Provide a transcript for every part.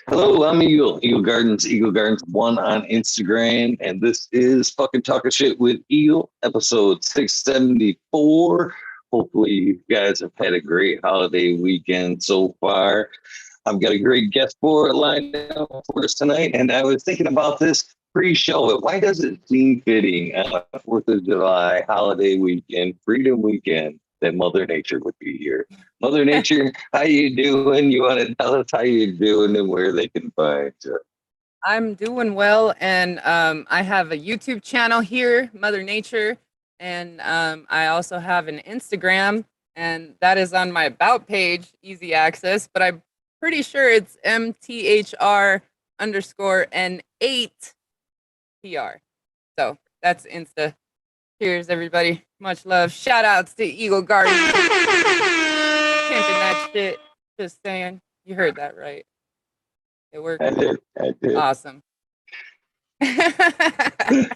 Hello, I'm Eagle. Eagle Gardens 1 on Instagram. And this is fucking talking shit with Eagle, episode 674. Hopefully, you guys have had a great holiday weekend so far. I've got a great guest for lined up for us tonight. And I was thinking about this pre-show. Why does it seem fitting on a 4th of July holiday weekend, Freedom Weekend, that Mother Nature would be here? Mother Nature, how you doing? You want to tell us how you doing and where they can find you? I'm doing well, and I have a YouTube channel here, Mother Nature, and I also have an Instagram, and that is on my about page, easy access. But I'm pretty sure it's MTHR underscore N8PR. So that's Insta. Cheers, everybody. Much love. Shout outs to Eagle Garden. Pimping that shit. Just saying. You heard that right. It worked. I did. I did. Awesome. I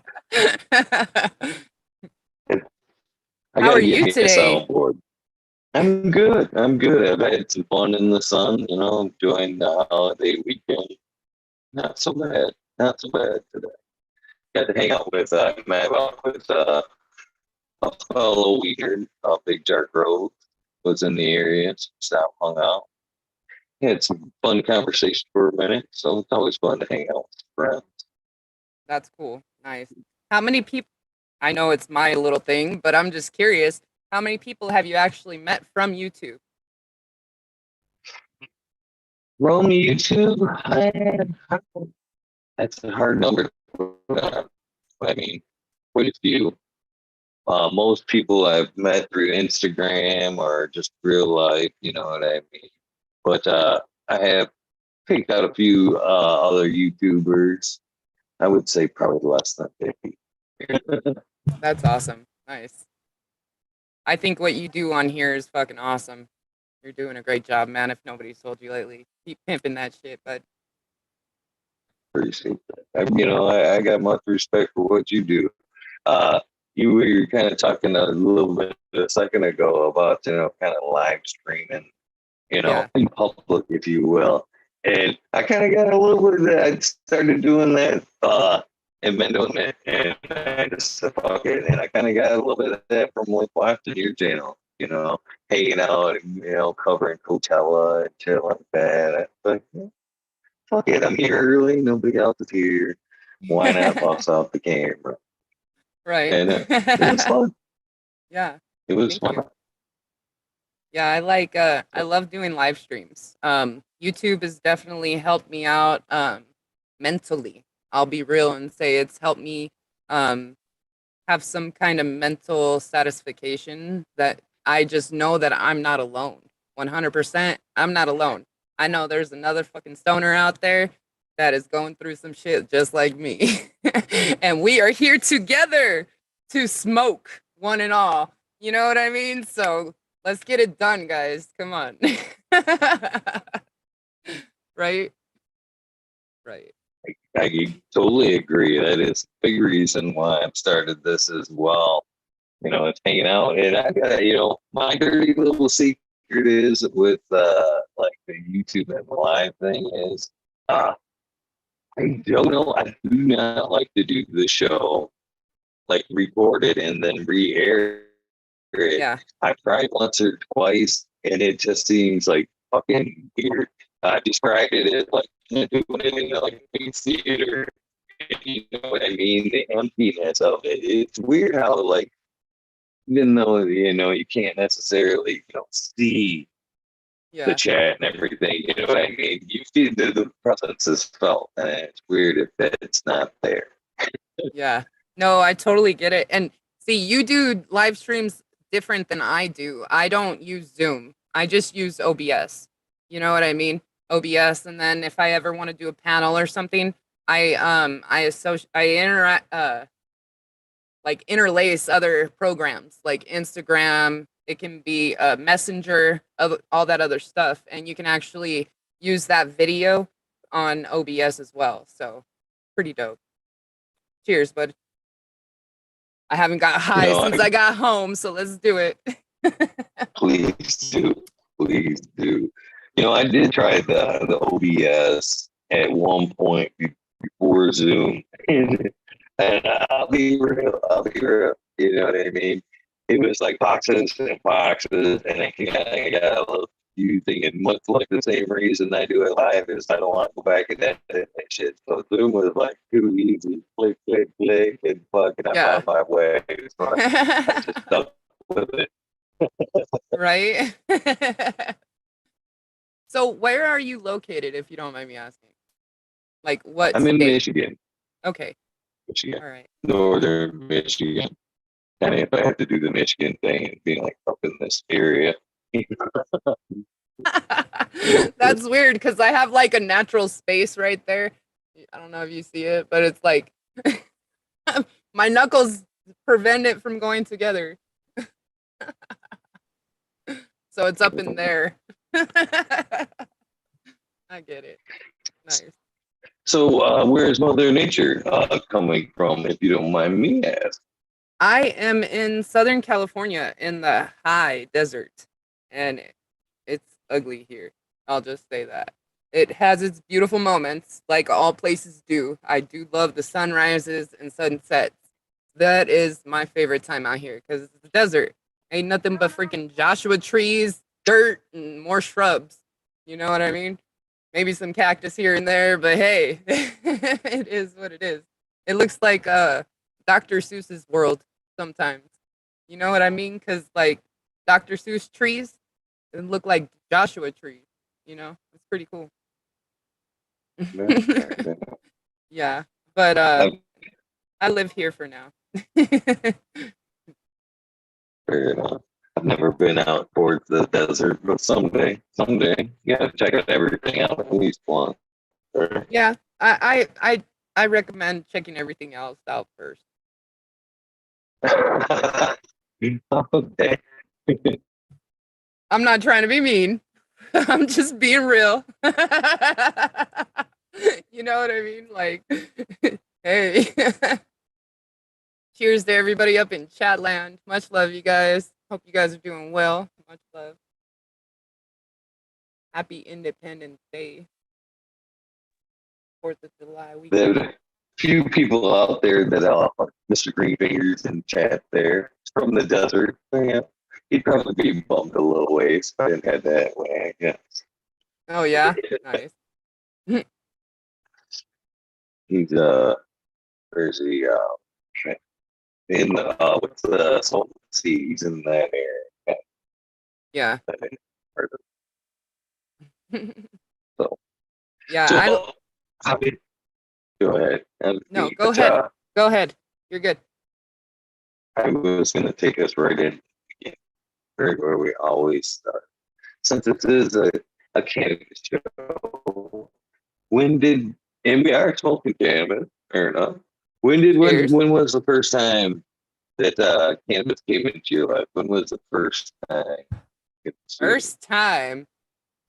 How got are to get you me a today? soundboard. I'm good. I'm good. I've had some fun in the sun, enjoying the holiday weekend. Not so bad. Not so bad today. Got to hang out with, met up with a fellow weird, Big Dark Road was in the area. So stopped, hung out. Had some fun conversation for a minute. So it's always fun to hang out with friends. That's cool. Nice. How many people? I know it's my little thing, but I'm just curious. How many people have you actually met from YouTube? Rome, YouTube, that's a hard number to put on. I mean, quite a few. Most people I've met through Instagram or just real life, you know what I mean? But I have picked out a few other YouTubers. I would say probably less than 50. That's awesome. Nice. I think what you do on here is fucking awesome. You're doing a great job, man. If nobody's told you lately, keep pimping that shit. But Appreciate that. I got much respect for what you do. Uh, you were kind of talking a little bit a second ago about, kind of live streaming, yeah, in public, if you will. And I kind of got a little bit of that. I started doing that and been doing it. And I just said, fuck it. And I kind of got a little bit of that from like watching your channel, hanging out and, covering Coachella and shit like that. But fuck it. I'm here early. Nobody else is here. Why not bust off the camera? right. And it was fun. Yeah. It was Thank fun. you. Yeah, I love doing live streams. YouTube has definitely helped me out mentally. I'll be real and say it's helped me um have some kind of mental satisfaction that I just know that I'm not alone. 100%, I'm not alone. I know there's another fucking stoner out there that is going through some shit just like me. And we are here together to smoke one and all. You know what I mean? So let's get it done, guys. Come on. Right? Right. I totally agree. That is a big reason why I've started this as well. It's hanging out. And I got, my dirty little secret is with like the YouTube and live thing is uh I don't know. I do not like to do the show like record it and then re-air it. Yeah. I've tried once or twice and it just seems like fucking weird. I described it as like doing it in like a theater. You know what I mean? The emptiness of it. It's weird how like even though you can't necessarily see the Yeah. chat and everything, you know what I mean? You feel the presence is felt, and it's weird if it's not there. Yeah. No, I totally get it. And see, you do live streams different than I do. I don't use Zoom. I just use OBS. You know what I mean? OBS, and then if I ever want to do a panel or something, I interact like interlace other programs like Instagram. It can be a messenger of all that other stuff, and you can actually use that video on OBS as well. So pretty dope. Cheers, bud. I haven't got You high know, since I got home, so let's do it. please do, please do. I did try the OBS at one point before Zoom, and I'll be real. I'll be real. You know what I mean? It was like boxes and boxes, and I got a little confusing. And much like the same reason I do it live is I don't want to go back and edit that shit. So Zoom was like too easy. Click, click, click, and fucking I Yeah. found my way. So I just stuck with it. Right? So where are you located, if you don't mind me asking? Like what I'm in state? Michigan, Okay. Michigan, All right. northern Michigan. And if I have to do the Michigan thing and being like up in this area, That's weird because I have like a natural space right there. I don't know if you see it, but it's like my knuckles prevent it from going together. So it's up in there. I get it. Nice. so where is Mother Nature coming from, if you don't mind me asking? I am in Southern California in the high desert, and it's ugly here. I'll just say that. It has its beautiful moments, like all places do. I do love the sunrises and sunsets. That is my favorite time out here because it's the desert. Ain't nothing but freaking Joshua trees, dirt, and more shrubs. You know what I mean? Maybe some cactus here and there, but hey, it is what it is. It looks like Dr. Seuss's world sometimes. You know what I mean? Because like Dr. Seuss trees, it look like Joshua trees. You know, it's pretty cool. Yeah, but I've, I live here for now. fair enough. I've never been out towards the desert, but someday, yeah, check out everything out at least once. Sure. Yeah, I recommend checking everything else out first. Okay. I'm not trying to be mean. I'm just being real. You know what I mean? Like, hey. Cheers to everybody up in Chatland. Much love, you guys. Hope you guys are doing well. Much love. Happy Independence Day, 4th of July There weekend. are a few people out there that are Mr. Greenfingers in chat there from the desert. Yeah, he'd probably be bumped a little ways if I didn't have that way. Yeah. Oh, yeah? Nice. He's where's he in the what's the Salton Seas in that area. Yeah. So Yeah, I so I mean, go ahead. no, go But ahead. Go ahead. You're good. I was gonna take us right in right where we always start. Since this is a cannabis show, when did and we are smoking cannabis, fair enough. Cheers. When was the first time that cannabis came into your life? When was the first time you First time.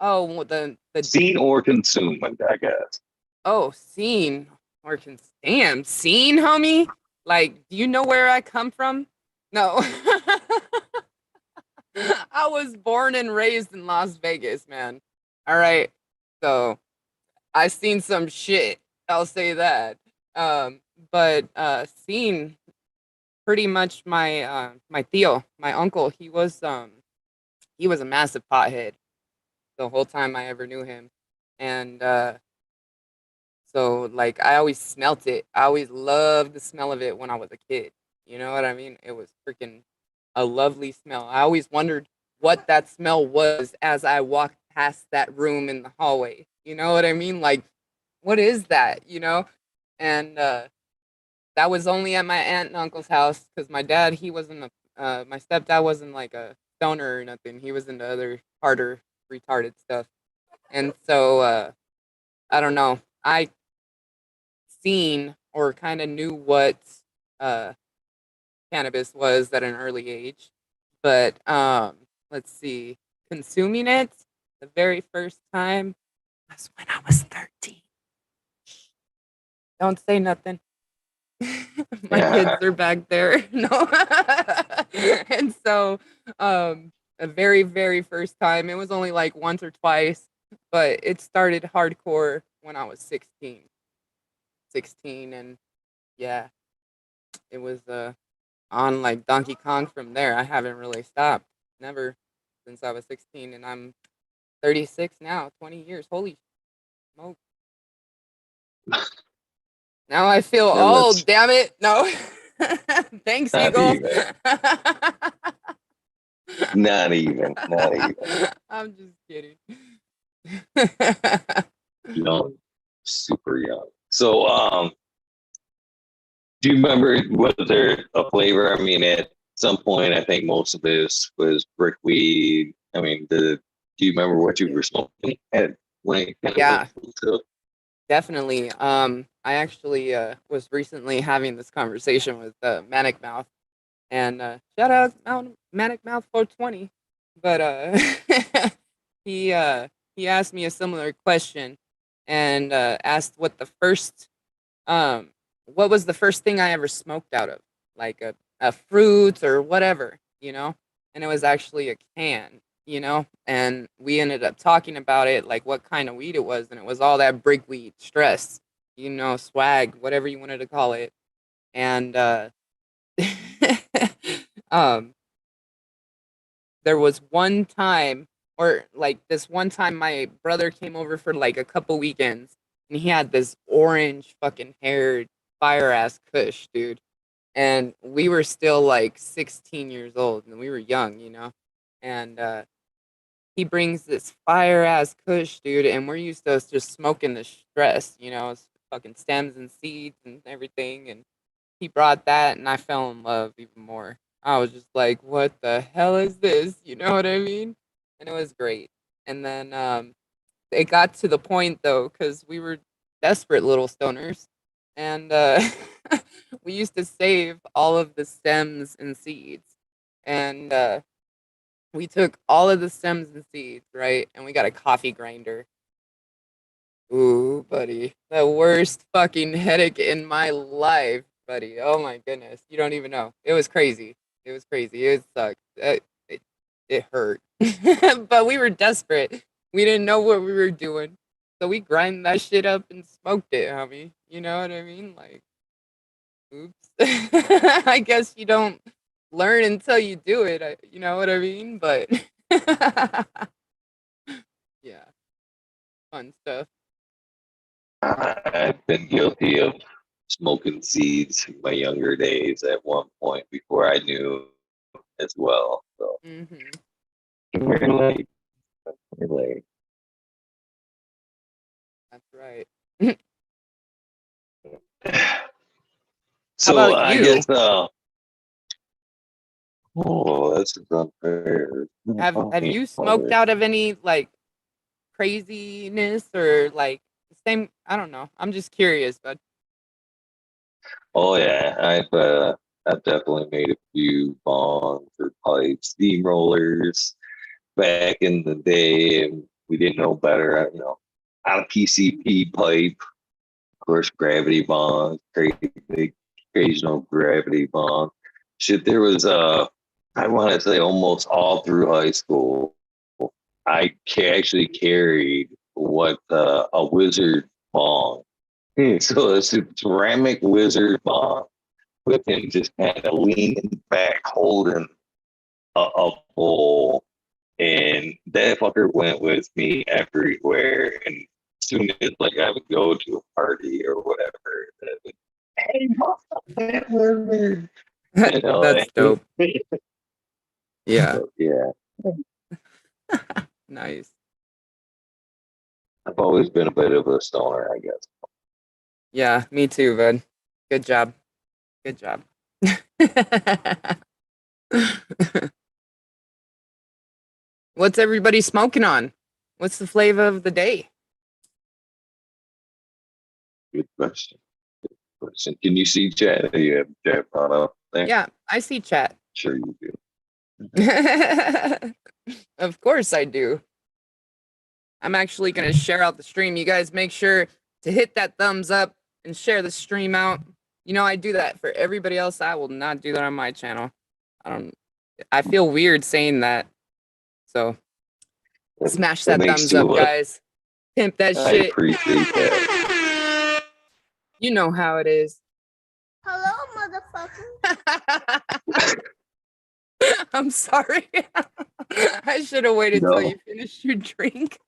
Oh, well, the seen or consumed, I guess? oh, seen or can damn seen, homie. Like, do you know where I come from? No. I was born and raised in Las Vegas, man. All right. So I seen some shit. I'll say that. Um, but seen pretty much my Theo, my uncle. He was a massive pothead the whole time I ever knew him, and so like I always smelt it. I always loved the smell of it when I was a kid. You know what I mean? It was freaking a lovely smell. I always wondered what that smell was as I walked past that room in the hallway. You know what I mean? Like, what is that? You know? And that was only at my aunt and uncle's house because my dad, he wasn't my stepdad wasn't like a stoner or nothing. He was into other harder, retarded stuff. And so I don't know. I seen or kind of knew what uh, cannabis was at an early age, but let's see, consuming it the very first time was when I was 13. Don't say nothing. My kids Yeah. are back there. No. And so the very, very first time, it was only like once or twice. But it started hardcore when I was 16. 16, and yeah, it was on like Donkey Kong from there. I haven't really stopped. Never since I was 16, and I'm 36 now, 20 years. Holy smoke. Now I feel And old, that's damn it. No. Thanks, not Eagle. even, not even I'm just kidding. young, super young. So, do you remember, was there a flavor? I mean, at some point, I think most of this was brickweed. I mean, do you remember what you were smoking at when it kind of Yeah, went to? definitely. I actually was recently having this conversation with Manic Mouth, and shout out Manic Mouth 420. But he uh, he asked me a similar question, and asked um what was the first thing I ever smoked out of, like a fruit or whatever, and it was actually a can, and we ended up talking about it, like what kind of weed it was, and it was all that brick weed, stress, swag, whatever you wanted to call it, and um there was one time, or like this one time my brother came over for like a couple weekends, and he had this orange fucking haired fire ass kush, dude. And we were still like 16 years old, and we were young, and he brings this fire ass kush, dude, and we're used to just smoking the stress, it's fucking stems and seeds and everything, and he brought that, and I fell in love even more. I was just like, "What the hell is this?" You know what I mean? And it was great. And then it got to the point though, because we were desperate little stoners, and we used to save all of the stems and seeds, and we took all of the stems and seeds, right, and we got a coffee grinder. Ooh, buddy. The worst fucking headache in my life, buddy. Oh my goodness. You don't even know. It was crazy. It was crazy. It sucked. It hurt. But we were desperate. We didn't know what we were doing. So we grind that shit up and smoked it, homie. You know what I mean? Like, oops. I guess you don't learn until you do it. You know what I mean? But yeah, fun stuff. I've been guilty of smoking seeds in my younger days at one point before I knew as well. So, Hmm. very late, very late. That's right. How So about I you? guess, oh, that's unfair. Have you smoked out of any like craziness or like the same? I don't know. I'm just curious, but Oh yeah, I've definitely made a few bongs or pipes, steamrollers back in the day, and we didn't know better. Out of PCP pipe, of course, gravity bongs, crazy big, occasional gravity bong. Shit, there was I want to say almost all through high school, actually carried what a wizard bong. So it's a ceramic wizard bong with him just kind of leaning back, holding a bowl. And that fucker went with me everywhere. And as soon as like I would go to a party or whatever, would, hey, that wizard. that's dope. Yeah, So, yeah, nice. I've always been a bit of a stoner, I guess. Yeah, me too, bud. Good job. Good job. What's everybody smoking on? What's the flavor of the day? Good question. Question. Can you see chat? Do you have chat on up there? Yeah, I see chat. Sure you do. Of course I do. I'm actually going to share out the stream. You guys make sure to hit that thumbs up and share the stream out. I do that for everybody else. I will not do that on my channel. I don't I feel weird saying that. So, Smash That that makes thumbs you up, what? guys. Pimp that I shit. appreciate that. You know how it is. Hello, motherfucker. I'm sorry. I should have waited till No, you finished your drink.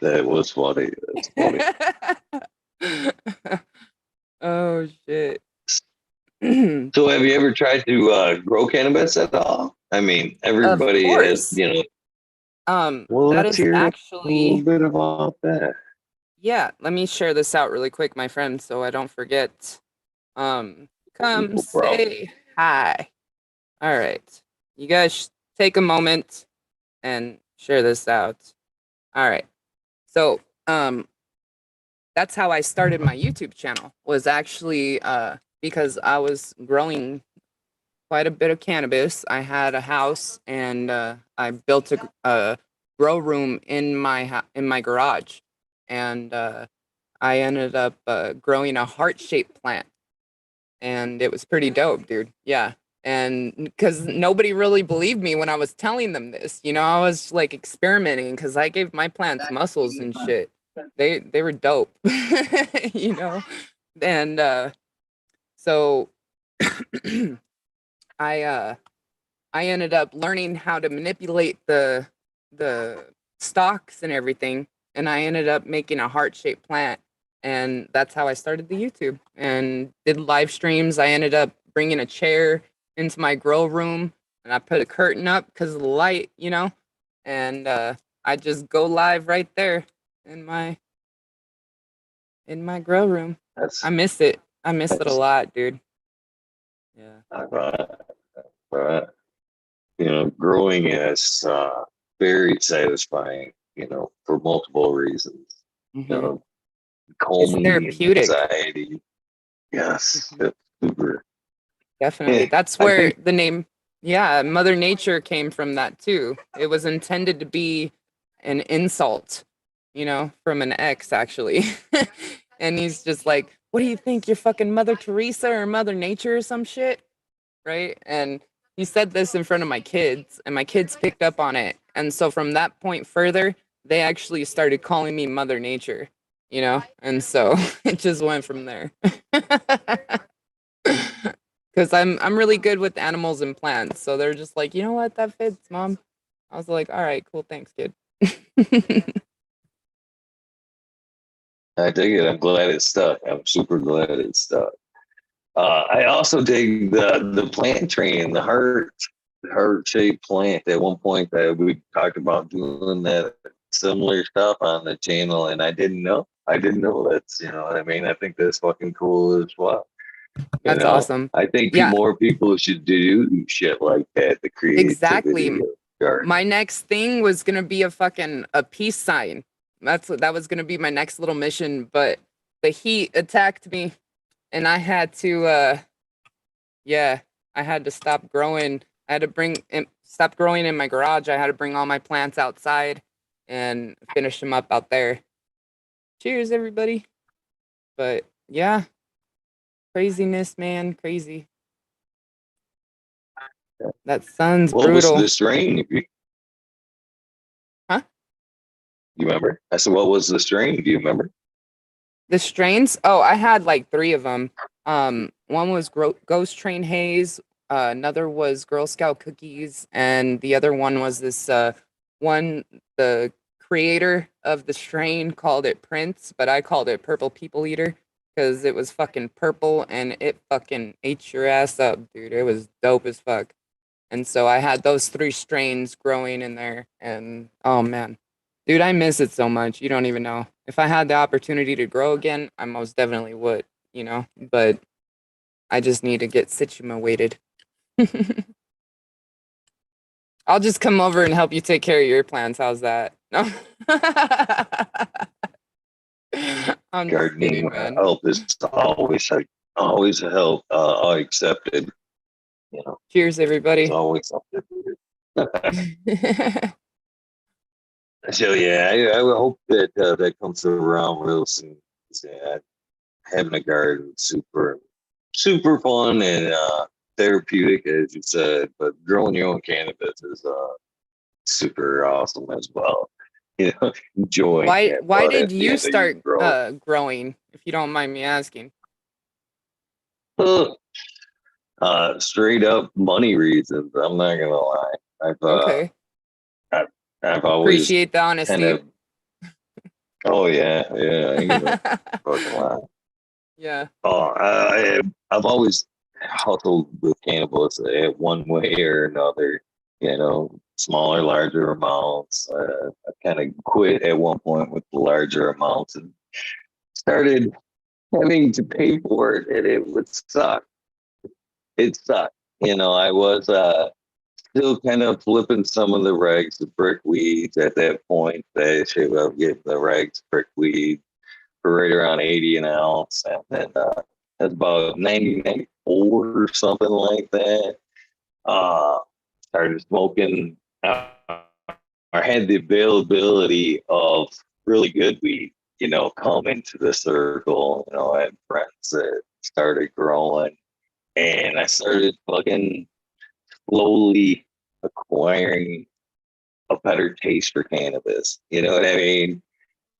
that was funny. That's funny. Oh shit. So, have you ever tried to grow cannabis at all? I mean, Of everybody has, course. Well, That let's is hear a little actually, bit about that. yeah, let me share this out really quick, my friend, so I don't forget. Come No problem. say hi. All right. You guys take a moment and share this out. All right. So, that's how I started my YouTube channel, was actually because I was growing quite a bit of cannabis. I had a house and I built a grow room in in my garage, and I ended up growing a heart-shaped plant, and it was pretty dope, dude. Yeah. And because nobody really believed me when I was telling them this, I was like experimenting because I gave my plants muscles and shit. They were dope, you know. And so I I ended up learning how to manipulate the stalks and everything, and I ended up making a heart-shaped plant, and that's how I started the YouTube and did live streams. I ended up bringing a chair into my grow room, and I put a curtain up because of the light, and I just go live right there in my grow room. I That's miss it. I miss it a that's lot, dude. Yeah. uh, uh, growing is very satisfying. For multiple reasons. You Hmm. know, It's calming therapeutic. anxiety. Yes, Mhm. it's super. Definitely. Yeah, That's I where think the name, yeah, Mother Nature came from that too. It was intended to be an insult, from an ex actually. And he's just like, "What do you think? You're fucking Mother Teresa or Mother Nature or some shit?" Right? And he said this in front of my kids, and my kids picked up on it. And so from that point further, they actually started calling me Mother Nature, And so it just went from there. Because I'm really good with animals and plants. So they're just like, you know what, that fits, mom. I was like, all right, cool, thanks, kid. I dig it. I'm glad it stuck. I'm super glad it stuck. I also dig the plant training, the heart shaped plant. At one point, that we talked about doing that similar stuff on the channel, and I didn't know. I didn't know that's what I mean. I think that's fucking cool as well. That's awesome. I think Yeah, more people should do shit like that. The creativity exactly. of gardening. My next thing was gonna be a peace sign. That was gonna be my next little mission, but the heat attacked me, and I had to yeah, I had to stop growing. I had to stop growing in my garage. I had to bring all my plants outside and finish them up out there. Cheers, everybody. But yeah, craziness, man, crazy. That sun's What was brutal. the strain? If Huh? you remember? I said, what was the strain? Do you remember? The strains? Oh, I had like three of them. One was Ghost Train Haze, another was Girl Scout Cookies, and the other one was this one. The creator of the strain called it Prince, but I called it Purple People Eater because it was fucking purple and it fucking ate your ass up, dude. It was dope as fuck. And so I had those three strains growing in there, and oh man, dude, I miss it so much. You don't even know. If I had the opportunity to grow again, I most definitely would. But I just need to get situated. I'll just come over and help you take care of your plants. How's that? No. I'm just Gardening kidding, man. help is always a help. Accepted. Cheers, It's everybody. always something. So yeah, I would hope that that comes around real soon. Yeah, having a garden super fun and therapeutic, as you said. But growing your own cannabis is super awesome as well. You know, enjoying it. Why But did at the you end of your start growth, growing, if you don't mind me asking? straight up money reasons. I'm not gonna lie. Okay. I've, I've always Appreciate the kind honesty. of. Oh yeah, yeah. I ain't gonna fucking lie. Yeah. Oh, I've always hustled with cannabis at one way or another. You know, smaller, larger amounts. I kind of quit at one point with the larger amounts and started having to pay for it, and it would suck. It sucked. You know, I was still kind of flipping some of the regs to brick weeds at that point. They should have getting the regs brick weed for right around 80 an ounce. And then that's about 1994 or something like that. Uh, Started smoking or had the availability of really good weed, you know, come into the circle. You know, I had friends that started growing and I started fucking slowly acquiring a better taste for cannabis. You know what I mean?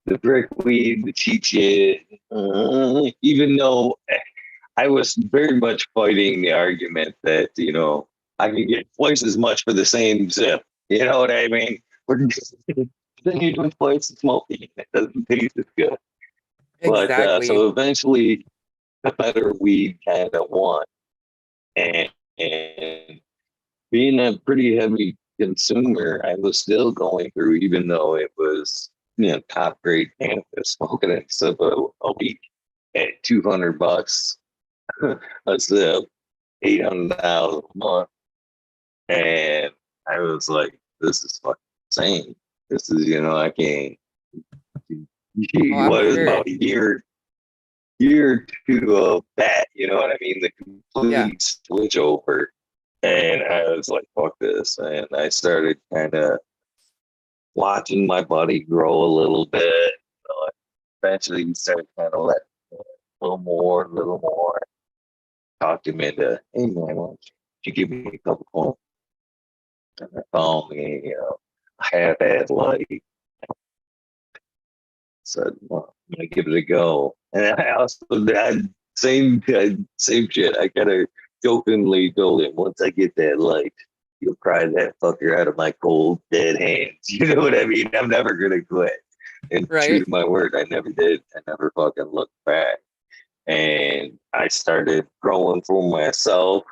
The brick weed, the cheap shit. Even though I was very much fighting the argument that, you know, I can get twice as much for the same zip. You know what I mean? Then you're doing twice as smoking. It doesn't taste as good. But Exactly. so eventually, the better weed kind of won. And being a pretty heavy consumer, I was still going through, even though it was, you know, top grade cannabis, smoking it a week at $200 a zip, $800 a month. And I was like, this is fucking insane. This is, you know, I can't. Oh, I'm What is sure. about year or two of that? You know what I mean? The Yeah. complete switch over. And I was like, fuck this. And I started kind of watching my body grow a little bit. You know, eventually, you started kind of letting a little more. Talked him into, hey man, why don't you give me a couple points? And I found me, you know, a half-ass light. Said, well, I'm gonna give it a go. And I also had same shit. I kind of jokingly told him, once I get that light, you'll pry that fucker out of my cold dead hands. You know what I mean? I'm never gonna quit. And true Right. to my word, I never did. I never fucking looked back. And I started growing for myself.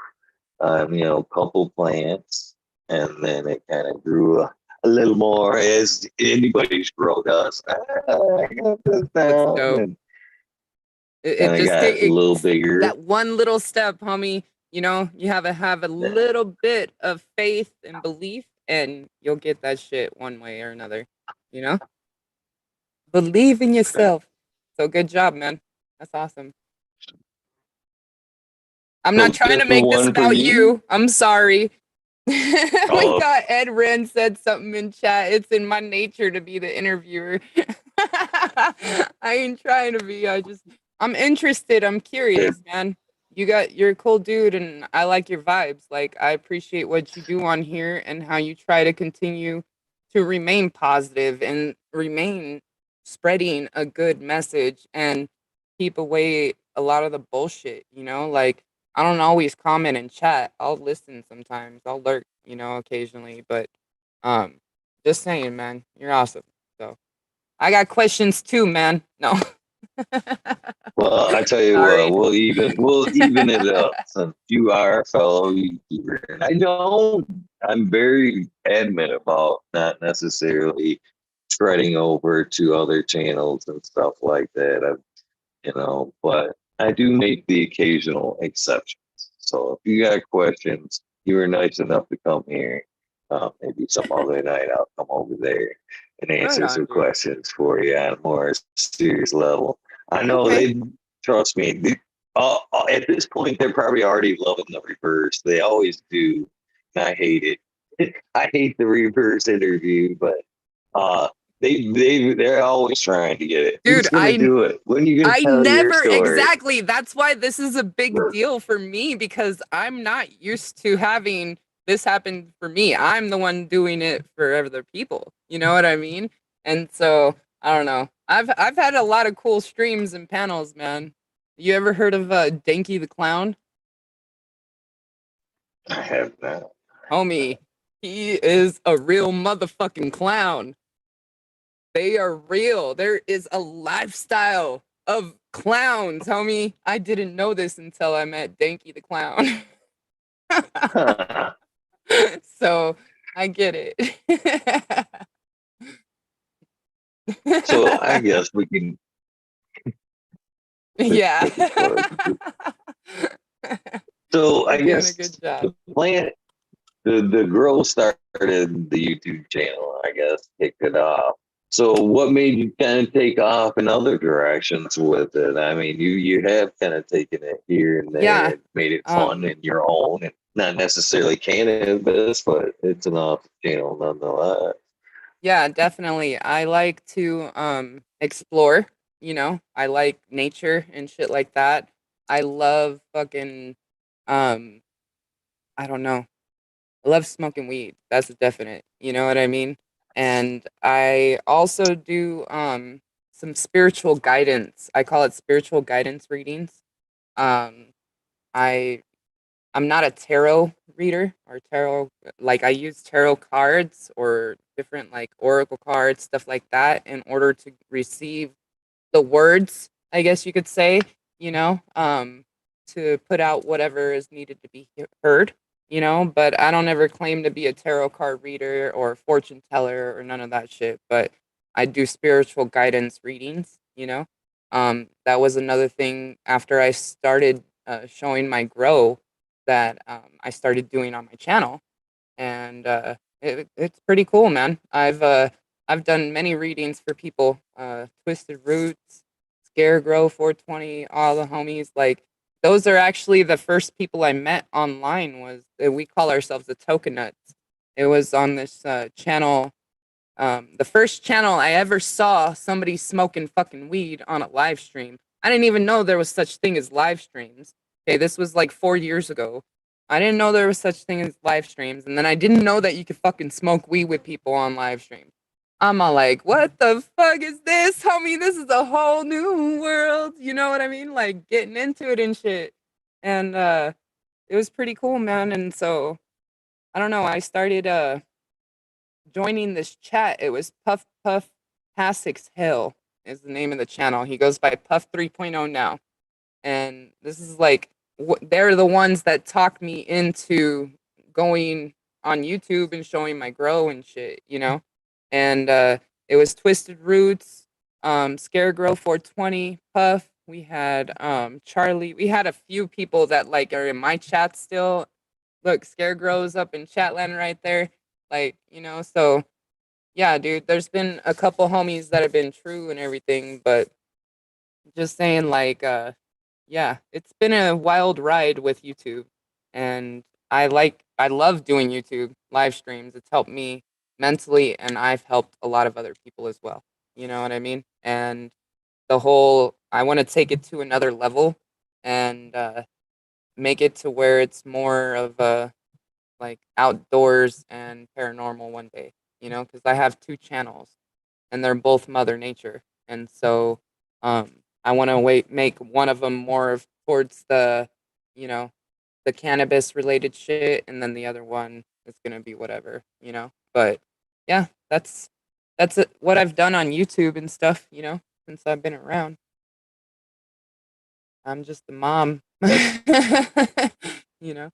You know, couple plants, and then it kind of grew a little more as anybody's grow does. I got this That's down, dope. and It then I just got a little bigger. that one little step, homie. You know, you have a little bit of faith and belief, and you'll get that shit one way or another. You know, believe in yourself. So good job, man. That's awesome. I'm not So trying to just the make this one for about you. you. I'm sorry. We Oh, got Ed Ren said something in chat. It's in my nature to be the interviewer. I ain't trying to be. I'm interested. I'm yeah. curious, man. You're a cool dude and I like your vibes. Like I appreciate what you do on here and how you try to continue to remain positive and remain spreading a good message and keep away a lot of the bullshit, you know? Like I don't always comment in chat. I'll listen sometimes. I'll lurk, you know, occasionally, but um just saying, man, you're awesome. So I got questions too, man. No. Well, I tell you what, Sorry. we'll even it up since you are a fellow YouTuber. And I don't. I'm very adamant about not necessarily treading over to other channels and stuff like that. You know, but I do make the occasional exceptions. So if you got questions, you were nice enough to come here. Maybe some other night I'll come over there and Right answer on, some dude. questions for you on a more serious level. I know Okay. they trust me. At this point, they're probably already loving the reverse. They always do. And I hate it. I hate the reverse interview, but uh, they're always trying to get it. Who's Dude, gonna do it? When are you gonna I tell your never story? exactly. That's why this is a big deal for me because I'm not used to having this happened for me. I'm the one doing it for other people. You know what I mean? And so I don't know. I've had a lot of cool streams and panels, man. You ever heard of Danky the Clown? I have not. Homie, he is a real motherfucking clown. They are real. There is a lifestyle of clowns, homie. I didn't know this until I met Danky the Clown. Huh. So I get it. So I guess we can. Yeah. So I You're doing a guess good job. the plan, the girl started the YouTube channel. I guess kicked it off. So what made you kind of take off in other directions with it? I mean, you have kind of taken it here and there Yeah. and made it fun Um, and your own, and not necessarily cannabis, but it's an off channel nonetheless. yeah, definitely. I like to explore, you know. I like nature and shit like that. I love fucking um I don't know. I love smoking weed. That's a definite. You know what I mean? And I also do some spiritual guidance. I call it spiritual guidance readings. Um I I'm not a tarot reader or tarot, like I use tarot cards or different like oracle cards, stuff like that in order to receive the words, I guess you could say, you know, to put out whatever is needed to be heard, you know, but I don't ever claim to be a tarot card reader or fortune teller or none of that shit, but I do spiritual guidance readings, you know. That was another thing after I started showing my grow that I started doing on my channel, and it's pretty cool, man. I've done many readings for people, Twisted Roots, Scaregrow 420, all the homies. Like those are actually the first people I met online. Was we call ourselves the Token. It was on this channel, the first channel I ever saw somebody smoking fucking weed on a live stream. I didn't even know there was such thing as live streams. Okay, this was like 4 years ago. I didn't know there was such thing as live streams, and then I didn't know that you could fucking smoke weed with people on live stream. I'm all like, what the fuck is this, homie? This is a whole new world. You know what I mean? Like getting into it and shit. And it was pretty cool, man. And so I don't know. I started joining this chat. It was Puff Puff Hassick's Hill is the name of the channel. He goes by Puff 3.0 now. And this is like, they're the ones that talked me into going on YouTube and showing my grow and shit, you know? And it was Twisted Roots, Scaregrow 420, Puff. We had Charlie. We had a few people that like are in my chat still. Look, Scaregrow's up in Chatland right there. Like, you know, so yeah, dude, there's been a couple homies that have been true and everything, but just saying like yeah, it's been a wild ride with YouTube, and I love doing YouTube live streams. It's helped me mentally, and I've helped a lot of other people as well. You know what I mean? And the whole I want to take it to another level and make it to where it's more of a like outdoors and paranormal one day, you know, because I have two channels and they're both Mother Nature. And so I want to make one of them more of towards the, you know, the cannabis related shit, and then the other one is gonna be whatever, you know. But yeah, that's what I've done on YouTube and stuff, you know, since I've been around. I'm just the mom, That's you know.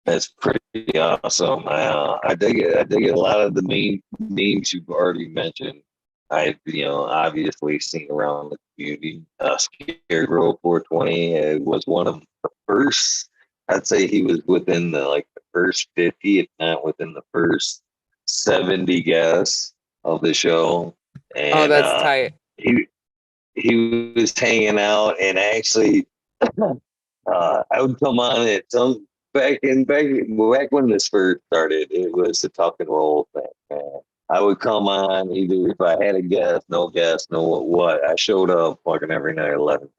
that's pretty awesome. I dig it. I dig it. A lot of the main names you've already mentioned, I've obviously seen around the community. Scarecrow 420 was one of the first. I'd say he was within the first 50, if not within the first 70 guests of the show, Oh, and that's tight. he he was hanging out and actually I would come on it some back when this first started. It was the talk and roll thing, man. I would come on either if I had a guest, no what. I showed up fucking every night at 11:30.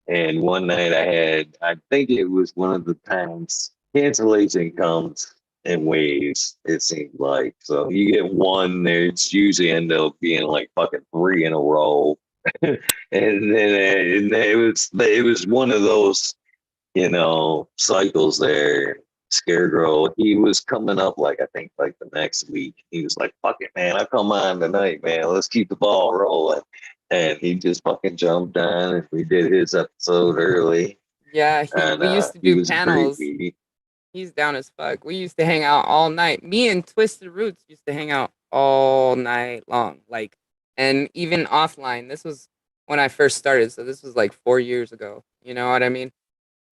And one night I think it was one of the times cancellation comes in waves, it seems like. So you get one there, it's usually end up being like fucking three in a row. And then it was one of those, cycles there. Scarecrow, he was coming up like I think like the next week. He was like, "Fuck it, man! I come on tonight, man. Let's keep the ball rolling." And he just fucking jumped on, and we did his episode early, Yeah, and we used to he do was great. panels. He's down as fuck. We used to hang out all night. Me and Twisted Roots used to hang out all night long. Like, and even offline. This was when I first started, so this was like 4 years ago. You know what I mean?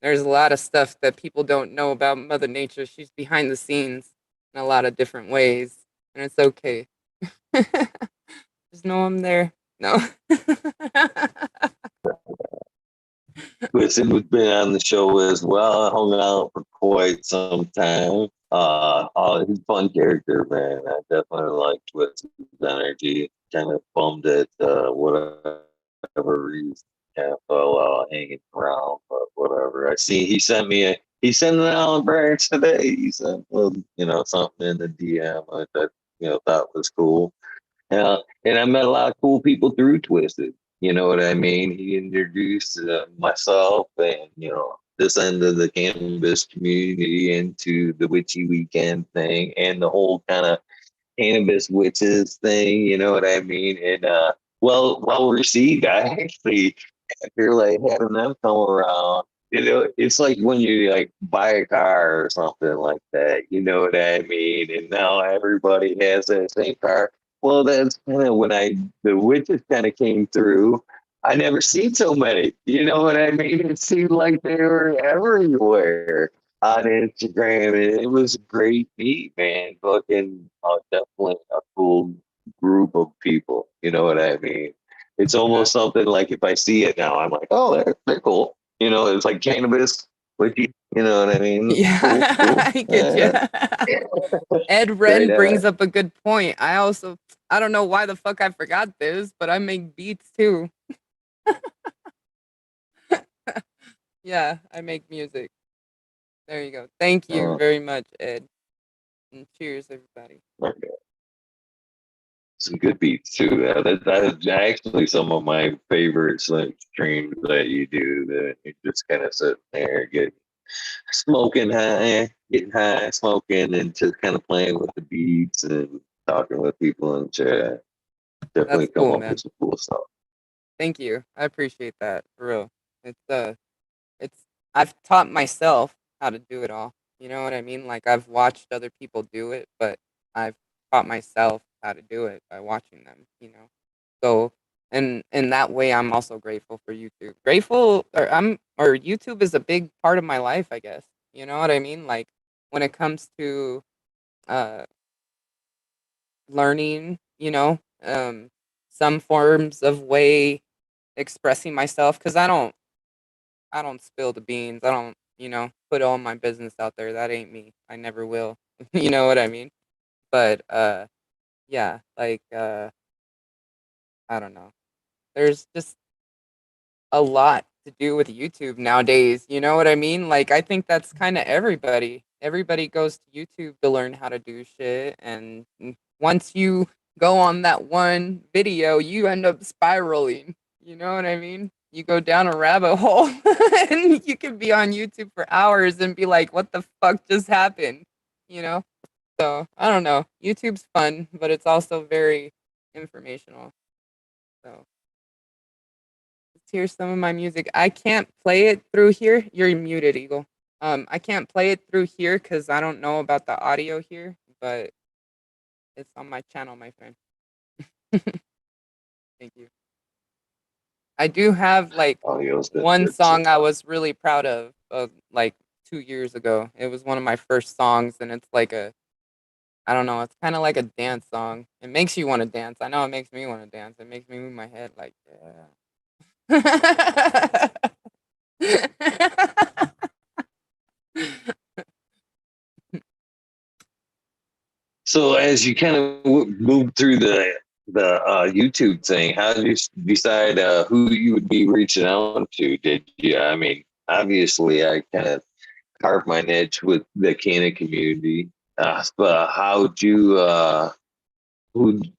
There's a lot of stuff that people don't know about Mother Nature. She's behind the scenes in a lot of different ways, and it's okay. Just know I'm there. No. Twisted has been on the show as well. I hung out for quite some time. He's a fun character, man. I definitely like Twisted's energy. Kind of bummed at whatever reason, kind of fell out hanging around, but whatever. I see he sent an Alan Branch today. He sent something in the DM that thought was cool. And I met a lot of cool people through Twisted. You know what I mean? He introduced myself and this end of the cannabis community into the witchy weekend thing and the whole kind of cannabis witches thing. You know what I mean? And well received. I actually after like having them come around. It's like when you like buy a car or something like that. You know what I mean? And now everybody has that same car. Well, that's kind of when the witches kind of came through. I never seen so many. You know what I mean? It seemed like they were everywhere on Instagram, and it was a great meet, man. Fucking definitely a cool group of people. You know what I mean? It's almost something like if I see it now, I'm like, oh, they're cool. It's like cannabis with you know what I mean? Yeah, Cool, cool. I get you. Ed Right Ren on. brings up a good point. I don't know why the fuck I forgot this, but I make beats too. Yeah, I make music. There you go. Thank you very much, Ed. And cheers, everybody. Okay. Some good beats too. That is actually some of my favorite like streams that you do. That you just kind of sit there, getting high, smoking, and just kind of playing with the beats and talking with people in chat. Definitely That's come cool, up with man. some cool stuff. Thank you. I appreciate that for real. It's I've taught myself how to do it all. You know what I mean? Like I've watched other people do it, but I've taught myself how to do it by watching them, So and in that way I'm also grateful for YouTube. Or YouTube is a big part of my life, I guess. You know what I mean? Like when it comes to uh learning, some forms of way expressing myself cuz I don't spill the beans. I don't, put all my business out there. That ain't me. I never will. You know what I mean? But yeah, like I don't know. There's just a lot to do with YouTube nowadays. You know what I mean? Like I think that's kind of everybody. Everybody goes to YouTube to learn how to do shit and once you go on that one video, you end up spiraling. You know what I mean? You go down a rabbit hole and you can be on YouTube for hours and be like, what the fuck just happened? You know? So I don't know. YouTube's fun, but it's also very informational. So let's hear some of my music. I can't play it through here. You're muted, Eagle. I can't play it through here because I don't know about the audio here, but it's on my channel, my friend. Thank you. I do have like Audio's been one good too. song I was really proud of, like 2 years ago. It was one of my first songs, and it's like I don't know, it's kind of like a dance song. It makes you want to dance. I know it makes me want to dance. It makes me move my head like, yeah. So as you kind of move through the YouTube thing, how did you decide who you would be reaching out to? Did you? I mean, obviously, I kind of carve my niche with the canon community. But how'd you who'd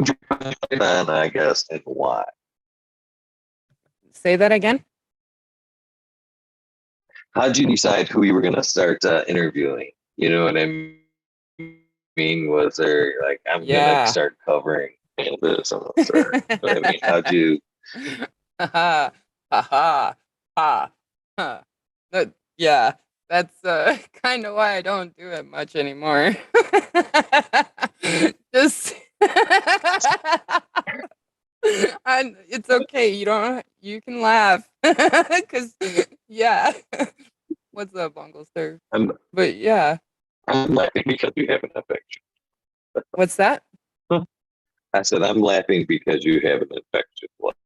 you put on, I guess, and why? Say that again. How'd you decide who you were gonna start interviewing? You know what I mean? Was there like I'm gonna Yeah. start covering this? I'm gonna start. You know what I mean, how'd you? Ha ha ha ha. Yeah, that's kind of why I don't do it much anymore. Just and it's okay. You can laugh because yeah. What's up, Uncle Sir? I'm But yeah, I'm laughing because you have an affection. what's that? I said I'm laughing because you have an affection. What?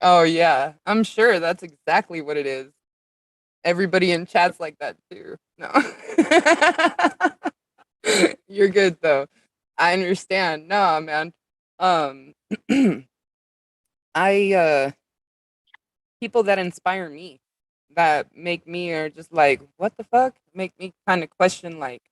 Oh yeah, I'm sure that's exactly what it is. Everybody in chat's like that too. No. You're good though. I understand. No, man. Um I people that inspire me, that make me are just like, what the fuck? Make me kind of question like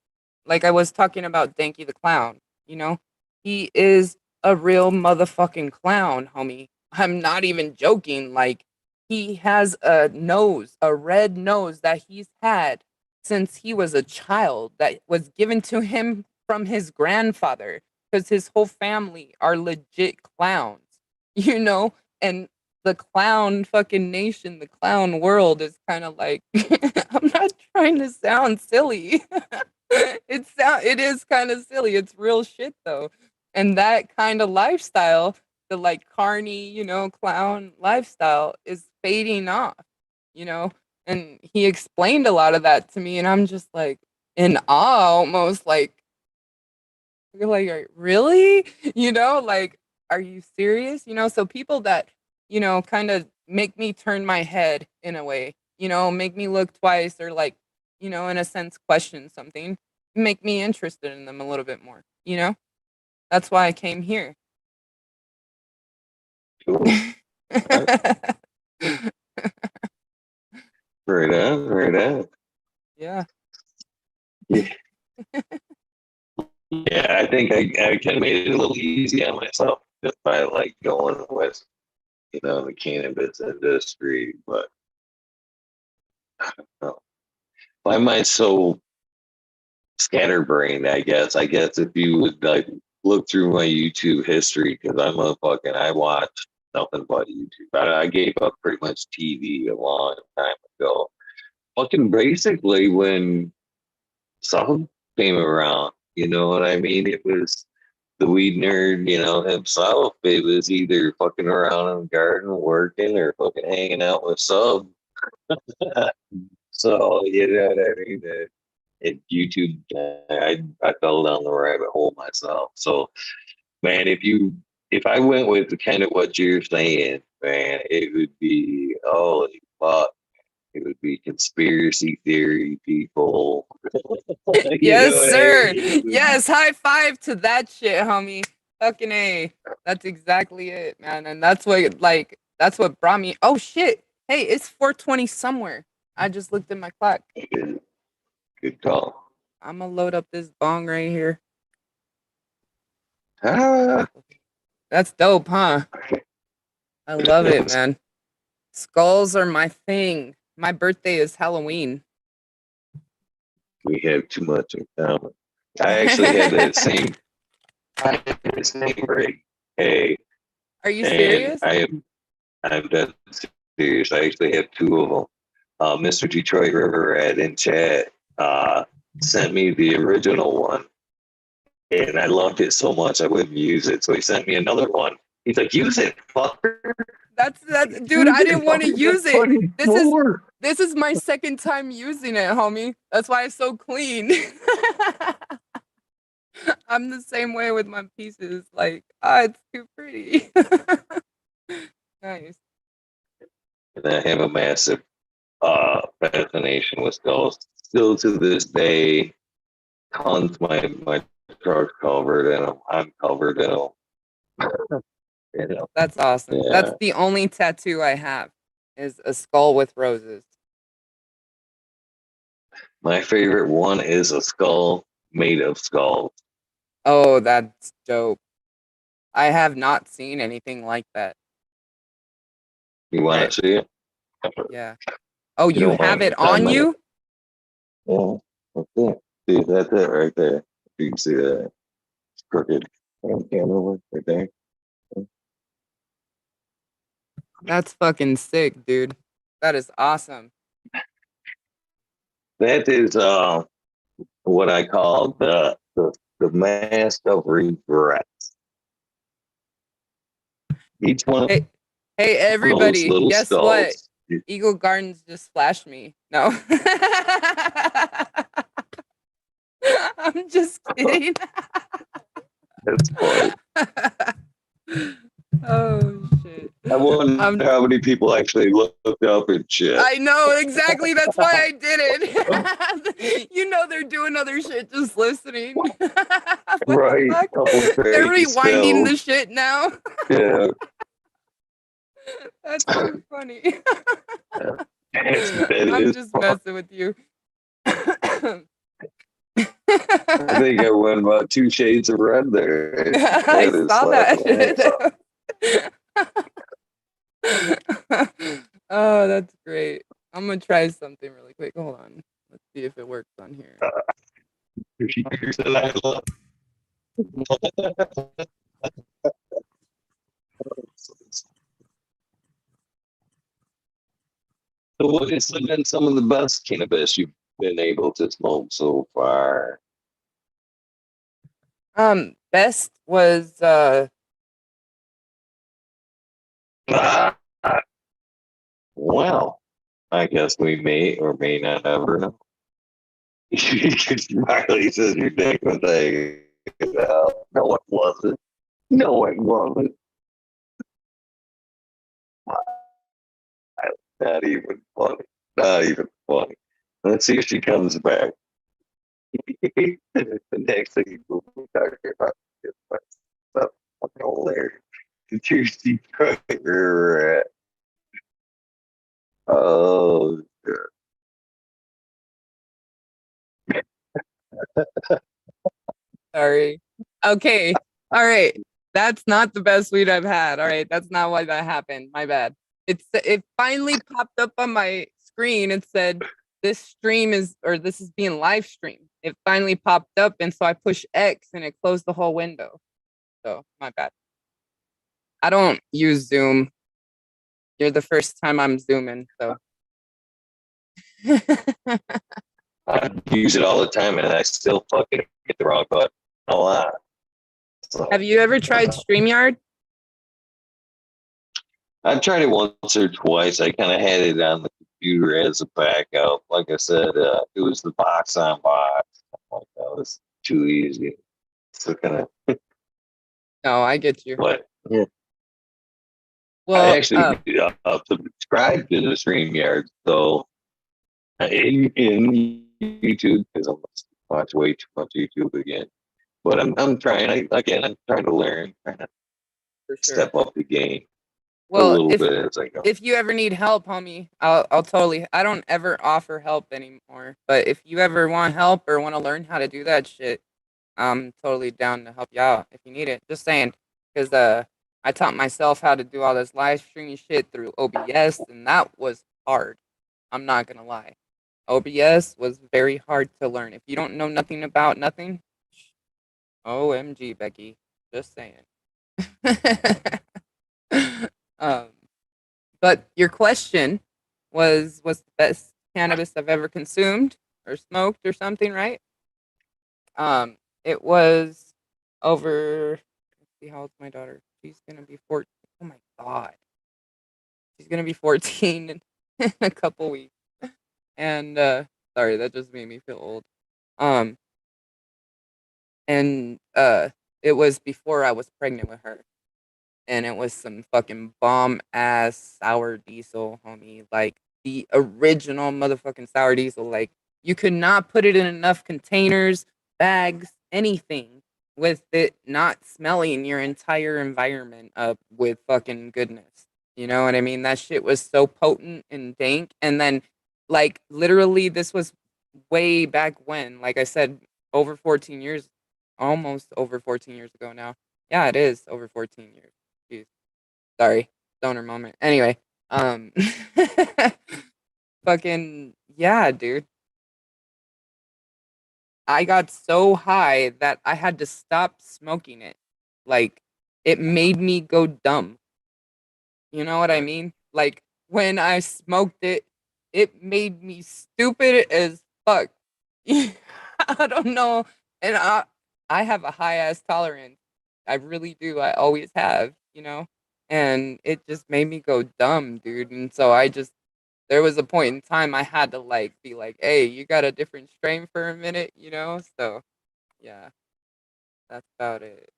I was talking about Danky the Clown, you know? He is a real motherfucking clown, homie. I'm not even joking. Like he has a nose, a red nose that he's had since he was a child that was given to him from his grandfather because his whole family are legit clowns, you know? And the clown fucking nation, the clown world is kind of like I'm not trying to sound silly. It is kind of silly. It's real shit though. And that kind of lifestyle, the like carny, clown lifestyle is fading off, you know? And he explained a lot of that to me and I'm just like in awe almost like you're like, really? Like, are you serious? So people that, kind of make me turn my head in a way, make me look twice or like, in a sense, question something, make me interested in them a little bit more. That's why I came here. Cool. Right on, right on. Yeah. Yeah, yeah. I think I kind of made it a little easy on myself just by like going with the cannabis industry, but I don't know. My mind's so scatterbrained. I guess if you would like look through my YouTube history, because I watch nothing but YouTube. I gave up pretty much TV a long time ago. Fucking basically when song came around. You know what I mean? It was the weed nerd, himself. It was either fucking around in the garden working or fucking hanging out with sub. So you know what I mean? YouTube, I fell down the rabbit hole myself. So man, if I went with the kind of what you're saying, man, it would be holy fuck. It would be conspiracy theory people. You know Yes, what I sir. mean? Yes, high five to that shit, homie. Fucking A. That's exactly it, man. And that's what brought me. Oh shit. Hey, it's 4:20 somewhere. I just looked at my clock. Good, good call. I'm gonna load up this bong right here. Ah, That's dope, huh? I love it, man. Skulls are my thing. My birthday is Halloween. we have too much in common. I actually had that same, I had the same break. Hey, Are you and serious? I'm dead serious. I actually have two of them. Mr. Detroit River Rat in chat sent me the original one, and I loved it so much I wouldn't use it. So he sent me another one. He's like, "Use it, fucker. That's dude, Use I it, didn't want to fucker. That's use it. This is 24." this is my second time using it, homie. That's why it's so clean. I'm the same way with my pieces. Like, it's too pretty. Nice. And I have a massive fascination with skulls. Still to this day, tons my truck's covered in them. I'm covered in them. That's awesome. That's Yeah. the only tattoo I have is a skull with roses. My favorite one is a skull made of skulls. Oh, that's dope. I have not seen anything like that. You want Right. to see it? Yeah. Oh, You you don't have mind me it on commenting? you? Yeah, that's it. See, that's it right there. You can see that crooked camera work right there. That's fucking sick, dude. That is awesome. That is what I call the mask of regret. Each one of Hey, hey, those everybody, little guess what? skulls. Eagle Gardens just flashed me. No. I'm just kidding. That's funny. Oh shit. I wonder Um how many people actually looked up and shit. I know exactly, that's why I did it. You know they're doing other shit just listening. What the Right, fuck? couple They're crazy rewinding spells. the shit now. Yeah, That's too funny. that I'm is just fun. messing with you. I think I went about 2 shades of red there. I That is saw slapping my ass off. that. Oh, that's great. I'm gonna try something really quick. Hold on. Let's see if it works on here. Here's what I love. So what has been some of the best cannabis you've been able to smoke so far? Best was Ah, well, I guess we may or may not ever know. Smiley says your dick was a no, it wasn't. No, it wasn't. Not even funny. Not even funny. Let's see if she comes back. The next thing we'll be talking about is stuff hilarious. The Tuesday Cracker. Oh, sorry. Okay. All right. That's not the best weed I've had. All right. That's not why that happened. My bad. It finally popped up on my screen and said this stream is or this is being live streamed. It finally popped up and so I pushed X and it closed the whole window. So my bad. I don't use Zoom. You're the first time I'm zooming, so I use it all the time and I still fucking get the wrong button a lot. So, have you ever tried StreamYard? I've tried it once or twice. I kind of had it on the computer as a backup. Like I said, it was the box on box. Like that was too easy. So kind of, No, I get you. but yeah, I Well, actually subscribed to the StreamYard. So in YouTube because I'm watch way too much YouTube again. But I'm trying. I'm trying to learn, trying to for sure. step up the game a Well, little bit as I go. if you ever need help, homie, I'll totally. I don't ever offer help anymore. But if you ever want help or want to learn how to do that shit, I'm totally down to help you out if you need it. Just saying, because I taught myself how to do all this live streaming shit through OBS, and that was hard. I'm not gonna lie. OBS was very hard to learn. If you don't know nothing about nothing, OMG, Becky. Just saying. um, but your question was what's the best cannabis I've ever consumed or smoked or something, right? It was over. Let's see, how old's my daughter? She's gonna be 14. Oh my god, she's gonna be 14 in a couple weeks. And sorry, that just made me feel old. Um, and it was before I was pregnant with her. And it was some fucking bomb ass sour diesel, homie. Like the original motherfucking sour diesel. Like you could not put it in enough containers, bags, anything with it not smelling your entire environment up with fucking goodness. You know what I mean? That shit was so potent and dank. And then like literally this was way back when, like I said, over 14 years, almost over 14 years ago now. Yeah, it is over 14 years. Jeez. Sorry, stoner moment. Anyway, um, fucking yeah, dude. I got so high that I had to stop smoking it. Like, it made me go dumb. You know what I mean? Like, when I smoked it, it made me stupid as fuck. I don't know. And I have a high ass tolerance. I really do. I always have, you know? And it just made me go dumb, dude. And so there was a point in time I had to like be like, hey, you got a different strain for a minute, you know? So yeah, that's about it.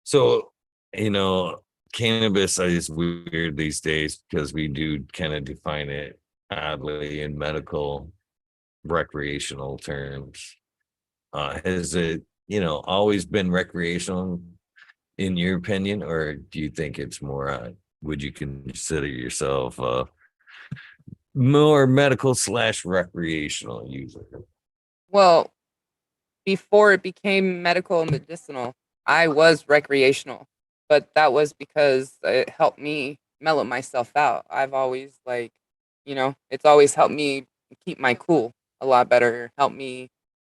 So, you know, cannabis is weird these days because we do kind of define it oddly in medical, recreational terms. Has it, always been recreational in your opinion, or do you think it's more, would you consider yourself more medical slash recreational user? Well, before it became medical and medicinal, I was recreational, but that was because it helped me mellow myself out. I've always it's always helped me keep my cool a lot better, help me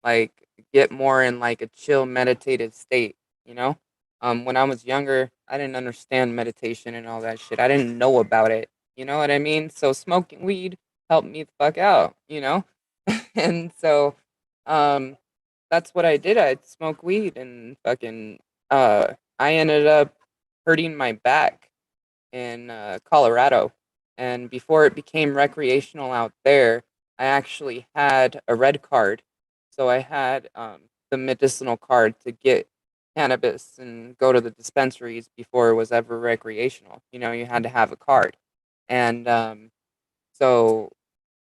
like get more in like a chill meditative state, you know? When I was younger, I didn't understand meditation and all that shit. I didn't know about it. You know what I mean? So smoking weed helped me the fuck out, you know? And so um that's what I did. I'd smoke weed and fucking I ended up hurting my back in Colorado. And before it became recreational out there, I actually had a red card. So I had the medicinal card to get cannabis and go to the dispensaries before it was ever recreational. You know, you had to have a card. And so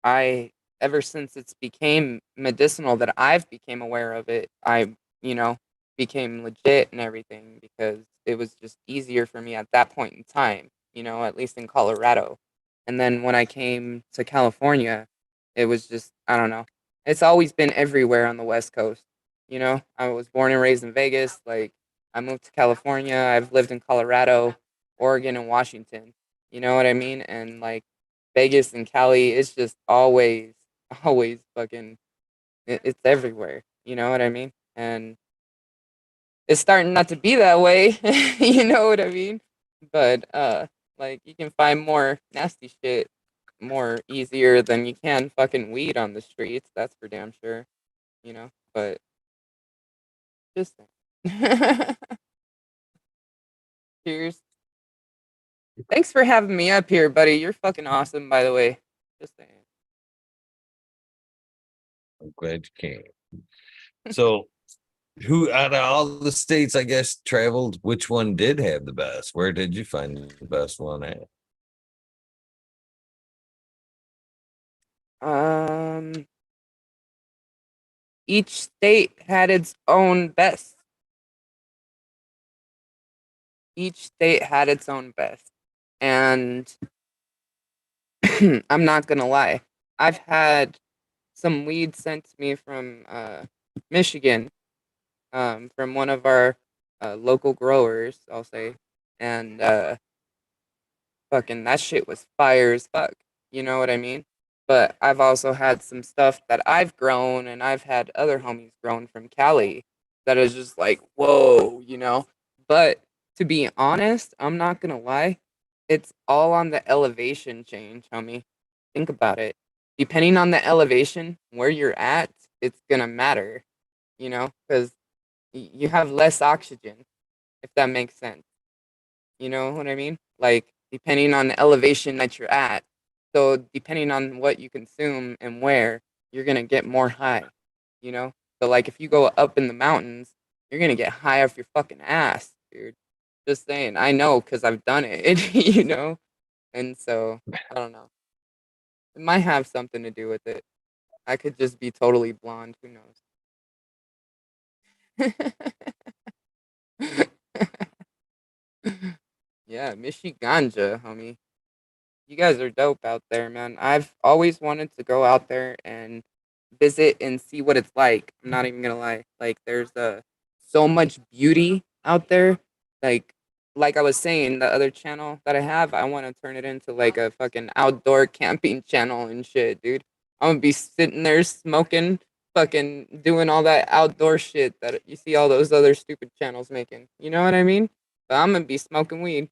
I ever since it's became medicinal that I've became aware of it, I, you know, became legit and everything because it was just easier for me at that point in time, you know, at least in Colorado. And then when I came to California, it was just I don't know. It's always been everywhere on the West Coast. You know, I was born and raised in Vegas, like I moved to California, I've lived in Colorado, Oregon and Washington. You know what I mean? And like Vegas and Cali, it's just always, always fucking, it's everywhere. You know what I mean? And it's starting not to be that way. You know what I mean? But like you can find more nasty shit more easier than you can fucking weed on the streets. That's for damn sure. You know, but just saying. Cheers. Thanks for having me up here, buddy. You're fucking awesome, by the way. Just saying. I'm glad you came. So, who out of all the states, I guess, traveled, which one did have the best? Where did you find the best one at? Um, each state had its own best. Each state had its own best. And I'm not gonna lie. I've had some weed sent to me from Michigan, from one of our local growers, I'll say. And fucking that shit was fire as fuck. You know what I mean? But I've also had some stuff that I've grown and I've had other homies grown from Cali that is just like, whoa, you know? But to be honest, I'm not gonna lie, it's all on the elevation change, homie. Think about it. Depending on the elevation where you're at, it's gonna matter, you know? Because you have less oxygen, if that makes sense. You know what I mean? Like, depending on the elevation that you're at. So, depending on what you consume and where, you're going to get more high, you know? So, like, if you go up in the mountains, you're going to get high off your fucking ass, dude. Just saying. I know because I've done it, you know? And so, I don't know. It might have something to do with it. I could just be totally blonde. Who knows? Yeah, Michiganja, homie. You guys are dope out there, man. I've always wanted to go out there and visit and see what it's like. I'm not even gonna lie. Like there's so much beauty out there. Like like I was saying, the other channel that I have, I want to turn it into like a fucking outdoor camping channel and shit, dude. I'm gonna be sitting there smoking, fucking doing all that outdoor shit that you see all those other stupid channels making. You know what I mean? But I'm gonna be smoking weed.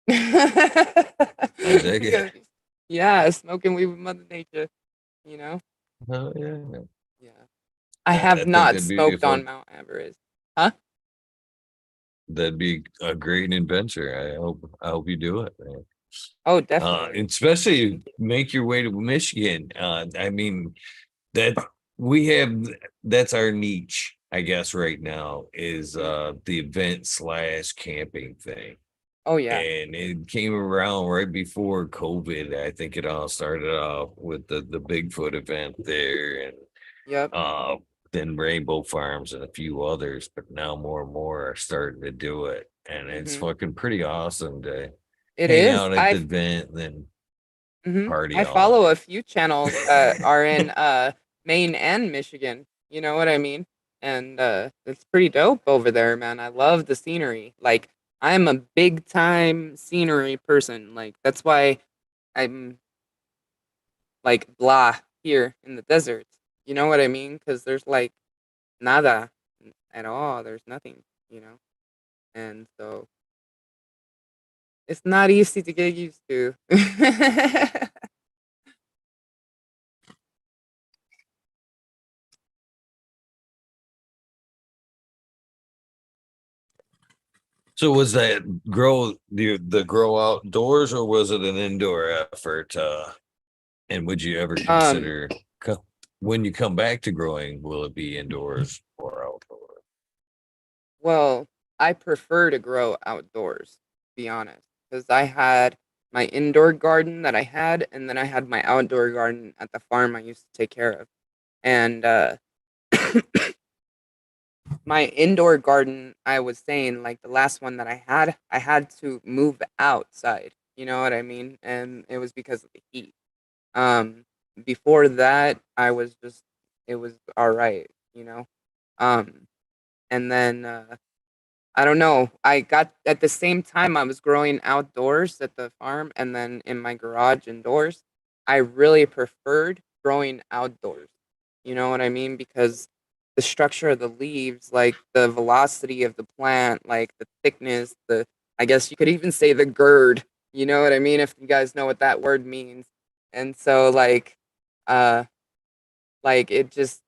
I dig it. Yeah, smoking weed with Mother Nature, you know? Oh, yeah. Yeah. I have I think not that'd be a smoked on fun. Mount Everest. Huh? That'd be a great adventure. I hope you do it, man. Oh, definitely. Especially make your way to Michigan. I mean that we have that's our niche, I guess, right now is Mhm. the event slash camping thing. Oh, yeah. And it came around right before COVID. I think it all started off with the Bigfoot event there, and Yep. uh, then Rainbow Farms and a few others. But now more and more are starting to do it, and it's Hmm. fucking pretty awesome to It hang is. out at the event and then party I all follow night. a few channels that are in Maine and Michigan. You know what I mean? And it's pretty dope over there, man. I love the scenery. Like I'm a big time scenery person. Like that's why I'm like blah here in the desert. You know what I mean? Because there's like nada at all. There's nothing, you know? And so it's not easy to get used to. So was that grow the grow outdoors or was it an indoor effort? And would you ever um, consider when you come back to growing, will it be indoors or outdoors? well, I prefer to grow outdoors, to be honest, because I had my indoor garden that I had, and then I had my outdoor garden at the farm I used to take care of. And my indoor garden, I was saying, like the last one that I had to move outside. You know what I mean? And it was because of the heat. Um, Before that, I was just, it was all right, you know? Um, and then, I don't know, I got, at the same time, I was growing outdoors at the farm and then in my garage indoors. I really preferred growing outdoors. You know what I mean? Because the structure of the leaves, like the velocity of the plant, like the thickness, I guess you could even say the gird. You know what I mean? If you guys know what that word means. And so uh it just,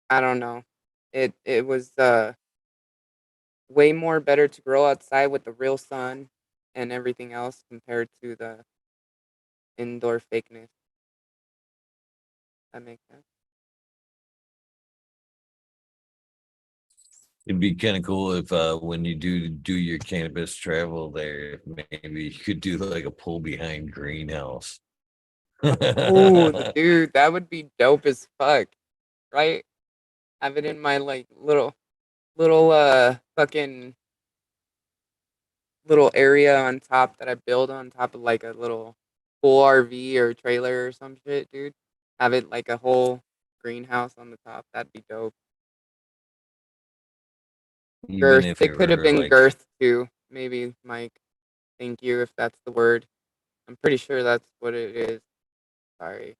I don't know. It was way more better to grow outside with the real sun and everything else compared to the indoor fakeness. That makes sense. It'd be kind of cool if when you do your cannabis travel there, if maybe you could do like a pull behind greenhouse. Oh, dude, that would be dope as fuck, right? Have it in my like little fucking little area on top that I build on top of like a little full RV or trailer or some shit, dude. Have it like a whole greenhouse on the top. That'd be dope. Even Girth. if It it could have were been like girth too. Maybe, Mike. Thank you if that's the word. I'm pretty sure that's what it is. Sorry.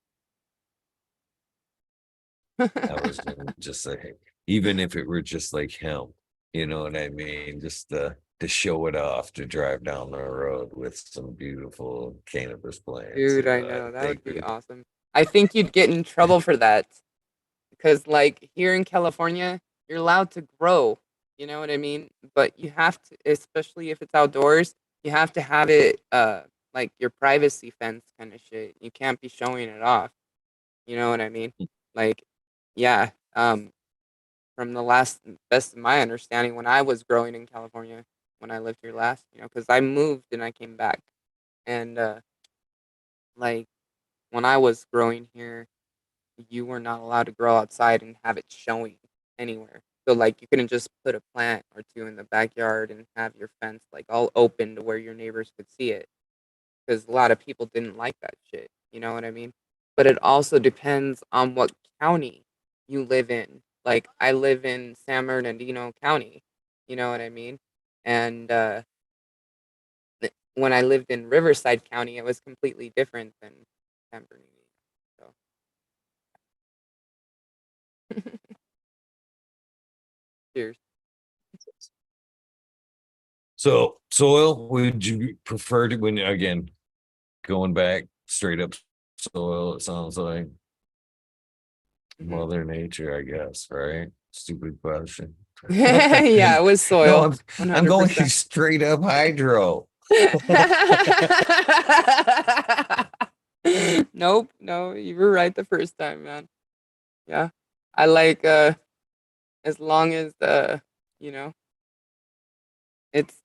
I was gonna just say, even if it were just like hemp, you know what I mean? Just to show it off, to drive down the road with some beautiful cannabis plants. Dude, You I know, I know. That think would be awesome. I think you'd get in trouble for that because, like, here in California, you're allowed to grow. You know what I mean? But you have to, especially if it's outdoors, you have to have it, like your privacy fence kind of shit. You can't be showing it off. You know what I mean? Like, yeah. From the last, best of my understanding, when I was growing in California, when I lived here last, because I moved and I came back, and like when I was growing here, you were not allowed to grow outside and have it showing anywhere. So like you couldn't just put a plant or two in the backyard and have your fence like all open to where your neighbors could see it because a lot of people didn't like that shit. You know what I mean? But it also depends on what county you live in. Like I live in San Bernardino County. You know what I mean? And when I lived in Riverside County, it was completely different than San Bernardino. So, cheers. So soil, would you prefer to, when again going back straight up soil, it sounds like Mhm. Mother Nature, I guess, right? Stupid question. Yeah, it was No, soil. I'm going 100%. straight up hydro. Nope, no, you were right the first time, man. Yeah. I like as long as you know, it's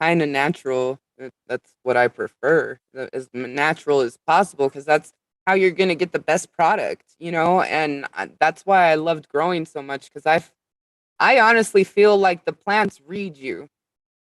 kind of natural. That's what I prefer. As natural as possible because that's how you're going to get the best product, you know? And that's why I loved growing so much cuz I honestly feel like the plants read you.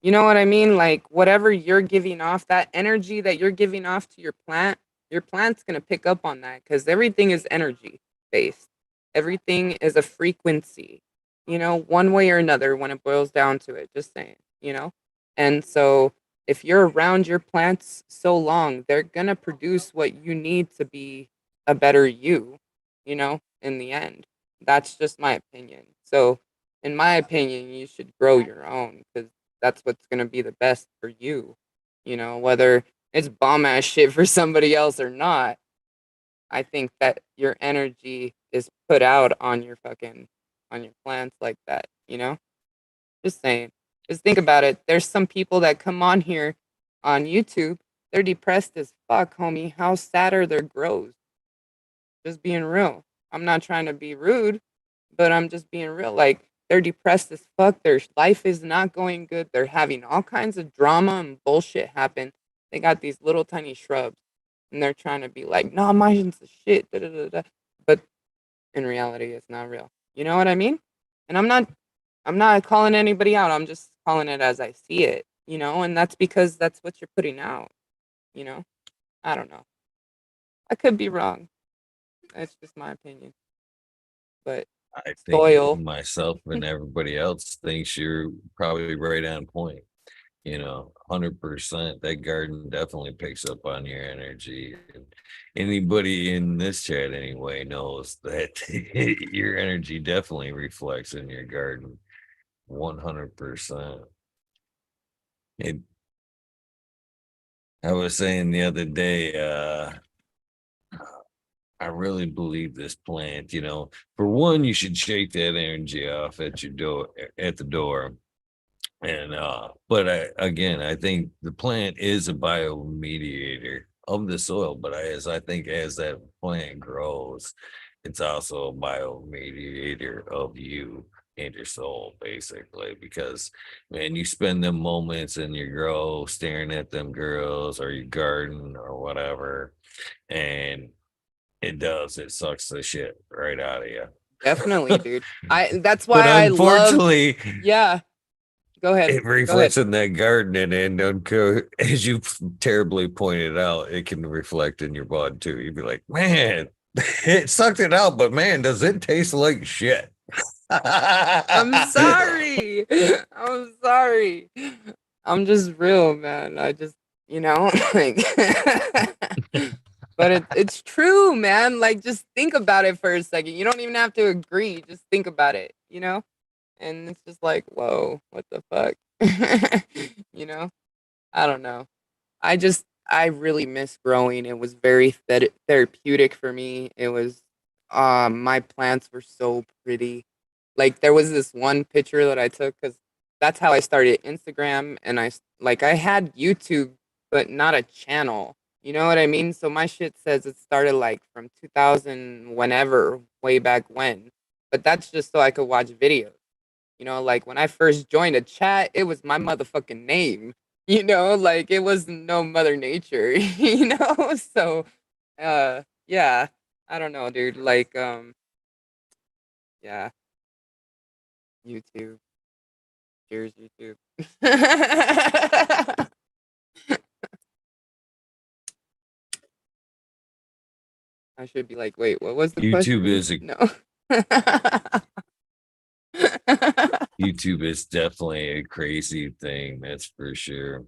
You know what I mean? Like whatever you're giving off, that energy that you're giving off to your plant's going to pick up on that cuz everything is energy based. Everything is a frequency. You know, one way or another when it boils down to it, just saying, you know? And so if you're around your plants so long, they're going to produce what you need to be a better you know, in the end. That's just my opinion. So, in my opinion, you should grow your own because that's what's going to be the best for you know, whether it's bomb ass shit for somebody else or not. I think that your energy is put out on your on your plants like that, you know? Just saying. Just think about it. There's some people that come on here on YouTube, they're depressed as fuck, homie. How sad are their grows? Just being real. I'm not trying to be rude, but I'm just being real. Like they're depressed as fuck. Their life is not going good. They're having all kinds of drama and bullshit happen. They got these little tiny shrubs, and they're trying to be like, "No, mine's the shit." Da, da, da, da. But in reality, it's not real. You know what I mean? And I'm not calling anybody out. I'm just calling it as I see it. You know, and that's because that's what you're putting out. You know, I don't know. I could be wrong. That's just my opinion. But I think soil. myself and everybody else thinks you're probably right on point. 100%. That garden definitely picks up on your energy. And anybody in this chat anyway knows that your energy definitely reflects in your garden. 100%. It, I was saying the other day, I really believe this plant, for one, you should shake that energy off at your door, at the door. And but again, I think the plant is a biomediator of the soil, but I think as that plant grows, it's also a biomediator of you and your soul, basically. Because man, you spend them moments in your grow staring at them girls or your garden or whatever, and it sucks the shit right out of you. Definitely, dude. That's But why I love. unfortunately, Yeah, go ahead. it Go ahead. reflects in that garden, and as you terribly pointed out, it can reflect in your blood too. You'd be like, man, it sucked it out, but man, does it taste like shit? I'm sorry. I'm sorry. I'm just real, man. I just, like but it's true, man. Like just think about it for a second. You don't even have to agree. Just think about it, you know? And it's just like, whoa, what the fuck? you know? I don't know. I really miss growing. It was very therapeutic for me. It was my plants were so pretty. Like there was this one picture that I took cuz that's how I started Instagram and I had YouTube but not a channel. You know what I mean? So my shit says it started like from 2000 whenever, way back when. But that's just so I could watch videos. You know, like when I first joined a chat, it was my motherfucking name. You know, like it was no mother nature, you know? So yeah, I don't know, dude. Like yeah, YouTube. Cheers, YouTube. I should be like, wait, what was the YouTube question? is a No. YouTube is definitely a crazy thing, that's for sure.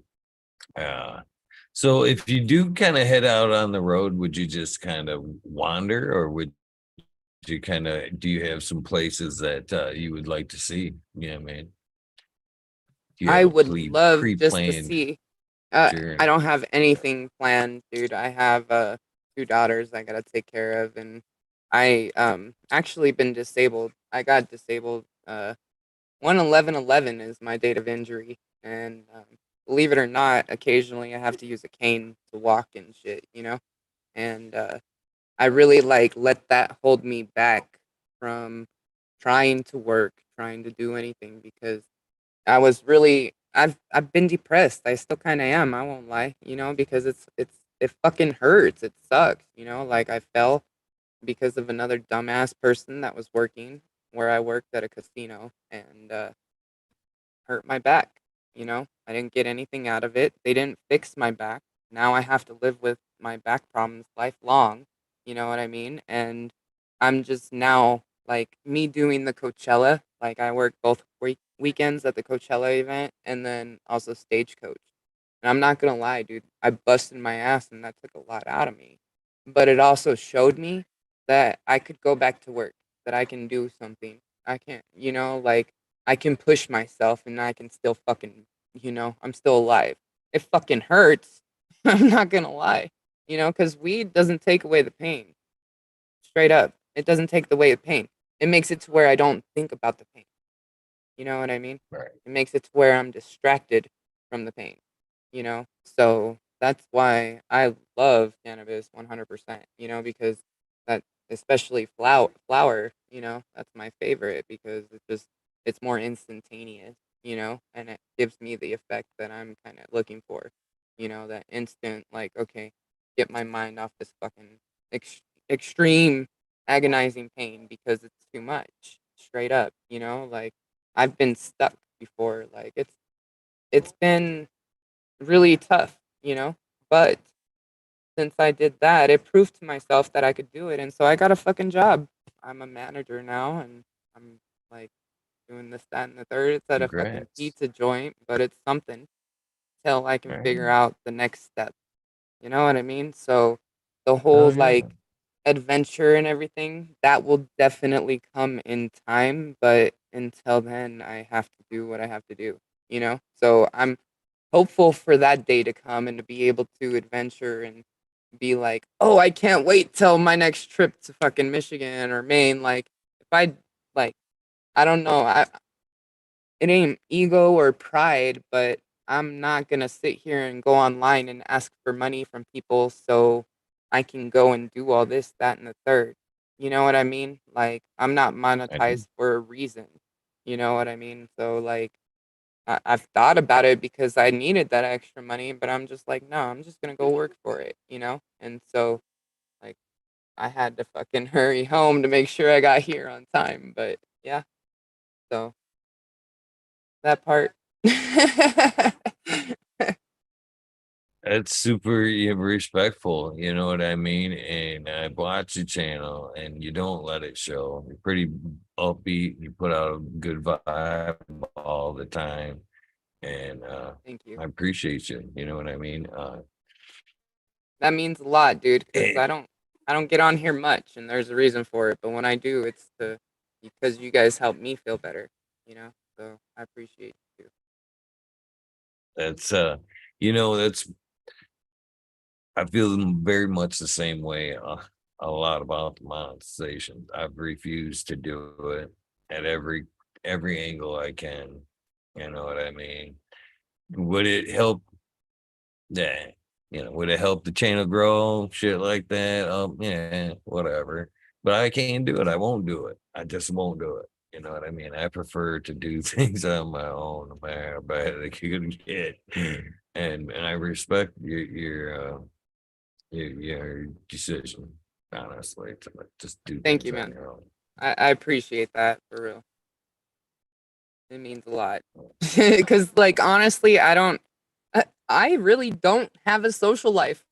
So if you do kind of head out on the road, would you just kind of wander, or would you kind of do you have some places that you would like to see? Yeah, man. Do you I have a would love just to pre-planned see. I journey? don't have anything planned, dude. I have two daughters I gotta take care of, and I actually been disabled. I got disabled. 1/11/11 is my date of injury, and believe it or not, occasionally I have to use a cane to walk and shit, you know. And I really like let that hold me back from trying to work, trying to do anything because I was really I've been depressed. I still kind of am. I won't lie, you know, because it fucking hurts. It sucks, you know. Like I fell because of another dumbass person that was working where I worked at a casino and hurt my back. You know, I didn't get anything out of it. They didn't fix my back. Now I have to live with my back problems lifelong. You know what I mean? And I'm just now like me doing the Coachella. Like I work both weekends at the Coachella event and then also stagecoach. And I'm not gonna lie, dude. I busted my ass and that took a lot out of me. But it also showed me that I could go back to work, that I can do something. I can, you know, like I can push myself and I can still fucking, you know, I'm still alive. It fucking hurts. I'm not gonna lie, you know, because weed doesn't take away the pain. Straight up, it doesn't take away the pain. It makes it to where I don't think about the pain. You know what I mean? Right. It makes it to where I'm distracted from the pain, you know? So that's why I love cannabis 100%, you know, because that, especially flower, you know, that's my favorite because it's more instantaneous, you know, and it gives me the effect that I'm kind of looking for, you know, that instant, like, okay, get my mind off this fucking extreme agonizing pain because it's too much, straight up, you know, like, I've been stuck before, like, it's been really tough, you know, but since I did that, it proved to myself that I could do it, and so I got a fucking job. I'm a manager now, and I'm, like, doing this, that, and the third. It's at a fucking Congrats. pizza joint, but it's something till I can Right. figure out the next step, you know what I mean? So, the Oh whole, yeah. like, adventure and everything, that will definitely come in time, but until then, I have to do what I have to do, you know? So I'm hopeful for that day to come and to be able to adventure and be like, oh, I can't wait till my next trip to fucking Michigan or Maine. Like, if I, like, I don't know, it ain't ego or pride, but I'm not gonna sit here and go online and ask for money from people so I can go and do all this, that, and the third. You know what I mean? Like, I'm not I do. monetized for a reason. You know what I mean? So, like, I've thought about it because I needed that extra money, but I'm just like, no, I'm just gonna go work for it, you know? And so, like, I had to fucking hurry home to make sure I got here on time. But yeah, so that part. That's super respectful, you know what I mean? And I watch the channel and you don't let it show. You're pretty upbeat, you put out a good vibe all the time. And Thank you. I appreciate you, you know what I mean? That means a lot, dude, because And I don't get on here much, and there's a reason for it. But when I do, it's to because you guys help me feel better, you know. So I appreciate you. that's you know, that's I feel very much the same way a lot about the monetization. I've refused to do it at every angle I can. You know what I mean? Would it help? Yeah, you know, would it help the channel grow? Shit like that. Yeah, whatever. But I can't do it. I won't do it. I just won't do it. You know what I mean? I prefer to do things on my own, no matter how bad it could get. And I respect your decision, honestly, to like just do Thank things you, on man. your own. I appreciate that for real. It means a lot. Because, like, honestly, I really don't have a social life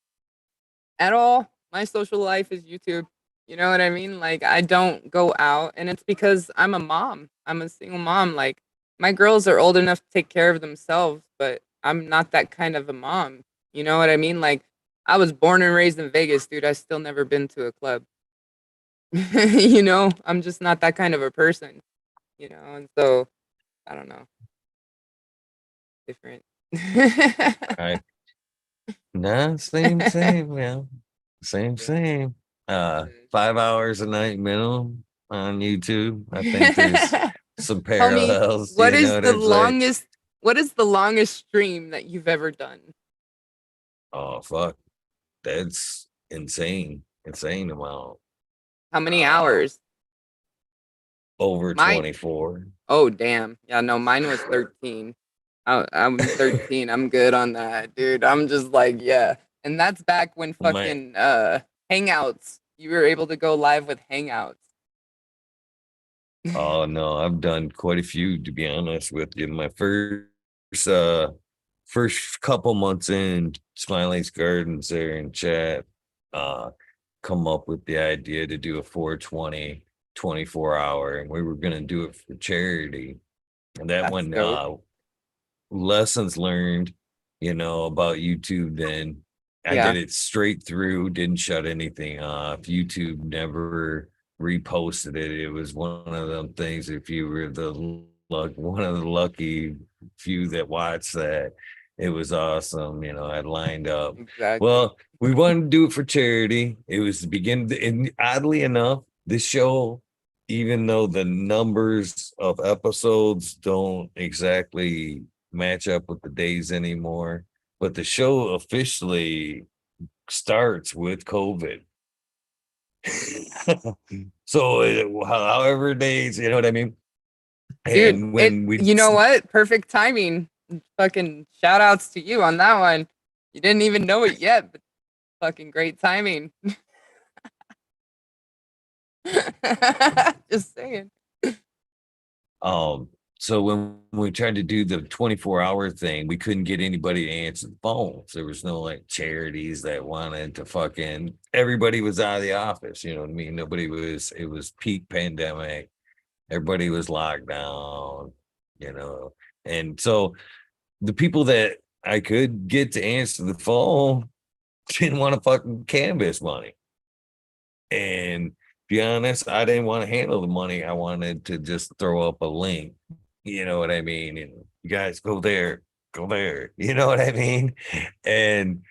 at all. My social life is YouTube. You know what I mean? Like I don't go out, and it's because I'm a mom. I'm a single mom. Like my girls are old enough to take care of themselves, but I'm not that kind of a mom. You know what I mean? Like I was born and raised in Vegas, dude. I still never been to a club. You know, I'm just not that kind of a person, you know, and so I don't know. Different. I nah, same, man. Same. 5 hours a night minimum on YouTube. I think there's some Homie, parallels, you know what I'm saying? what is the longest stream that you've ever done? Oh fuck. That's insane. Insane amount. How many Uh hours? over Mine 24. Oh damn. Yeah, no, mine was 13. I'm 13. I'm good on that, dude. I'm just like, yeah. And that's back when My fucking Hangouts. You were able to go live with Hangouts. oh no, I've done quite a few to be honest with you. My uh first couple months in Smiley's Gardens there in chat, uh come up with the idea to do a 420 24 hour, and we were gonna do it for charity. And that That's one dope. lessons learned, about YouTube then. I did Yeah, it straight through, didn't shut anything off. YouTube never reposted it. It was one of them things. If you were one of the lucky few that watched that, it was awesome. I lined up. exactly. Well, we wanted to do it for charity. It was the begin, and oddly enough, this show, even though the numbers of episodes don't exactly match up with the days anymore, but the show officially starts with COVID. So however days, you know what I mean? Dude, And when we you know what? Perfect timing. Fucking shout outs to you on that one. You didn't even know it yet, but fucking great timing. Just saying. um so when we tried to do the 24-hour thing, we couldn't get anybody to answer the phones. There was no like charities that wanted to everybody was out of the office, you know what I mean? It was peak pandemic. Everybody was locked down, you know. And so the people that I could get to answer the phone didn't want to fucking canvas money. And be honest, I didn't want to handle the money. I wanted to just throw up a link. You know what I mean? And you guys go there, go there. You know what I mean? And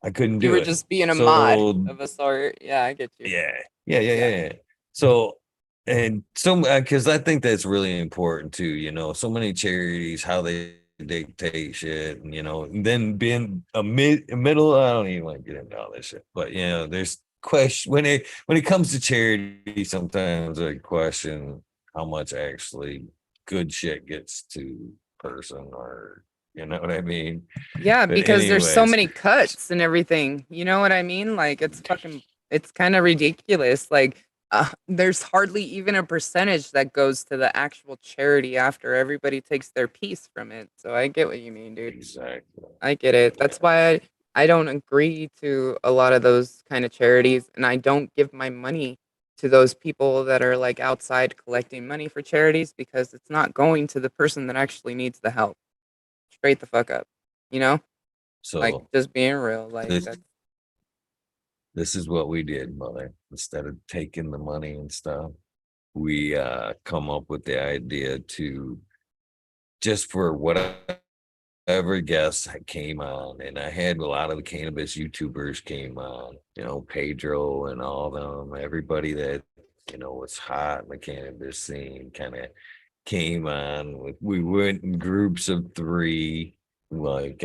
I couldn't You do were it. just being a mod So of a sort. Yeah, I get you. yeah, yeah. Yeah. Yeah. So and so because I think that's really important too. So many charities, how they dictate shit, and and then being a middle. I don't even want to get into all this shit, but there's question when it comes to charity. Sometimes I question how much actually good shit gets to person, or you know what I mean. Yeah, But because there's so anyways, many cuts and everything. You know what I mean? Like it's kind of ridiculous. Like there's hardly even a percentage that goes to the actual charity after everybody takes their piece from it. So I get what you mean, dude. exactly. I get it. Yeah. That's why I don't agree to a lot of those kind of charities, and I don't give my money to those people that are like outside collecting money for charities because it's not going to the person that actually needs the help. Straight the fuck up. You know? Like So just being real. Like this that's this is what we did, mother. Instead of taking the money and stuff, we come up with the idea to just for whatever guests came on, and I had a lot of the cannabis YouTubers came on, Pedro and all them, everybody that was hot in the cannabis scene kind of came on. We went in groups of three, like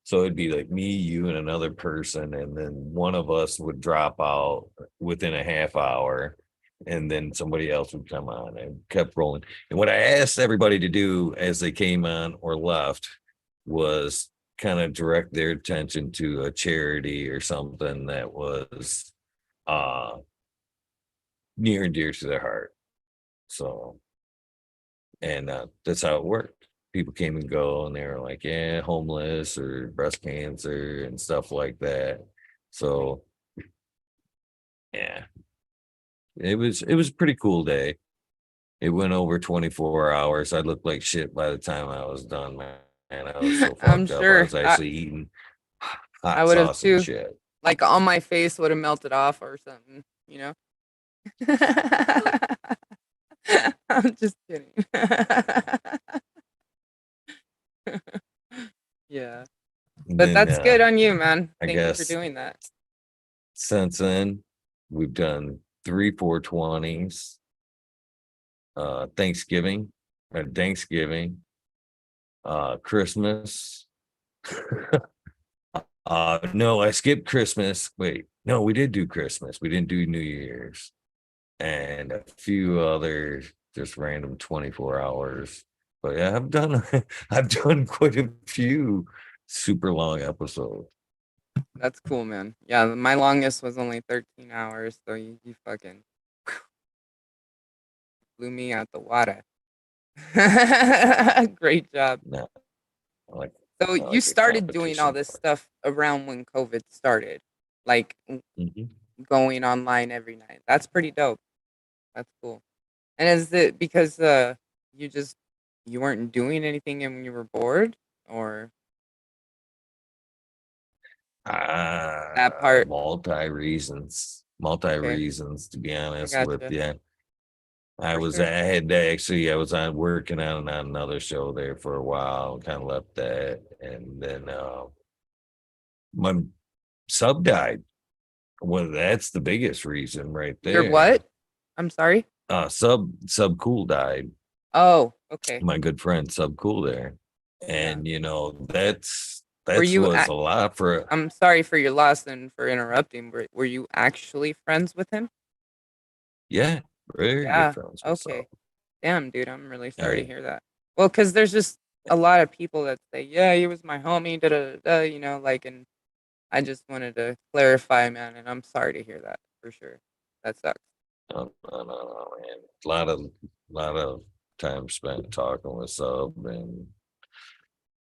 so it'd be like me, you, and another person, and then one of us would drop out within a half hour, and then somebody else would come on, and kept rolling. And what I asked everybody to do as they came on or left was kind of direct their attention to a charity or something that was uh near and dear to their heart. So, and that's how it worked. People came and go, and they were like, yeah, homeless or breast cancer and stuff like that. So Yeah. It was a pretty cool day. It went over 24 hours. I looked like shit by the time I was done, man. I was so I'm fucked up. I sure was actually eating I hot would have sauce and too. shit. Like all my face would have melted off or something, you know? I'm just kidding. Yeah. And But then that's good on you, man. I Thank you for guess doing that. since then, we've done 3 420s, Thanksgiving, Christmas. No, I skipped Christmas. Wait, no, we did do Christmas. We didn't do New Year's. And a few other just random 24 hours. But yeah, I've done I've done quite a few super long episodes. That's cool, man. Yeah, my longest was only 13 hours, so you fucking blew me out the water. Great job. No, like So you like a started doing all competition. this stuff around when COVID started, like Mhm. going online every night. That's pretty dope. That's cool. And is it because you just you weren't doing anything and you were bored, or that part? Multi Okay, reasons, to be I honest with gotcha you. for sure. I was on working on another show there for a while, kind of left that. And then my sub died. Well, that's the biggest reason right Your there. what? I'm sorry. Sub Cool died. Oh, okay. My good friend Sub Cool there. Yeah. And Were that's you? was a lot for. I'm sorry for your loss and for interrupting. Were you actually friends with him? Yeah, very good Yeah. friends with Sub. Okay. Damn, dude, I'm really sorry to I hear that. Well, because there's just a lot of people that say, "Yeah, he was my homie," da da da, like, and I just wanted to clarify, man, and I'm sorry to hear that for sure. That sucks. no, man. Lot of time spent talking with Sub, and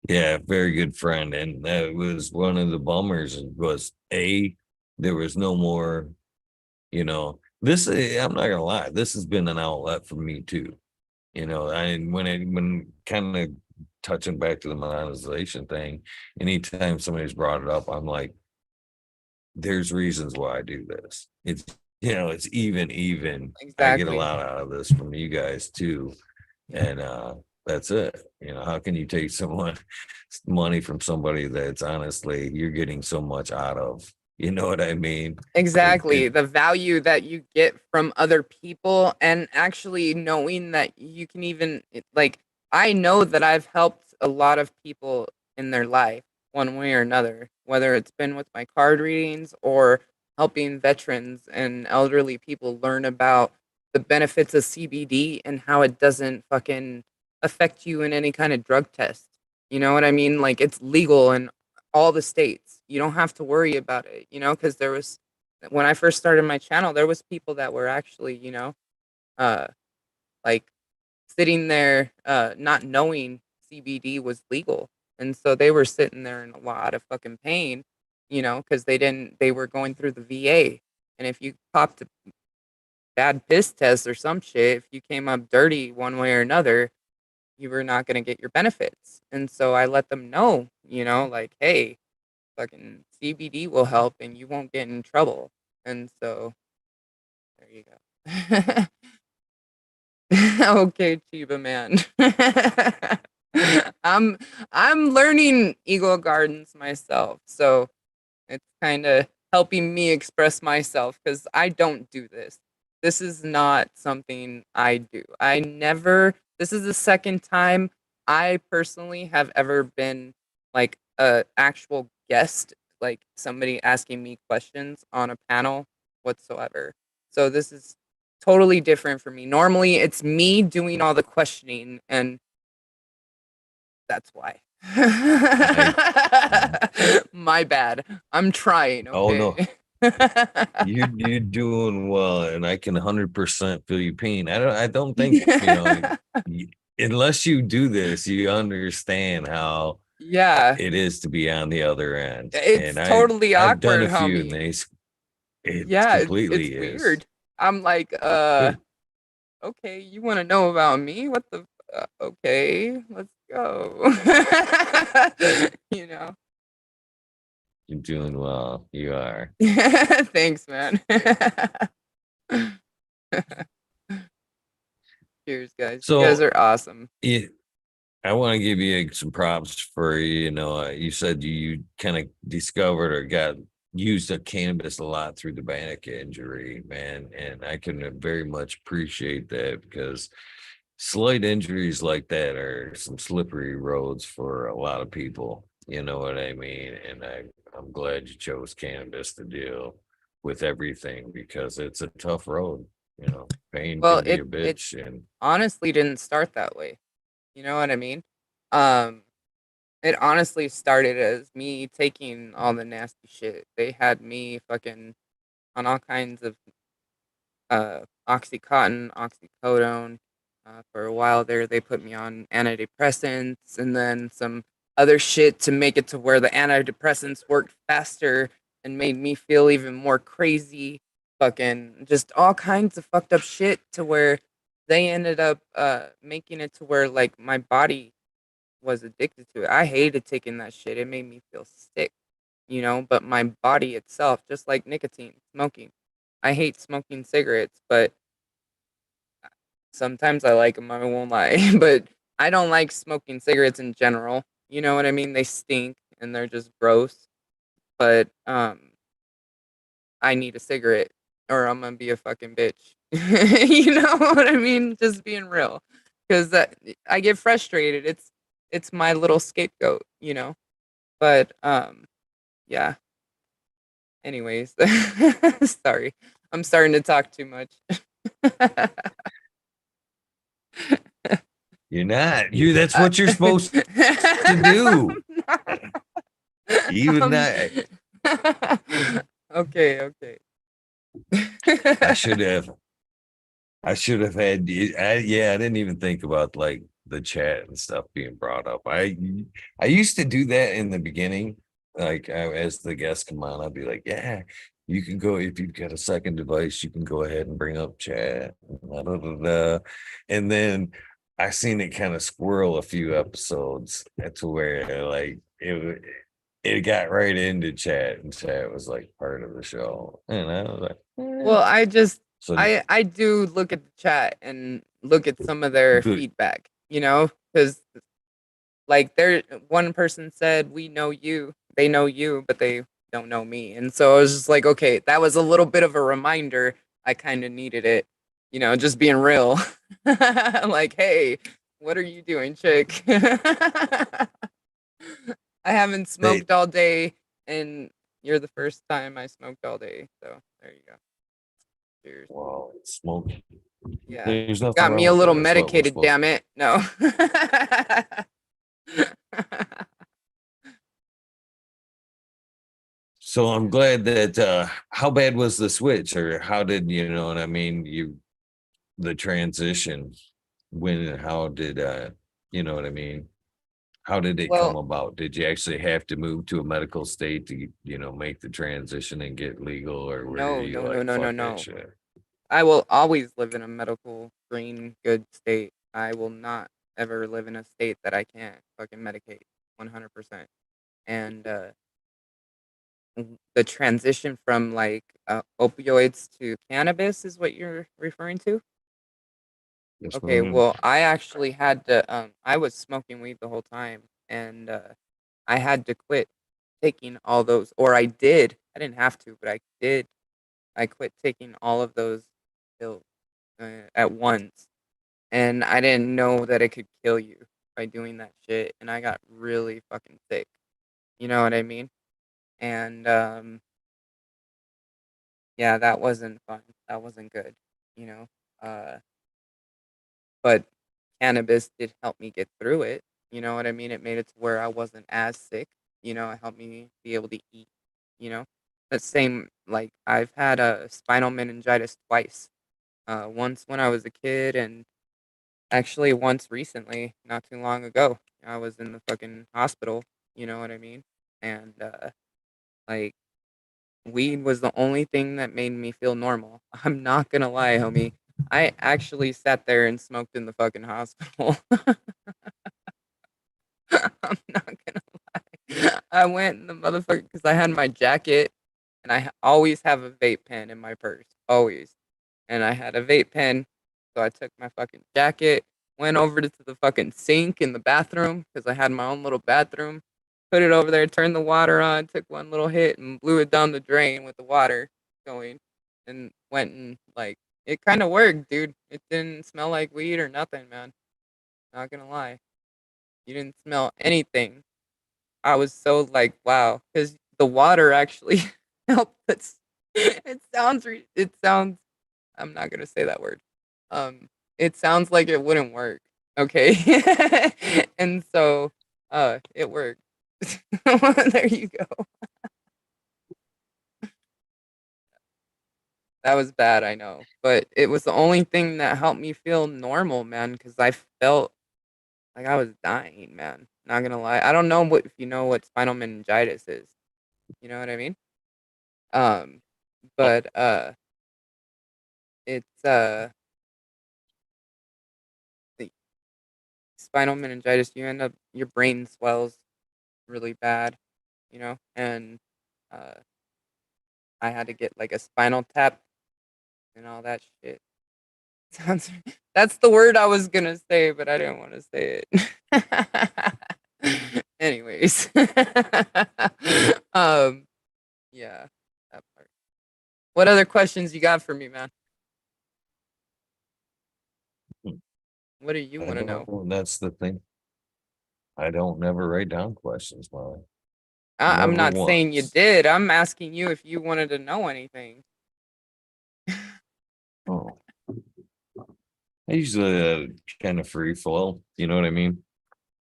yeah, very good friend. And that was one of the bummers was there was no more, this I'm not gonna lie, this has been an outlet for me too. When kind of touching back to the monetization thing, anytime somebody's brought it up, I'm like, there's reasons why I do this. It's even. I get a Exactly. lot out of this from you guys too. And that's it. How can you take someone money from somebody that's honestly you're getting so much out of? You know what I mean? Exactly. It The value that you get from other people and actually knowing that you can even like I know that I've helped a lot of people in their life one way or another, whether it's been with my card readings or helping veterans and elderly people learn about the benefits of CBD and how it doesn't fucking affect you in any kind of drug test. You know what I mean? Like it's legal in all the states. You don't have to worry about it, because there was when I first started my channel, there was people that were actually, uh, like sitting there, not knowing CBD was legal, and so they were sitting there in a lot of fucking pain, because they were going through the VA, and if you popped a bad piss test or some shit, if you came up dirty one way or another, you were not gonna get your benefits, and so I let them know, like, hey, fucking CBD will help, and you won't get in trouble, and so there you go. Okay, Chiba man. I'm I'm learning Eagle Gardens myself, so it's kind of helping me express myself because I don't do this. This is not something I do. This is the second time I personally have ever been like a actual guest, like somebody asking me questions on a panel whatsoever. So this is totally different for me. Normally it's me doing all the questioning, and that's why. I My bad. I'm trying, oh no, okay? you're doing well, and I can 100% feel your pain. I don't think unless you do this, you understand how Yeah, it is to be on the other end. it's And totally I've done awkward, a few, and homie. It Yeah, it's completely is. weird. I'm like, Good. okay, you want to know about me? What the? Okay, let's go. you know. You're doing well. You are. Thanks, man. Cheers, guys. You guys So are awesome. it, I want to give you some props for, you said you kind of discovered or got used a cannabis a lot through the back injury, man. And I can very much appreciate that because slight injuries like that are some slippery roads for a lot of people. You know what I mean? And I'm glad you chose cannabis to deal with everything because it's a tough road. Pain Well, can be a it bitch, and honestly didn't start that way. You know what I mean? Um, it honestly started as me taking all the nasty shit. They had me fucking on all kinds of oxycontin, oxycodone. For a while there, they put me on antidepressants and then some other shit to make it to where the antidepressants worked faster and made me feel even more crazy. Fucking just all kinds of fucked up shit to where they ended up making it to where like my body was addicted to it. I hated taking that shit. It made me feel sick, but my body itself, just like nicotine, smoking. I hate smoking cigarettes, but sometimes I like them, I won't lie. But I don't like smoking cigarettes in general. You know what I mean? They stink and they're just gross. But I need a cigarette or I'm gonna be a fucking bitch. You know what I mean? Just being real. Because I get frustrated. It's my little scapegoat. But yeah. Anyways, sorry. I'm starting to talk too much. you're not. That's Uh, what you're supposed to do. Even um, that, okay, okay. I should have. I should have had. Yeah, I didn't even think about like the chat and stuff being brought up. I used to do that in the beginning. Like as the guests come on, I'd be like, "Yeah, you can go if you've got a second device. You can go ahead and bring up chat." Da, da, da, da. And then I seen it kind of squirrel a few episodes to where like it got right into chat, and chat was like part of the show. And I was like, Well, I just so I do look at the chat and look at some of their good. feedback, because like there one person said we know you, they know you, but they don't know me. And so I was just like, okay, that was a little bit of a reminder. I kind of needed it, just being real. Like, hey, what are you doing, chick? I haven't They smoked all day, and you're the first time I smoked all day. So there you go. Cheers. Wow, smoke. Yeah. There's nothing Got me wrong a with little that. That's what we're medicated, supposed damn to. it. No. So I'm glad that how bad was the switch or how did you know what I mean? The transition when and how did you know what I mean? How did it come Well, about? Did you actually have to move to a medical state to, make the transition and get legal or were no, you no, no, like no, no, fuck that no. shit? I will always live in a medical green good state. I will not ever live in a state that I can't fucking medicate 100%. And the transition from like opioids to cannabis is what you're referring to? Yes, Okay, ma'am. well, I actually had to I was smoking weed the whole time and I had to quit taking all those, or I did. I didn't have to, but I did. I quit taking all of those pills at once, and I didn't know that it could kill you by doing that shit, and I got really fucking sick. You know what I mean? And yeah, that wasn't fun. That wasn't good. You know, uh, but cannabis did help me get through it. You know what I mean? It made it to where I wasn't as sick. It helped me be able to eat. You know, the same like I've had a spinal meningitis twice. Once when I was a kid, and actually once recently, not too long ago. I was in the fucking hospital. You know what I mean? And like weed was the only thing that made me feel normal. I'm not gonna lie, homie. I actually sat there and smoked in the fucking hospital. I'm not gonna lie. I went in the motherfucker because I had my jacket, and always have a vape pen in my purse, always. And I had a vape pen, so I took my fucking jacket, went over to the fucking sink in the bathroom because I had my own little bathroom, put it over there, turned the water on, took one little hit, and blew it down the drain with the water going, and went and like it kind of worked, dude. It didn't smell like weed or nothing, man. Not gonna lie, you didn't smell anything. I was so like, wow, because the water actually helped. It sounds. I'm not gonna say that word. Um, it sounds like it wouldn't work. Okay, and so it worked. There you go. That was bad, I know, but it was the only thing that helped me feel normal, man. Because I felt like I was dying, man. Not gonna lie. I don't know what if you know what spinal meningitis is. You know what I mean? Um, but it's the spinal meningitis. You end up your brain swells really bad, and uh, I had to get like a spinal tap and all that shit. Sounds that's the word I was gonna say, but I didn't want to say it. Anyways, um, yeah, that part. What other questions you got for me, man? What do you I want to know? don't. That's the thing. I don't never write down questions, Molly. I'm Never not saying you once. did. I'm asking you if you wanted to know anything. Oh, I usually kind of free flow. You know what I mean?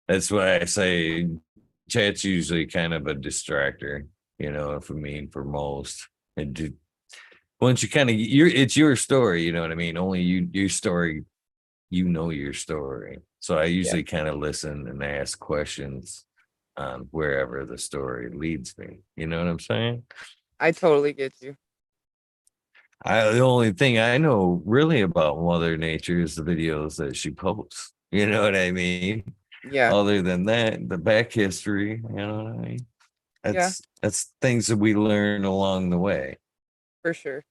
That's why I say chat's usually kind of a distractor. For me and for most. And once you kind of it's your story. You know what I mean? Only your story. You know your story. So I Yeah, usually kind of listen and ask questions on wherever the story leads me. You know what I'm saying? I totally get you. The only thing I know really about Mother Nature is the videos that she posts. You know what I mean? Yeah, Other than that, the back history, you know what I mean? yeah, That's things that we learn along the way. for sure,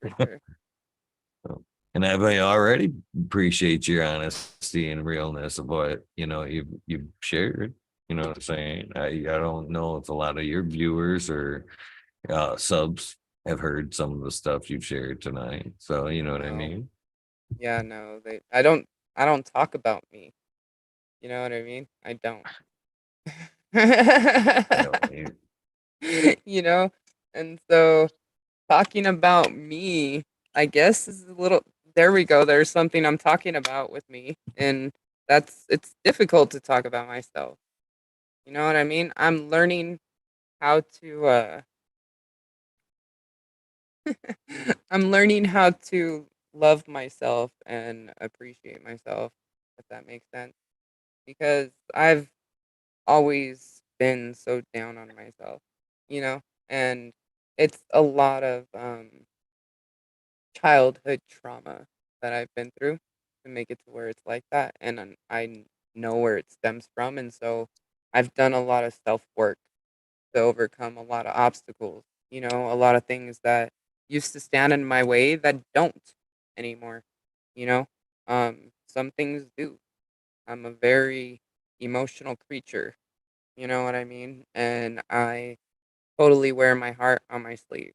for sure. And I already appreciate your honesty and realness of what you've shared. You know what I'm saying? I don't know if a lot of your viewers or subs have heard some of the stuff you've shared tonight. So you know what I No, mean? yeah, no, I don't talk about me. You know what I mean? I don't. You know, you- You know? And so talking about me, I guess is a little there we go. There's something I'm talking about with me. And it's difficult to talk about myself. You know what I mean? I'm learning how to I'm learning how to love myself and appreciate myself, if that makes sense. Because I've always been so down on myself, you know? And it's a lot of childhood trauma that I've been through to make it to where it's like that. And know where it stems from. And so I've done a lot of self work to overcome a lot of obstacles, a lot of things that used to stand in my way that don't anymore, you know? Some things do. I'm a very emotional creature, you know what I mean? And I totally wear my heart on my sleeve.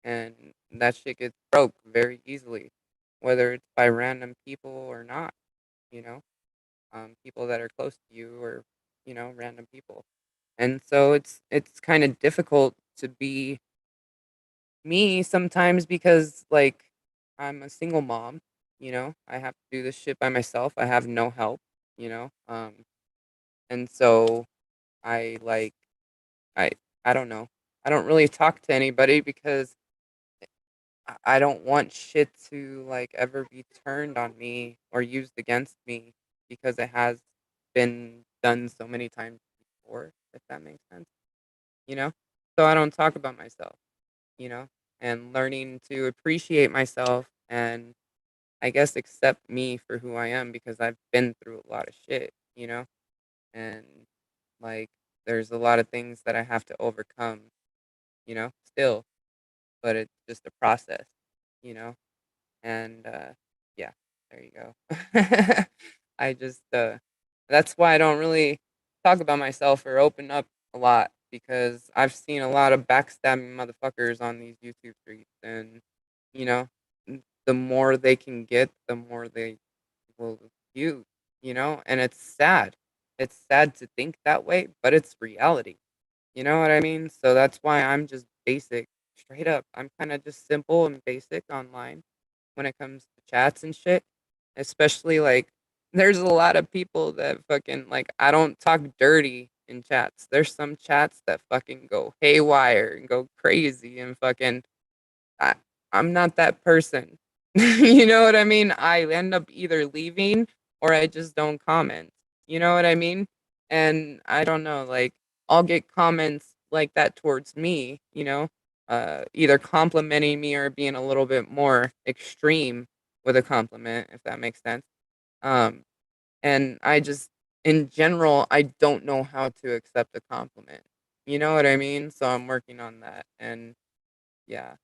And that shit gets broke very easily, whether it's by random people or not, you know? People that are close to you or, random people. And so it's kind of difficult to be me sometimes because like I'm a single mom, I have to do this shit by myself. I have no help, you know. And so I like I I don't know. I don't really talk to anybody because I don't want shit to like ever be turned on me or used against me because it has been done so many times before, if that makes sense, you know? So I don't talk about myself. you know, and learning to appreciate myself and I guess accept me for who I am because I've been through a lot of shit, you know, and like there's a lot of things that I have to overcome, still, but it's just a process, you know, and yeah, there you go. I just that's why I don't really talk about myself or open up a lot because I've seen a lot of backstabbing motherfuckers on these YouTube streets, and you know, the more they can get, the more they will use, and it's sad. It's sad to think that way, but it's reality. You know what I mean? So that's why I'm just basic, straight up. I'm kind of just simple and basic online when it comes to chats and shit. Especially like there's a lot of people that fucking like I don't talk dirty in chats. There's some chats that fucking go haywire and go crazy and fucking I, I'm not that person. You know what I mean? I end up either leaving or I just don't comment. You know what I mean? And I don't know, like I'll get comments like that towards me, either complimenting me or being a little bit more extreme with a compliment, if that makes sense. Um, and I just, in general, I don't know how to accept a compliment. You know what I mean? So I'm working on that. And yeah.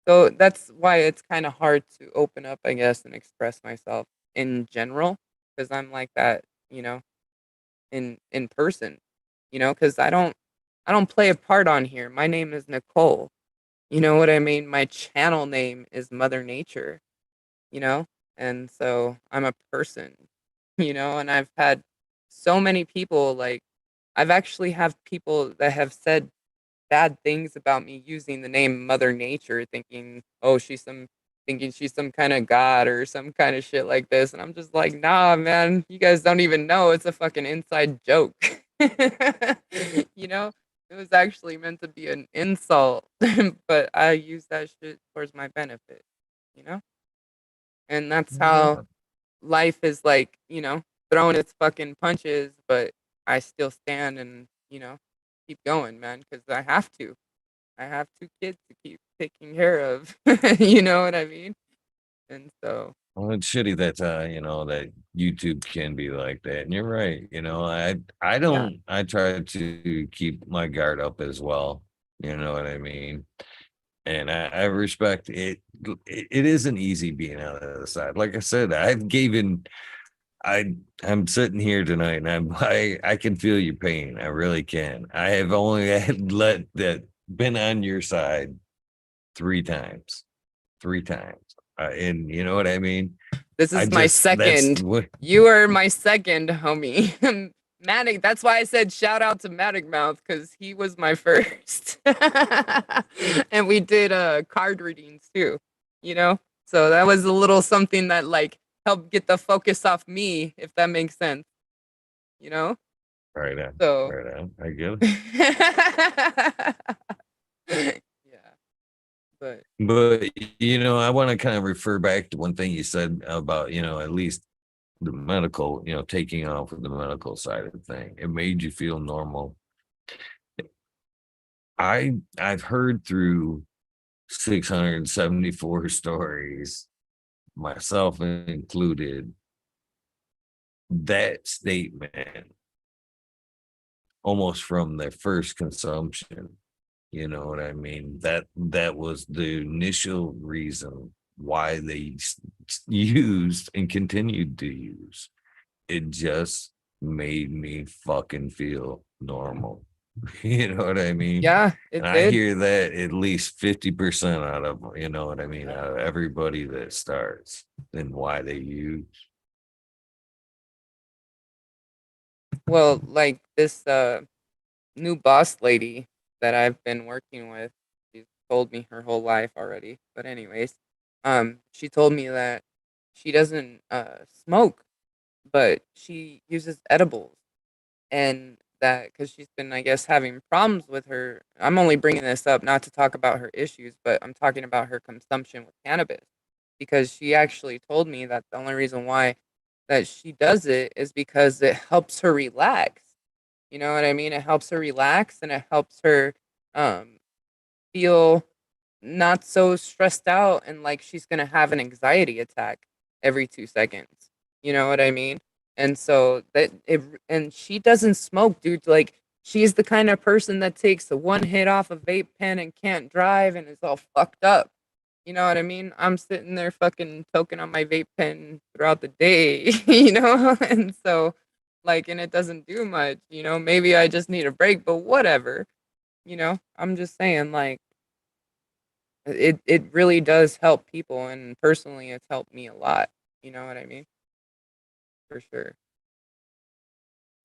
So that's why it's kind of hard to open up, I guess, and express myself in general because I'm like that, in person, because I don't play a part on here. My name is Nicole. You know what I mean? My channel name is Mother Nature, you know? And so I'm a person, and I've had so many people like I've actually have people that have said bad things about me using the name Mother Nature, thinking she's some kind of god or some kind of shit like this. And I'm just like, nah, man, you guys don't even know. It's a fucking inside joke. you know, it was actually meant to be an insult, but I use that shit towards my benefit, you know? And that's how life is like, throwing its fucking punches, but I still stand and, keep going, man, because I have to. I have 2 kids to keep taking care of. You know what I mean? And so Well, it's shitty that that YouTube can be like that. And you're right. I yeah. don't I try to keep my guard up as well. You know what I mean? And I respect it. It isn't easy being on the other side. Like I said, I've given I'm sitting here tonight and I can feel your pain. I really can. I have only had let that been on your side 3 times. 3 times. And you know what I mean? This I is my just that's second. what You are my second, homie. Matic, that's why I said shout out to Matic Mouth because he was my first. And we did card readings too, you know? So that was a little something that like helped get the focus off me, if that makes sense, you know? right on. So Right on. I get it. yeah, but But I want to kind of refer back to one thing you said about, at least the medical, taking off of the medical side of the thing. It made you feel normal. I've heard through 674 stories, myself included, that statement almost from their first consumption. You know what I mean? That was the initial reason why they used and continued to use. It just made me fucking feel normal. You know what I mean? yeah, And it I did. hear that at least 50% out of, you know what I mean, out of everybody that starts and why they use. Well, like this new boss lady that I've been working with, she's told me her whole life already. But anyways, she told me that she doesn't smoke, but she uses edibles, and that because she's been, I guess, having problems with her. I'm only bringing this up not to talk about her issues, but I'm talking about her consumption with cannabis because she actually told me that the only reason why that she does it is because it helps her relax. You know what I mean? It helps her relax and it helps her um, feel not so stressed out and like she's gonna have an anxiety attack every 2 seconds. You know what I mean? And so and she doesn't smoke, dude. Like she's the kind of person that takes the one hit off a vape pen and can't drive and is all fucked up. You know what I mean? I'm sitting there fucking toking on my vape pen throughout the day, you know? And so like and it doesn't do much, you know? Maybe I just need a break, but whatever. You know? I'm just saying like it really does help people, and personally it's helped me a lot. You know what I mean? For sure.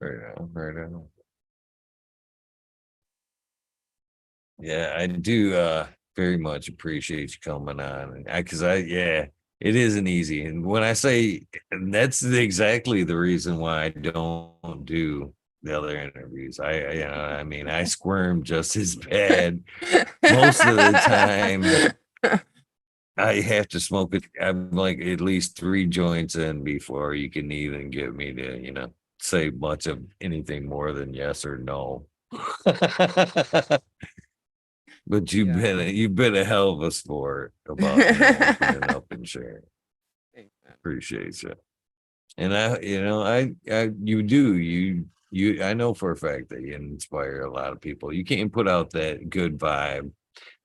Right on, right on. Yeah, I do very much appreciate you coming on. Because yeah, it isn't easy. And when I say, and that's exactly the reason why I don't do the other interviews. You know, I mean, I squirm just as bad most of the time. I have to smoke it. I'm like at least 3 joints in before you can even get me to, you know, say much of anything more than yes or no. But Yeah. you've been a hell of a sport about, you know, opening up and sharing. Thanks, man. Appreciate you. And you know, you do I know for a fact that you inspire a lot of people. You can't put out that good vibe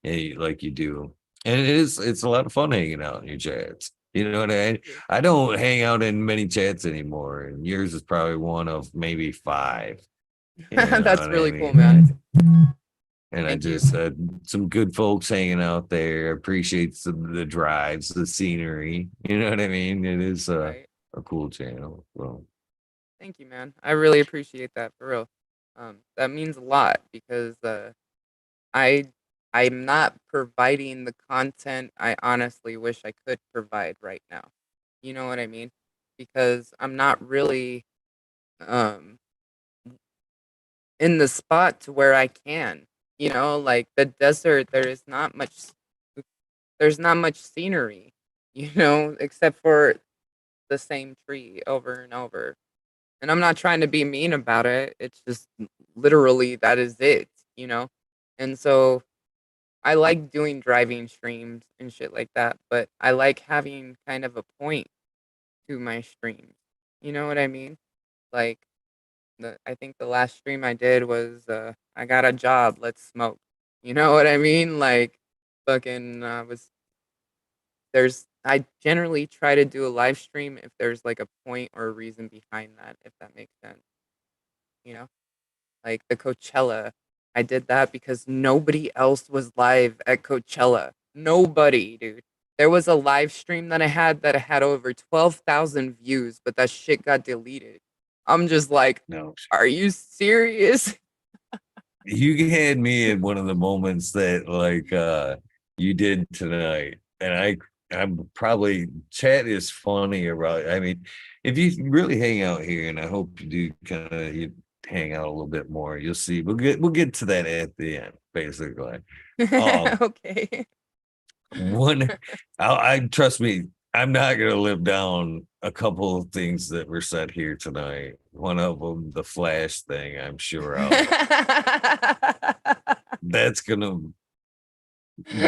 like you do, and it's a lot of fun hanging out in your chats. You know what I mean? Yeah. I don't hang out in many chats anymore, and yours is probably one of maybe 5. You know That's what I really cool, mean? man. And I Thank you. just some good folks hanging out there. Appreciate the drives, the scenery. You know what I mean? It is Right. a cool channel. Well, Thank you, man. I really appreciate that for real. That means a lot because I I'm not providing the content I honestly wish I could provide right now. You know what I mean? Because I'm not really um in the spot to where I can. You know, like the desert, there's not much scenery, you know, except for the same tree over and over. And I'm not trying to be mean about it. It's just literally that is it, you know? And so I like doing driving streams and shit like that, but I like having kind of a point to my streams. You know what I mean? Like I think the last stream I did was I got a job, let's smoke. You know what I mean? Like fucking was there's I generally try to do a live stream if there's like a point or a reason behind that, if that makes sense. You know? Like the Coachella. I did that because nobody else was live at Coachella. Nobody, dude. There was a live stream that I had over 12,000 views, but that shit got deleted. I'm just like, no, are you serious? you had me at one of the moments that like you did tonight, and I'm probably chat is funny about. I mean, if you really hang out here, and I hope you do kind of you hang out a little bit more, you'll see. We'll get to that at the end, basically. Okay. One, I trust me, I'm not gonna live down a couple of things that were said here tonight. One of them, the Flash thing, I'm sure that's gonna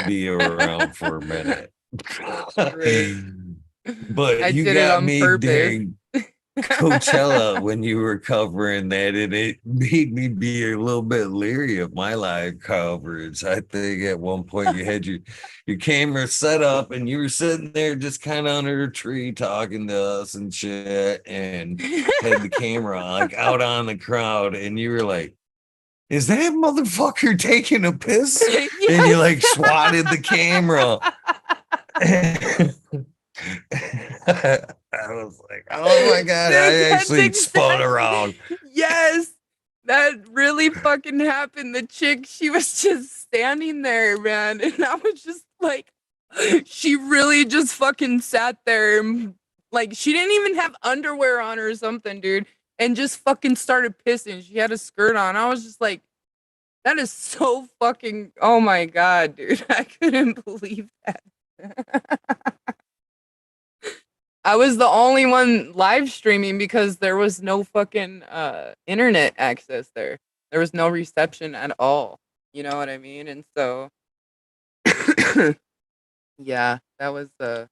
be around for a minute. Great. But I you did it got on me purpose. during Coachella when you were covering that, and it made me be a little bit leery of my live coverage. I think at one point you had your camera set up and you were sitting there just kind of under a tree talking to us and shit, and had the camera like out on the crowd, and you were like, "Is that motherfucker taking a piss?" And you like Yes. swatted the camera. I was like, oh my God, I Dude, that's actually spun exactly. around. Yes. That really fucking happened. The chick, she was just standing there, man. And I was just like, she really just fucking sat there. Like, she didn't even have underwear on or something, dude. And just fucking started pissing. She had a skirt on. I was just like, that is so fucking. Oh my God, dude. I couldn't believe that. I was the only one live streaming because there was no fucking internet access there. There was no reception at all. You know what I mean? And so Yeah, that was That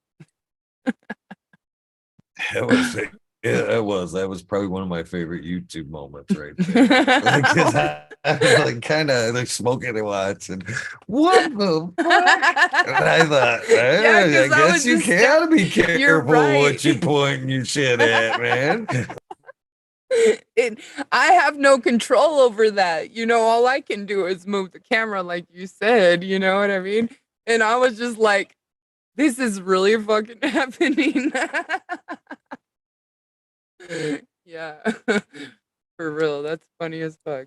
was that was probably one of my favorite YouTube moments right there. Like, cause I was like kind of like smoking and watching. What the fuck? And I thought, Yeah, I because I guess was you just can be you're careful right. what you're pointing your shit at, man. I have no control over that. All I can do is move the camera like you said, you know what I mean? And I was just like, this is really fucking happening. Yeah. For real. That's funny as fuck.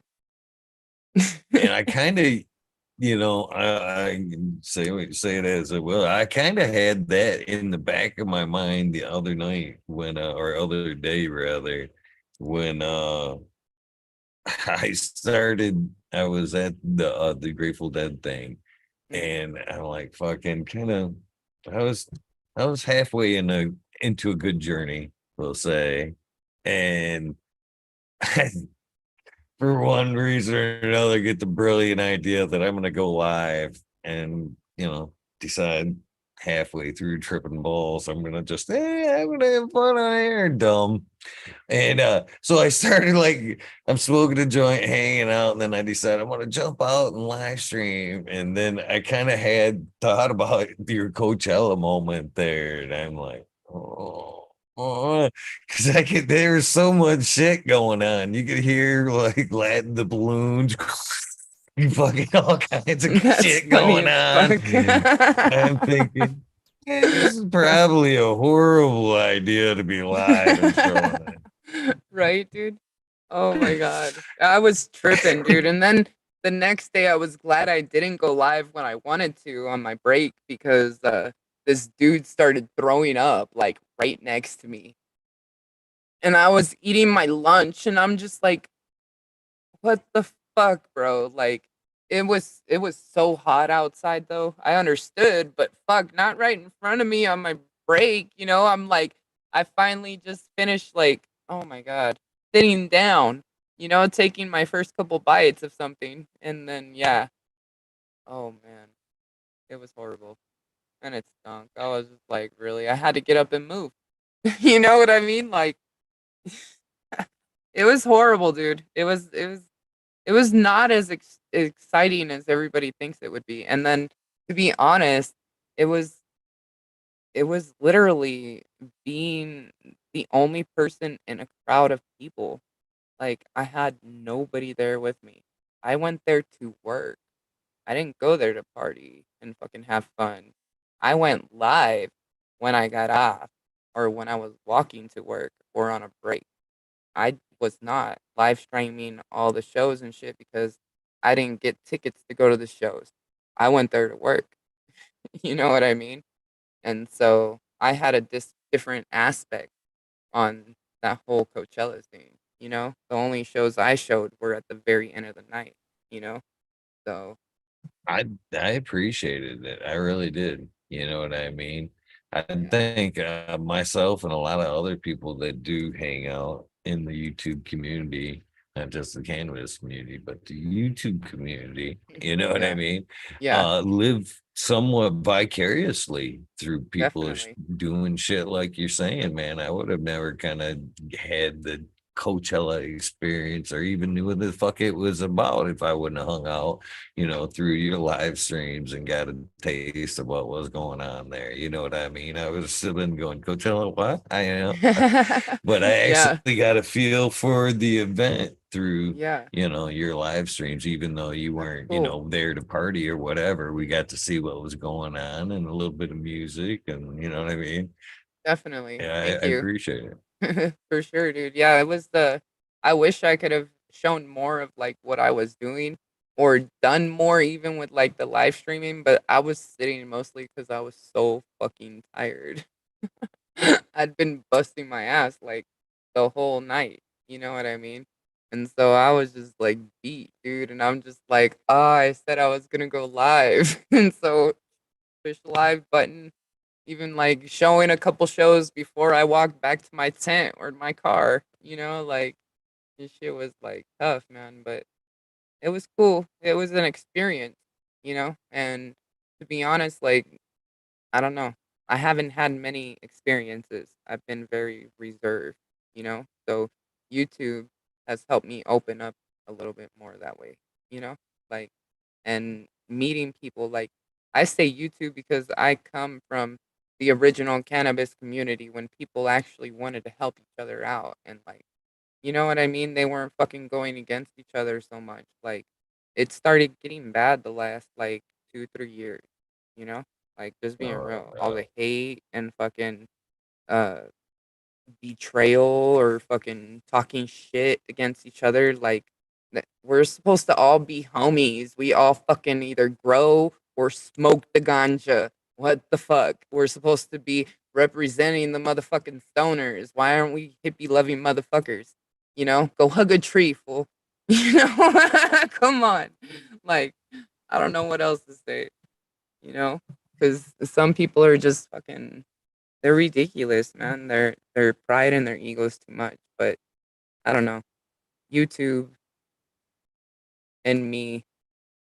And I kind of, I can say it as it will. I kind of had that in the back of my mind the other night when, or other day rather, when I was at the Grateful Dead thing, Mhm. and I'm like fucking kind of, I was I was halfway into a good journey, we'll say, and for one reason or another, get the brilliant idea that I'm going to go live and, decide halfway through tripping balls, I'm going to just, I'm going to have fun on air, dumb. And so I started like, I'm smoking a joint, hanging out, and then I decided I'm going to jump out and live stream. And then I kind of had thought about your Coachella moment there. And I'm like, oh. Because there's so much shit going on. You could hear like Latin the balloons, fucking all kinds of That's shit funny going as on. fuck. I'm thinking, this is probably a horrible idea to be live and showing Right, dude? Oh my god. I was tripping, dude. And then the next day I was glad I didn't go live when I wanted to on my break because this dude started throwing up like right next to me. And I was eating my lunch and I'm just like, what the fuck, bro? Like it was so hot outside though. I understood, but fuck, not right in front of me on my break, I'm like I finally just finished like, oh my god, sitting down, taking my first couple bites of something and then yeah. Oh man, it was horrible. And it stunk. I was just like, really? I had to get up and move. You know what I mean? Like it was horrible, dude. It was not as exciting as everybody thinks it would be, and then, to be honest, it was it was literally being the only person in a crowd of people. Like, I had nobody there with me. I went there to work. I didn't go there to party and fucking have fun. I went live when I got off or when I was walking to work or on a break. I was not live streaming all the shows and shit because I didn't get tickets to go to the shows. I went there to work. You know what I mean? And so I had a different aspect on that whole Coachella thing. The only shows I showed were at the very end of the night. You know, so I I appreciated it. I really did. You know what I mean? I yeah, think myself and a lot of other people that do hang out in the YouTube community, not just the cannabis community, but the YouTube community, you know what I yeah, mean? yeah, Live somewhat vicariously through people definitely. doing shit like you're saying, man. I would have never kind of had the Coachella experience or even knew what the fuck it was about if I wouldn't have hung out, through your live streams and got a taste of what was going on there. You know what I mean? I was still been going, Coachella, what? I am. But I Yeah, actually got a feel for the event through, yeah, your live streams, even though you that's weren't, cool. there to party or whatever. We got to see what was going on and a little bit of music and you know what I mean? Definitely. Yeah, Thank I you. appreciate it. For sure, dude. Yeah, it was I wish I could have shown more of like what I was doing or done more even with like the live streaming, but I was sitting mostly because I was so fucking tired. I'd been busting my ass like the whole night. You know what I mean? And so I was just like beat, dude. And I'm just like, oh, I said I was gonna go live. And so push live button, even like showing a couple shows before I walked back to my tent or my car, like this shit was like tough, man, but it was cool. It was an experience, and to be honest, like, I don't know. I haven't had many experiences. I've been very reserved, you know? So YouTube has helped me open up a little bit more that way, you know? Like, and meeting people, like, I say YouTube because I come from the original cannabis community when people actually wanted to help each other out and, like, you know what I mean? They weren't fucking going against each other so much. Like, it started getting bad the last, like, 2, 3 years, you know? Like, just being real. All the hate and fucking, uh, betrayal or fucking talking shit against each other, like, we're supposed to all be homies. We all fucking either grow or smoke the ganja. What the fuck? We're supposed to be representing the motherfucking stoners. Why aren't we hippie loving motherfuckers? You know, go hug a tree, fool. You know, come on. Like, I don't know what else to say. You know, because some people are just fucking, they're ridiculous, man. Their pride and their egos too much. But I don't know. YouTube and me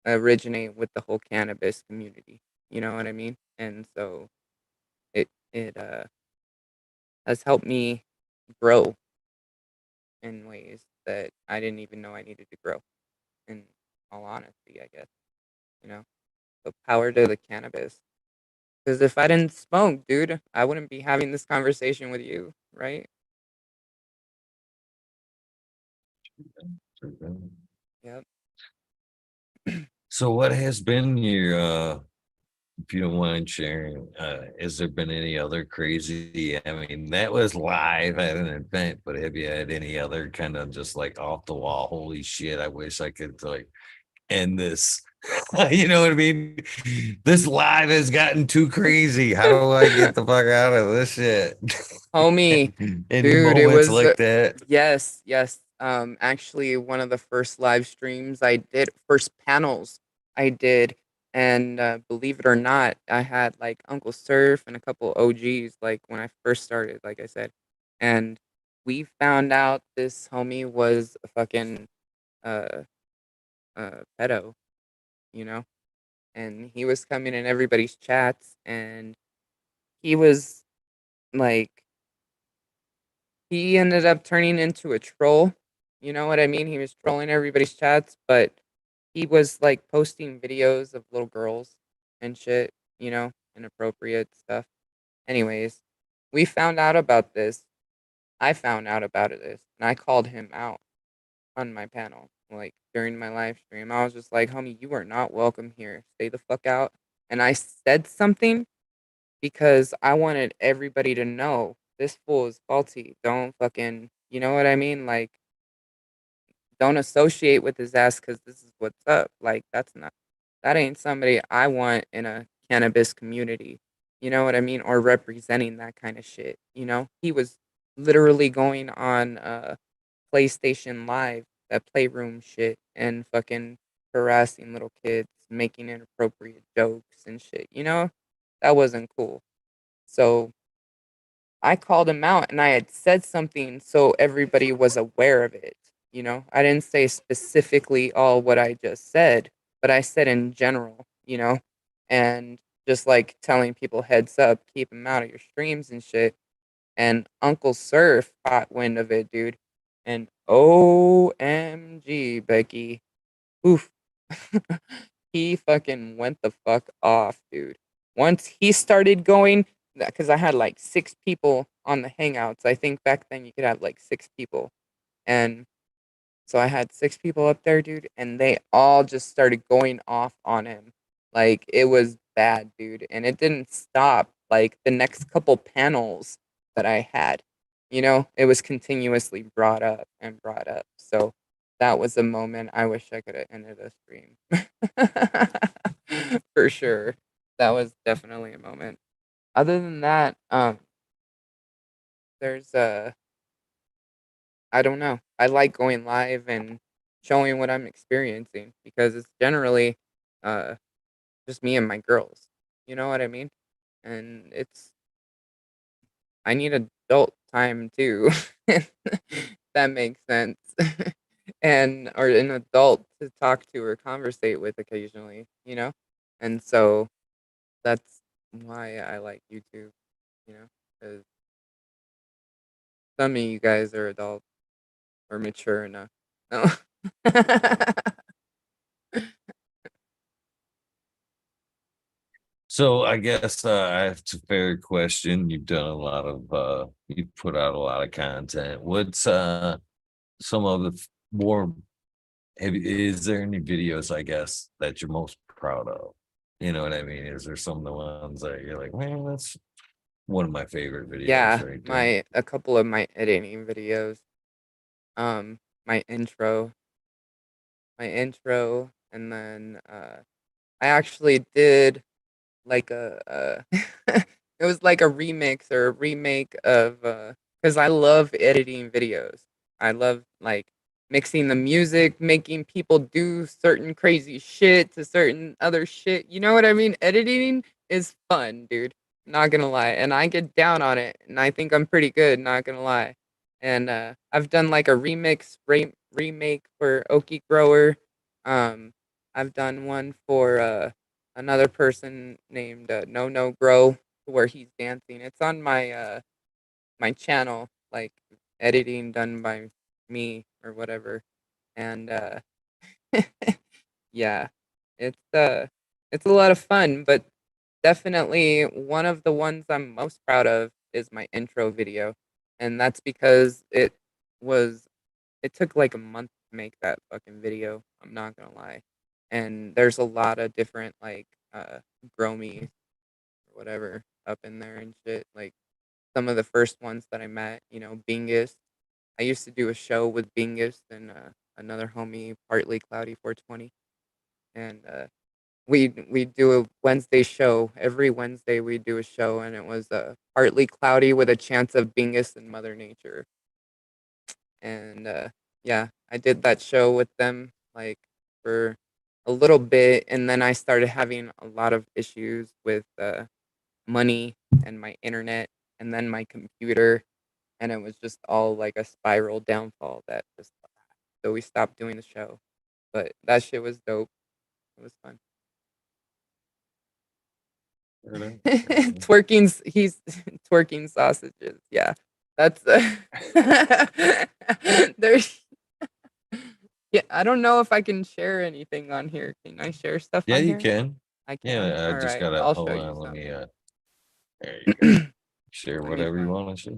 originate with the whole cannabis community. You know what I mean? And so it has helped me grow in ways that I didn't even know I needed to grow. In all honesty, I guess, you know. So power to the cannabis. Because if I didn't smoke, dude, I wouldn't be having this conversation with you, right? Yep. So what has been your if you don't mind sharing, has there been any other crazy? I mean, that was live at an event, but have you had any other kind of just like off the wall? Holy shit! I wish I could like end this. You know what I mean? This live has gotten too crazy. How do I get the fuck out of this shit? Homie, Any dude, it moments was like that? yes, yes. Actually, one of the first live streams I did, first panels I did, and believe it or not, I had like Uncle Surf and a couple OGs like when I first started, like I said, and we found out this homie was a fucking uh pedo, you know, and he was coming in everybody's chats, and he was like he ended up turning into a troll. You know what I mean? He was trolling everybody's chats, but he was like posting videos of little girls and shit, you know, inappropriate stuff. Anyways, we found out about this. I found out about this and I called him out on my panel, like during my live stream. I was just like, homie, you are not welcome here. Stay the fuck out. And I said something because I wanted everybody to know this fool is faulty. Don't fucking, you know what I mean? Like, don't associate with his ass because this is what's up. Like, that ain't somebody I want in a cannabis community. You know what I mean? Or representing that kind of shit. You know, he was literally going on PlayStation Live, that playroom shit, and fucking harassing little kids, making inappropriate jokes and shit. You know, that wasn't cool. So I called him out and I had said something so everybody was aware of it. You know, I didn't say specifically all what I just said, but I said in general, you know, and just like telling people heads up, keep him out of your streams and shit. And Uncle Surf caught wind of it, dude. And OMG, Becky. Oof. He fucking went the fuck off, dude. Once he started going, because I had like 6 people on the Hangouts. I think back then you could have like 6 people. And so I had 6 people up there, dude, and they all just started going off on him. Like it was bad, dude. And it didn't stop. Like the next couple panels that I had, you know, it was continuously brought up and brought up. So that was a moment I wish I could have ended a stream. For sure. That was definitely a moment. Other than that, there's I don't know. I like going live and showing what I'm experiencing because it's generally uh just me and my girls. You know what I mean? And it's I need adult time too. If that makes sense. And or an adult to talk to or conversate with occasionally, you know? And so That's why I like YouTube, because some of you guys are adults or mature enough. No. So I guess I have a fair question. You've done a lot of you've put out a lot of content. What's some of the more is there any videos, I guess, that you're most proud of? You know what I mean? Is there some of the ones that you're like, man, that's one of my favorite videos Yeah, right there? a couple of my editing videos, um, my intro, and then I actually did like it was like a remix or a remake of because I love editing videos. I love like mixing the music, making people do certain crazy shit to certain other shit. You know what I mean? Editing is fun, dude. Not gonna lie. And I get down on it and I think I'm pretty good, not gonna lie. And I've done like a remake for Okie Grower. Um I've done one for another person named No No Grow where he's dancing. It's on my channel, like editing done by me or whatever. And yeah, it's a lot of fun, but definitely one of the ones I'm most proud of is my intro video. And that's because was it took like a month to make that fucking video. I'm not gonna lie. And there's a lot of different like grow me or whatever up in there and shit. Like some of the first ones that I met, Bingus. I used to do a show with Bingus and another homie, Partly Cloudy 420, and we do a Wednesday show. Every Wednesday we do a show, and it was Partly Cloudy with a chance of Bingus and Mother Nature. And yeah, I did that show with them like for a little bit, and then I started having a lot of issues with money and my internet and then my computer, and it was just all like a spiral downfall that just so we stopped doing the show. But that shit was dope. It was fun. Right on. He's twerking sausages. Yeah. That's there's yeah, I don't know if I can share anything on here. Can I share stuff Yeah, on you here? can. I can. Yeah, I All just right. gotta I'll hold show you on. Let me something. there you go. Share Let me whatever you find want to share.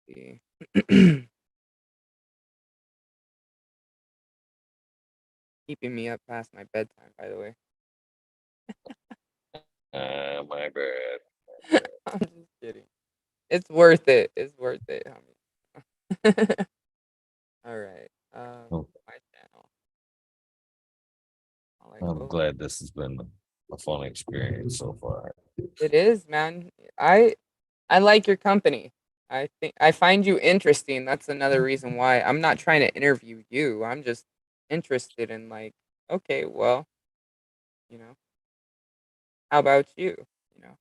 the keeping me up past my bedtime, by the way. My bad. I'm just kidding. It's worth it. It's worth it, homie. All right. Oh, My channel. I'll like, I'm oh, glad this has been a fun experience so far. it is, man. I like your company. I find you interesting. That's another reason why I'm not trying to interview you. I'm just interested in like, okay, well, you know, how about you? You know.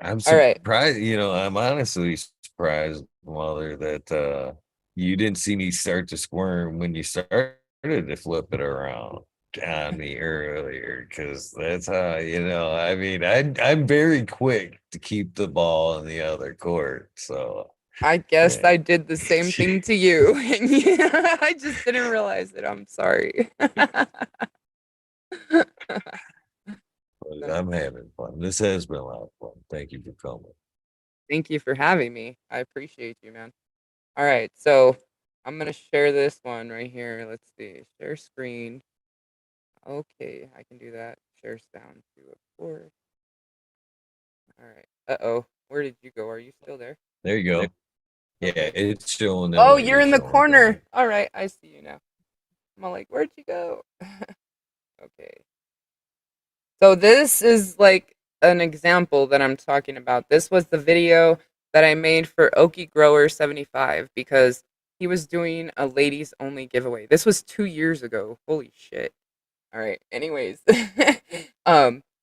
I'm All right. surprised, I'm honestly surprised, Mother, that you didn't see me start to squirm when you started to flip it around on me earlier, because that's how, I mean, I'm very quick to keep the ball in the other court. So I guess yeah. I did the same thing to you. And I just didn't realize it. I'm sorry. But I'm having fun. This has been a lot of fun. Thank you for coming. Thank you for having me. I appreciate you, man. All right, so I'm gonna share this one right here. Let's see. Share screen. Okay, I can do that. Share sound too, of course. All right. Uh-oh. Where did you go? Are you still there? There you go. Yeah, Okay. it's showing them Oh, what you're you're in the showing. corner. All right, I see you now. I'm all like, where'd you go? Okay. So this is like an example that I'm talking about. This was the video that I made for Okie Grower 75 because he was doing a ladies only giveaway. This was 2 years ago. Holy shit. All right. Anyways,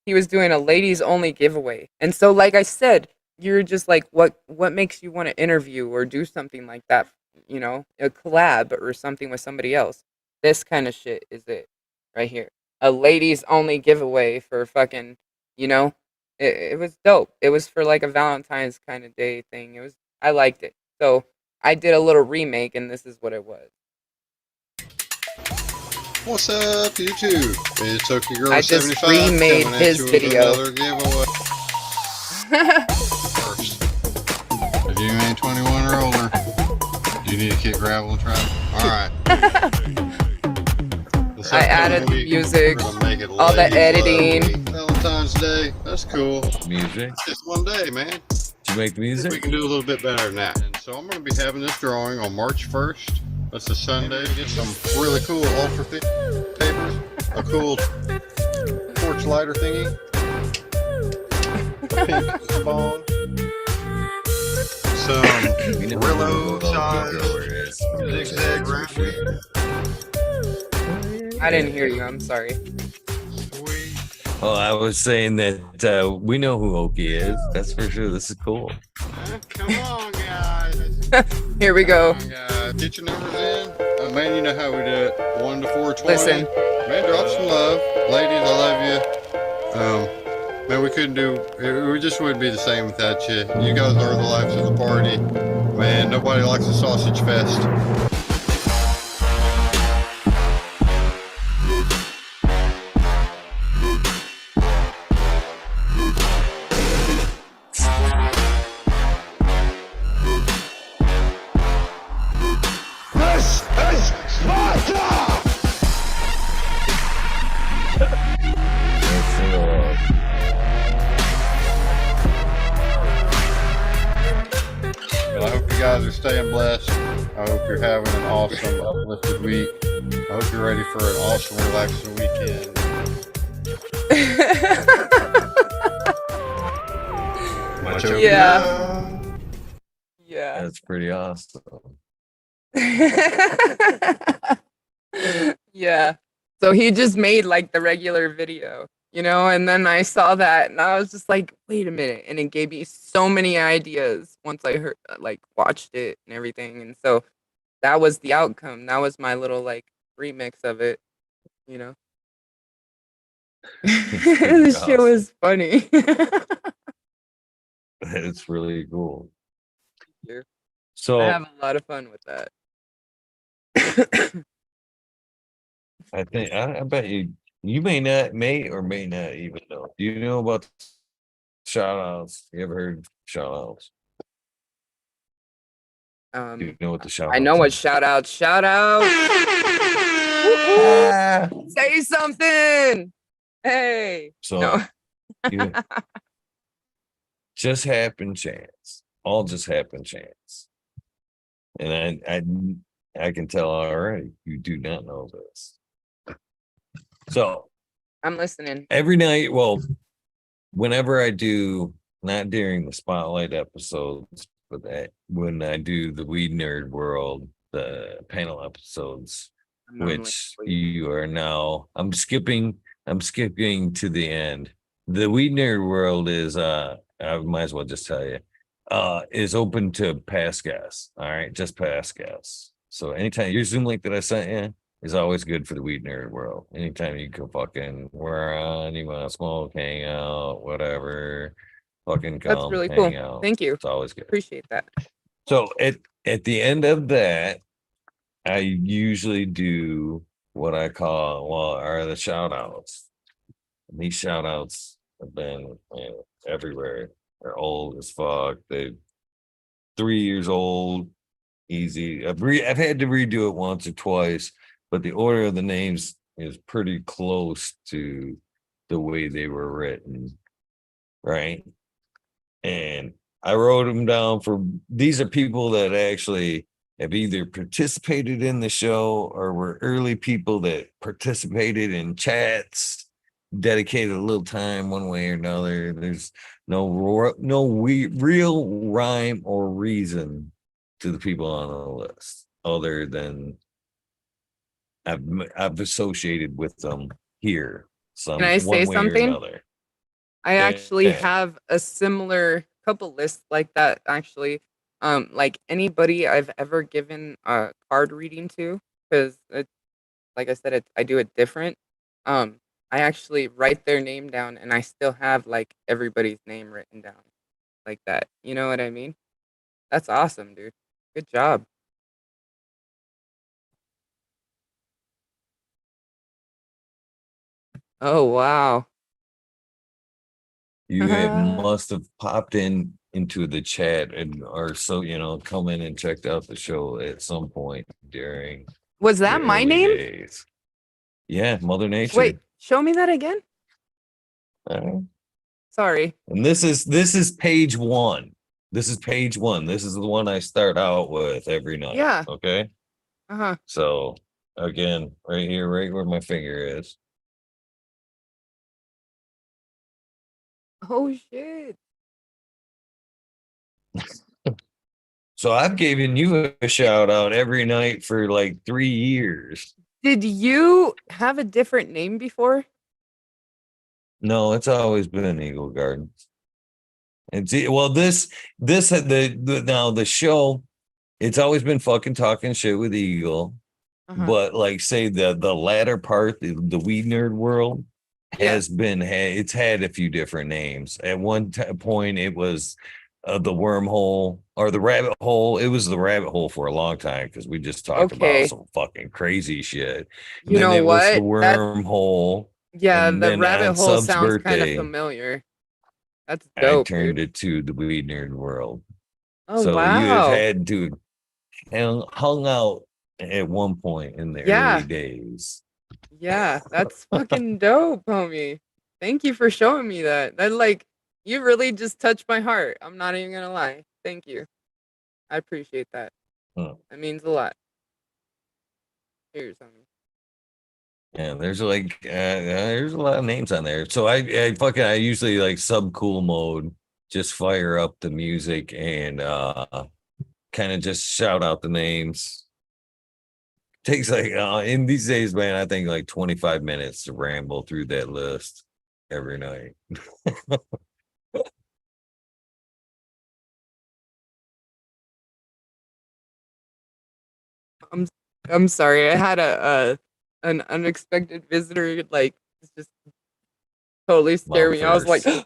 he was doing a ladies only giveaway. And so like I said, you're just like what makes you want to interview or do something like that, a collab or something with somebody else. This kind of shit is it right here. a ladies only giveaway for fucking, you know, it was dope. It was for like a Valentine's kind of day thing. I liked it. So I did a little remake, and this is what it was. What's up, YouTube? It's Talkin Girl I just 75 remade coming his at you video. with another giveaway. First, if you ain't 21 or older, you need to kick gravel and try it. Alright. I added the music, all the editing. Valentine's Day, that's cool. Music. Just one day, man. Did you make the We music? can do a little bit better than that. And so I'm going to be having this drawing on March 1st. That's a Sunday. Get some really cool ultra thick papers, a cool porch lighter thingy, a pink ball, some Brillo size zigzag round. I didn't hear you. I'm sorry. Sweet. Oh, I was saying that we know who Oki is. That's for sure. This is cool. Come on, guys. Here we go. Come on, guys. Get your numbers in. Man, you know how we do it. 1 to 420. Listen. Man, drop some love. Ladies, I love you. Man, we couldn't do it. We just wouldn't be the same without you. You guys are the lives of the party. Man, nobody likes a sausage fest. But I hope you guys are staying blessed. I hope you're having an awesome, uplifted week. I hope you're ready for an awesome, relaxing weekend. Yeah. Yeah. That's pretty awesome. Yeah. So he just made like the regular video, you know, and then I saw that and I was just like, wait a minute. And it gave me so many ideas once I heard, watched it and everything. And so that was the outcome. That was my little like remix of it, you know. This shit was funny. It's really cool. I So have a lot of fun with that. I think I bet you may or may not even know. Do you know about shout outs? You ever heard shout outs? Do you know what the shout outs I know what shout out. Say something. Hey. So No. you, just happen chance. All just happen chance. And I can tell already you do not know this. So I'm listening. every night, well, whenever I do, not during the spotlight episodes, but when I do the Weed Nerd World, the panel episodes, which you are now, I'm skipping to the end. The Weed Nerd World is I might as well just tell you, is open to past guests. All right, just past guests. So anytime your Zoom link that I sent you is always good for the Weed Nerd World. Anytime you can fucking, we're on, you want to smoke, hang out, whatever, fucking come. That's really hang cool. out. Thank you. It's always good. Appreciate that. So at the end of that, I usually do what I call, are the shout outs. And these shout outs have been everywhere. They're old as fuck. They're 3 years old. Easy. I've had to redo it once or twice, but the order of the names is pretty close to the way they were written, right? And I wrote them down for, these are people that actually have either participated in the show or were early people that participated in chats, dedicated a little time one way or another. There's no real rhyme or reason to the people on the list other than I've associated with them here some Can I say one way something? or another. I actually Yeah. have a similar couple lists like that actually. Like anybody I've ever given a card reading to, because like I said, I do it different. I actually write their name down, and I still have like everybody's name written down like that. You know what I mean? That's awesome, dude. Good job. Oh wow. You must have popped into the chat and or so come in and checked out the show at some point during Was that the my early name? days. Yeah, Mother Nature. Wait, show me that again. Uh, Sorry. and this is page one. This is page one. This is the one I start out with every night. Yeah. Okay. Uh-huh. So again, right here, right where my finger is. Oh shit. So I've given you a shout out every night for like 3 years. Did you have a different name before? No, it's always been Eagle Gardens. It's well, the show. It's always been fucking talking shit with Eagle, Uh-huh. but like say the latter part, the Weed Nerd World Yeah. has been it's had a few different names. At one point, it was the wormhole or the rabbit hole. It was the rabbit hole for a long time because we just talked about Okay. some fucking crazy shit. And You then know it was the what? That wormhole. yeah, And the then rabbit on hole Sub's sounds kind of birthday, familiar. That's I dope, turned dude. it to the Weed Nerd World. Oh So you have wow. had to hung out at one point in the Yeah. early days. Yeah, that's fucking dope, homie. Thank you for showing me that. That like you really just touched my heart. I'm not even gonna lie. Thank you. I appreciate that. Hmm. That means a lot. Here's homie. Yeah, there's there's a lot of names on there. So I usually like sub cool mode, just fire up the music and kind of just shout out the names. Takes like in these days, man, I think like 25 minutes to ramble through that list every night. I'm I'm sorry. I had an unexpected visitor like just totally scare Mouth me. I was like, first.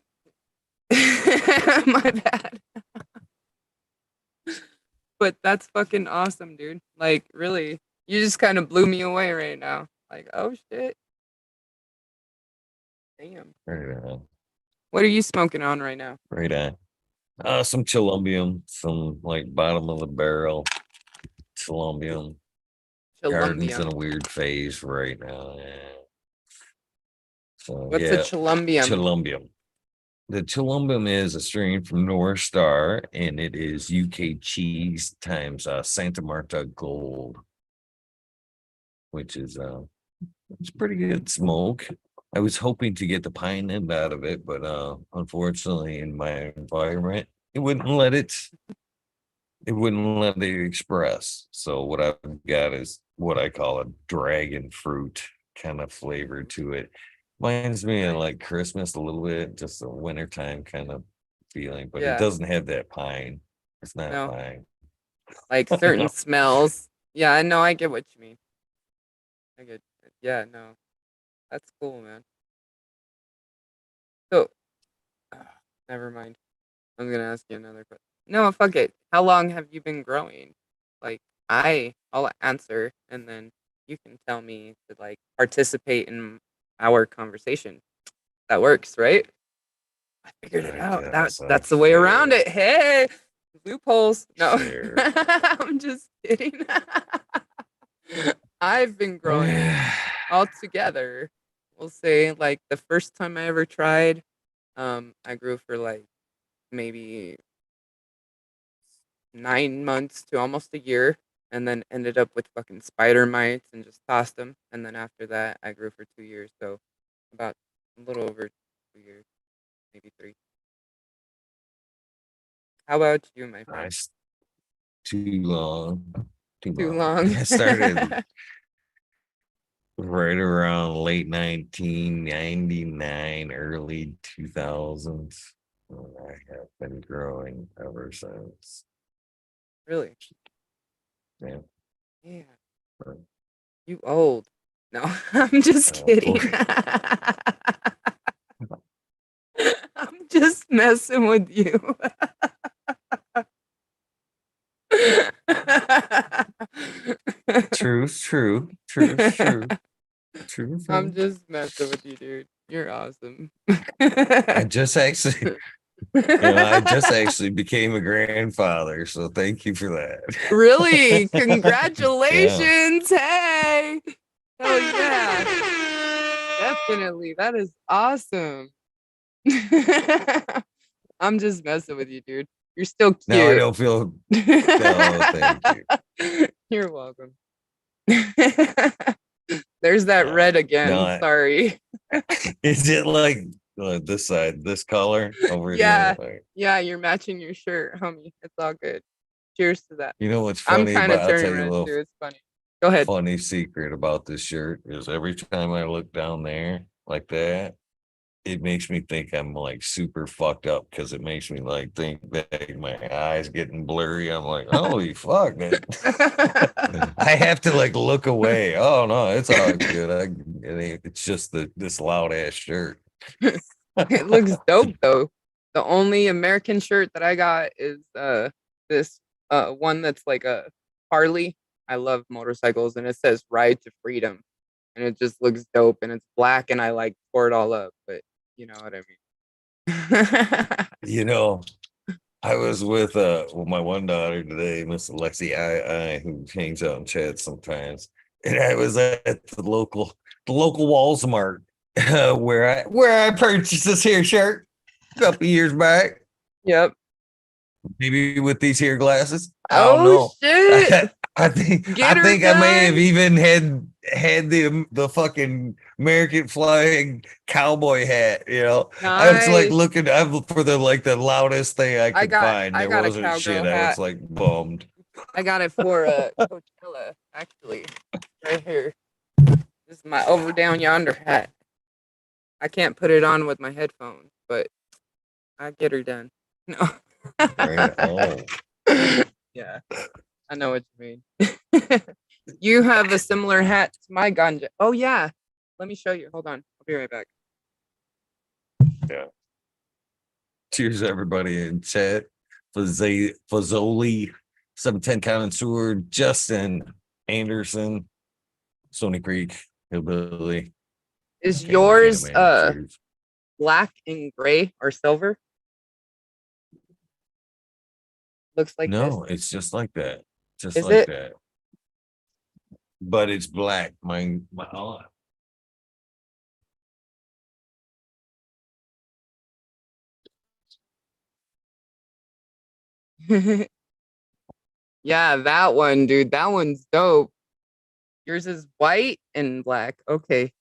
my bad. But that's fucking awesome, dude. Like, really, you just kind of blew me away right now. Like, oh shit. Damn. Right on. What are you smoking on right now? Right on. Some Chilumbium, some like bottom of the barrel Chilumbium. Garden's in a Chilumbium. weird phase right now. Yeah. So What's a yeah, chilumbium? Chilumbium. The Chilumbium is a strain from North Star, and it is UK cheese times Santa Marta Gold, which is it's pretty good smoke. I was hoping to get the pine end out of it, but unfortunately, in my environment, it wouldn't let it express. So what I've got is what I call a dragon fruit kind of flavor to it. Reminds me of like Christmas a little bit, just a wintertime kind of feeling, but it Yeah. doesn't have that pine. It's not No. pine. Like certain smells. Yeah, I know. I get what you mean. I get. Yeah, no, that's cool, man. So, never mind. I was gonna ask you another question. No, fuck it. How long have you been growing? Like, I'll answer, and then you can tell me to like participate in our conversation. That works, right? I figured it I out. guess That's the way around fair. it. Hey, loopholes. No, Fair. I'm just kidding. I've been growing altogether. We'll say like the first time I ever tried, I grew for like maybe 9 months to almost a year, and then ended up with fucking spider mites and just tossed them. And then after that, I grew for 2 years, so about a little over 2 years, maybe three. How about you, my friend? Nice. Too long. Too long. I started right around late 1999, early 2000s. And I have been growing ever since. Really? Yeah. Yeah. Right. You old. No, I'm just Oh, kidding. boy. I'm just messing with you. Truth, true. Truth, true. True, I'm true. just messing with you, dude. You're awesome. I just actually, I just actually became a grandfather, so thank you for that. Really? Yeah. Congratulations. Hey. Hell yeah. Definitely. That is awesome. I'm just messing with you, dude. You're still Now I cute. don't feel. No, thank you. You're welcome. There's that red No, again. Sorry. is it like this side, this color over Yeah. here? Like, Yeah, you're matching your shirt, homie. It's all good. Cheers to that. you know what's I'm funny kind of about? I'll turning tell you a red little too. It's funny. Go ahead. funny secret about this shirt is every time I look down there like that, it makes me think I'm like super fucked up because it makes me like think that my eyes getting blurry. I'm like, holy fuck, man. I have to like look away. Oh no, it's all good. It's just this loud ass shirt. It looks dope though. The only American shirt that I got is this one that's like a Harley. I love motorcycles and it says Ride to Freedom. And it just looks dope and it's black and I like tore it all up, but you know what I mean. You know, I was with my one daughter today, Miss Alexi who hangs out in chat sometimes. And I was at the local Walmart where I purchased this here shirt a couple years back. Yep. Maybe with these here glasses. I don't Oh know. shit. I think Get her I may have done. even had the fucking American flag cowboy hat. I was like Nice. looking for the loudest thing I could find. I There got a wasn't shit. cowgirl I was hat. like bummed. I got it for Coachella, actually. Right here. This is my over down yonder hat. I can't put it on with my headphones, but I get her done. No. Right? Oh, Yeah, I know what you mean. You have a similar hat to my ganja. Oh yeah. Let me show you. Hold on. I'll be right back. yeah. Cheers, everybody in chat. Fazoli, 710 Connoisseur, Justin Anderson, Stony Creek, Hillbilly. Is Okay, look at yours it, man. Cheers. black and gray or silver? Looks like No, this. it's just like that. Just Is like it? that. But it's black. My Yeah, that one, dude. That one's dope. Yours is white and black. Okay.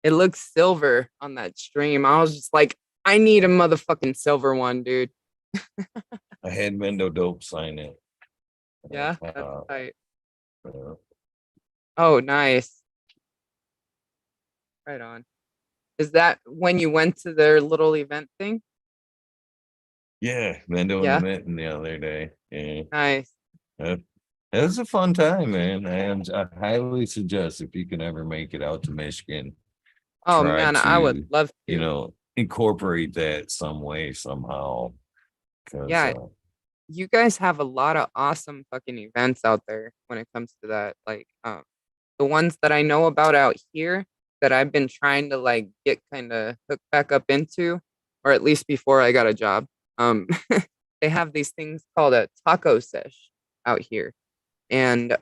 It looks silver on that stream. I was just like, I need a motherfucking silver one, dude. I had Mendo Dope sign it. Yeah, that's Uh, tight. uh, Oh, nice. Right on. Is that when you went to their little event thing? yeah, Mendo and the Yeah, Mitten the other day. Yeah. nice. Uh, it was a fun time, man. And I highly suggest if you can ever make it out to Michigan, Oh try man, I would to, love to. incorporate that some way, somehow. Because Yeah, you guys have a lot of awesome fucking events out there when it comes to that. Like, the ones that I know about out here that I've been trying to like get kind of hooked back up into, or at least before I got a job. Um, they have these things called a taco sesh out here, and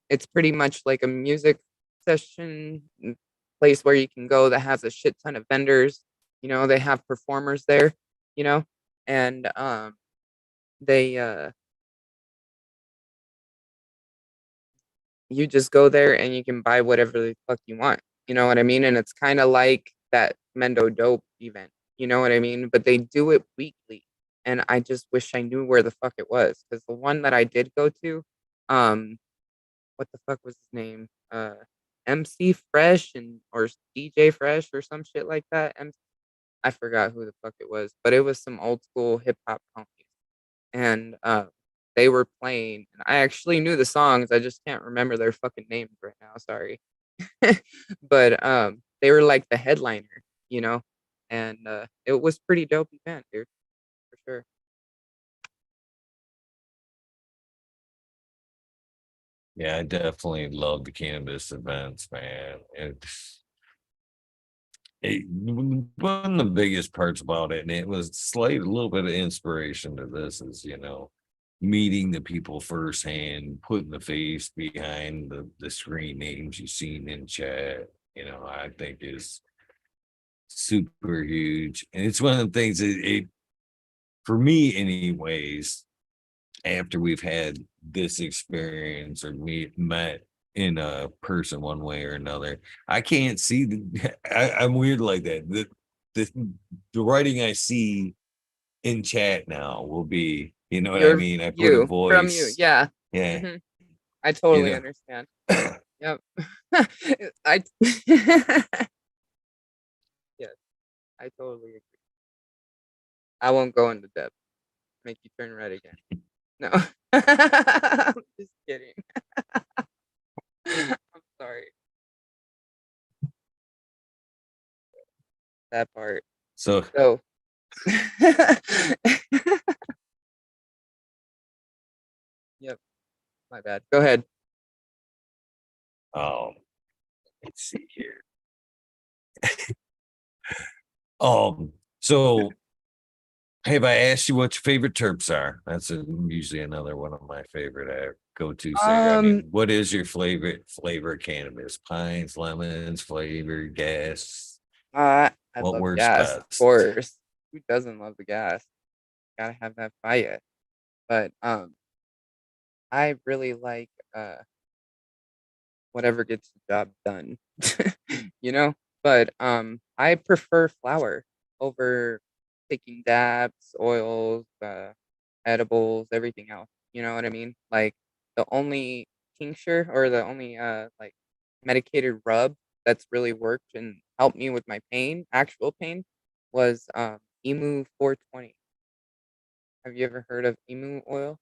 it's pretty much like a music session place where you can go that has a shit ton of vendors. They have performers there. You know, and they you just go there and you can buy whatever the fuck you want. You know what I mean? And it's kind of like that Mendo Dope event. You know what I mean? But they do it weekly. And I just wish I knew where the fuck it was. Because the one that I did go to, um, what the fuck was his name? MC Fresh or DJ Fresh or some shit like that. I forgot who the fuck it was, but it was some old school hip hop homies. And they were playing and I actually knew the songs. I just can't remember their fucking names right now. Sorry. but they were like the headliner, you know, and it was pretty dope event, dude, for sure. Yeah, I definitely love the cannabis events, man. One of the biggest parts about it, and it was slight a little bit of inspiration to this, is meeting the people firsthand, putting the face behind the screen names you've seen in chat. I think is super huge, and it's one of the things it for me, anyways. After we've had this experience or met in a person one way or another, I can't see I'm weird like that. The writing I see in chat now will be, you know what I You're mean? I put a you from you, voice. yeah. Yeah. Hmm. I You totally know. understand. Yep. I yes, I totally agree. I won't go into depth. Make you turn red again. No, I'm just kidding. I'm sorry. That part. So So, yep, my bad. Go ahead. um let's see here. So have I asked you what your favorite terps are? That's usually another one of my favorite go-to cigarette. I mean, what is your flavor of cannabis? Pines, lemons, flavor, gas? I What love works gas, of best? course. Who doesn't love the gas? Gotta have that fire. But I really like whatever gets the job done. you know? But I prefer flour over taking dabs, oils, edibles, everything else. You know what I mean? Like the only tincture or the only like medicated rub that's really worked and helped me with my pain, actual pain, was Emu 420. Have you ever heard of Emu oil?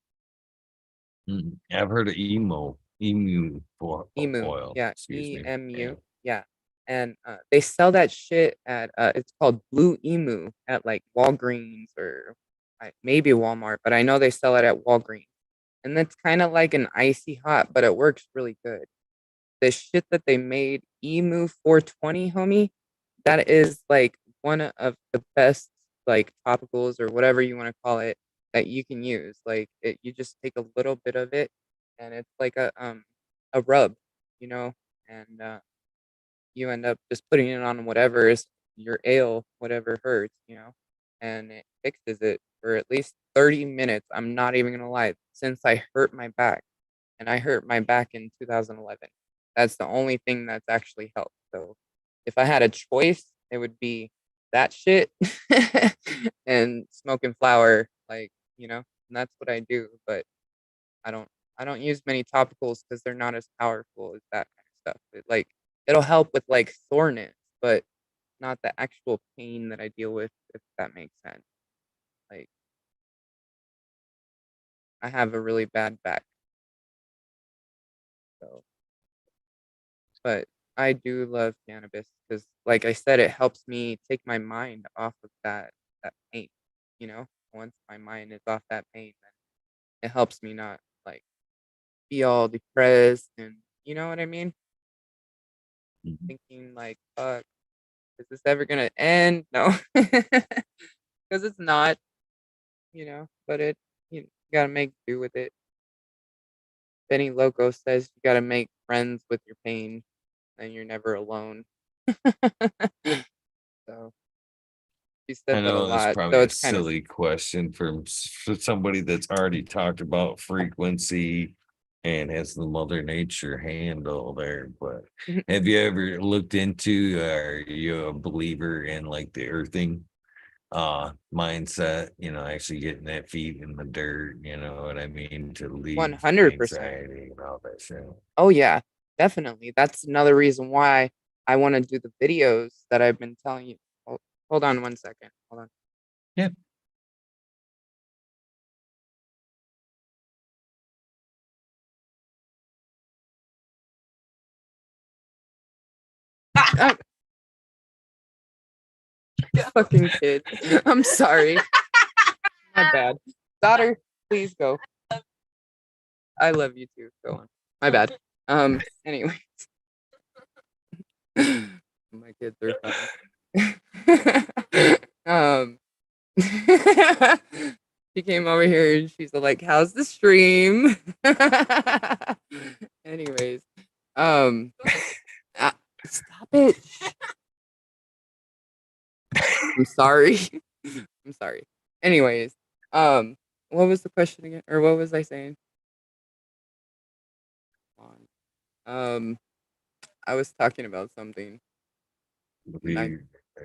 I've heard of emu for Emu, oil. yeah, Excuse me. Yeah. EMU, yeah, and, they sell that shit at, it's called Blue Emu at, like, Walgreens or, maybe Walmart, but I know they sell it at Walgreens, and it's kinda like an icy hot, but it works really good. The shit that they made, Emu 420, homie, that is, like, one of the best, like, topicals or whatever you wanna call it that you can use, like, you just take a little bit of it, and it's like a rub, you know, and, you end up just putting it on whatever is your ail, whatever hurts, and it fixes it for at least 30 minutes, I'm not even gonna lie, since I hurt my back, and I hurt my back in 2011. That's the only thing that's actually helped, so if I had a choice, it would be that shit and smoking flower, like, and that's what I do, but I don't I don't use many topicals because 'cause they're not as powerful as that kind of stuff. It'll help with, like, soreness, but not the actual pain that I deal with, if that makes sense. Like, I have a really bad back, so but I do love cannabis because, like I said, it helps me take my mind off of that pain, you know? Once my mind is off that pain, then it helps me not, like, be all depressed and you know what I mean? Mhm. Thinking like, "Fuck, is this ever gonna end?" No, because it's not, but you gotta make do with it. Benny Loco says you gotta make friends with your pain, and you're never alone. So, he I said that a know that's lot, so probably a it's kinda silly question for somebody that's already talked about frequency and has the Mother Nature handle there. But have you ever looked into, are you a believer in like the earthing mindset, actually getting that feet in the dirt, you know what I mean, to leave 100%. anxiety and all that shit. Oh, yeah, definitely. That's another reason why I wanna do the videos that I've been telling you. Hold on one second. Hold on. Yeah. Fucking kid. I'm sorry. My bad. Daughter, please go. I love you too. Go on. My bad. Anyways. My kids are funny. She came over here and she's like, "How's the stream?" Anyways, stop it. I'm sorry. I'm sorry. Anyways, what was the question again, or what was I saying? I was talking about something.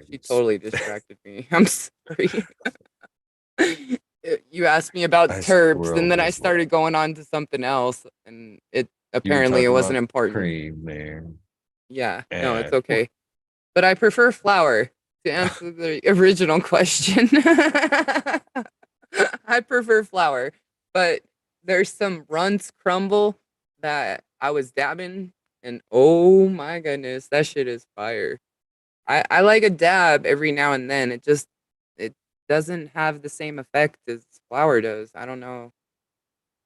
She totally distracted me. I'm sorry. You asked me about terps, and then I started going on to something else, and it apparently it wasn't important. Cream there. Yeah, no, it's okay. But I prefer flour to answer the original question. I prefer flour, but there's some Runts crumble that I was dabbing, and oh my goodness, that shit is fire. I like a dab every now and then. It doesn't have the same effect as flour does. I don't know.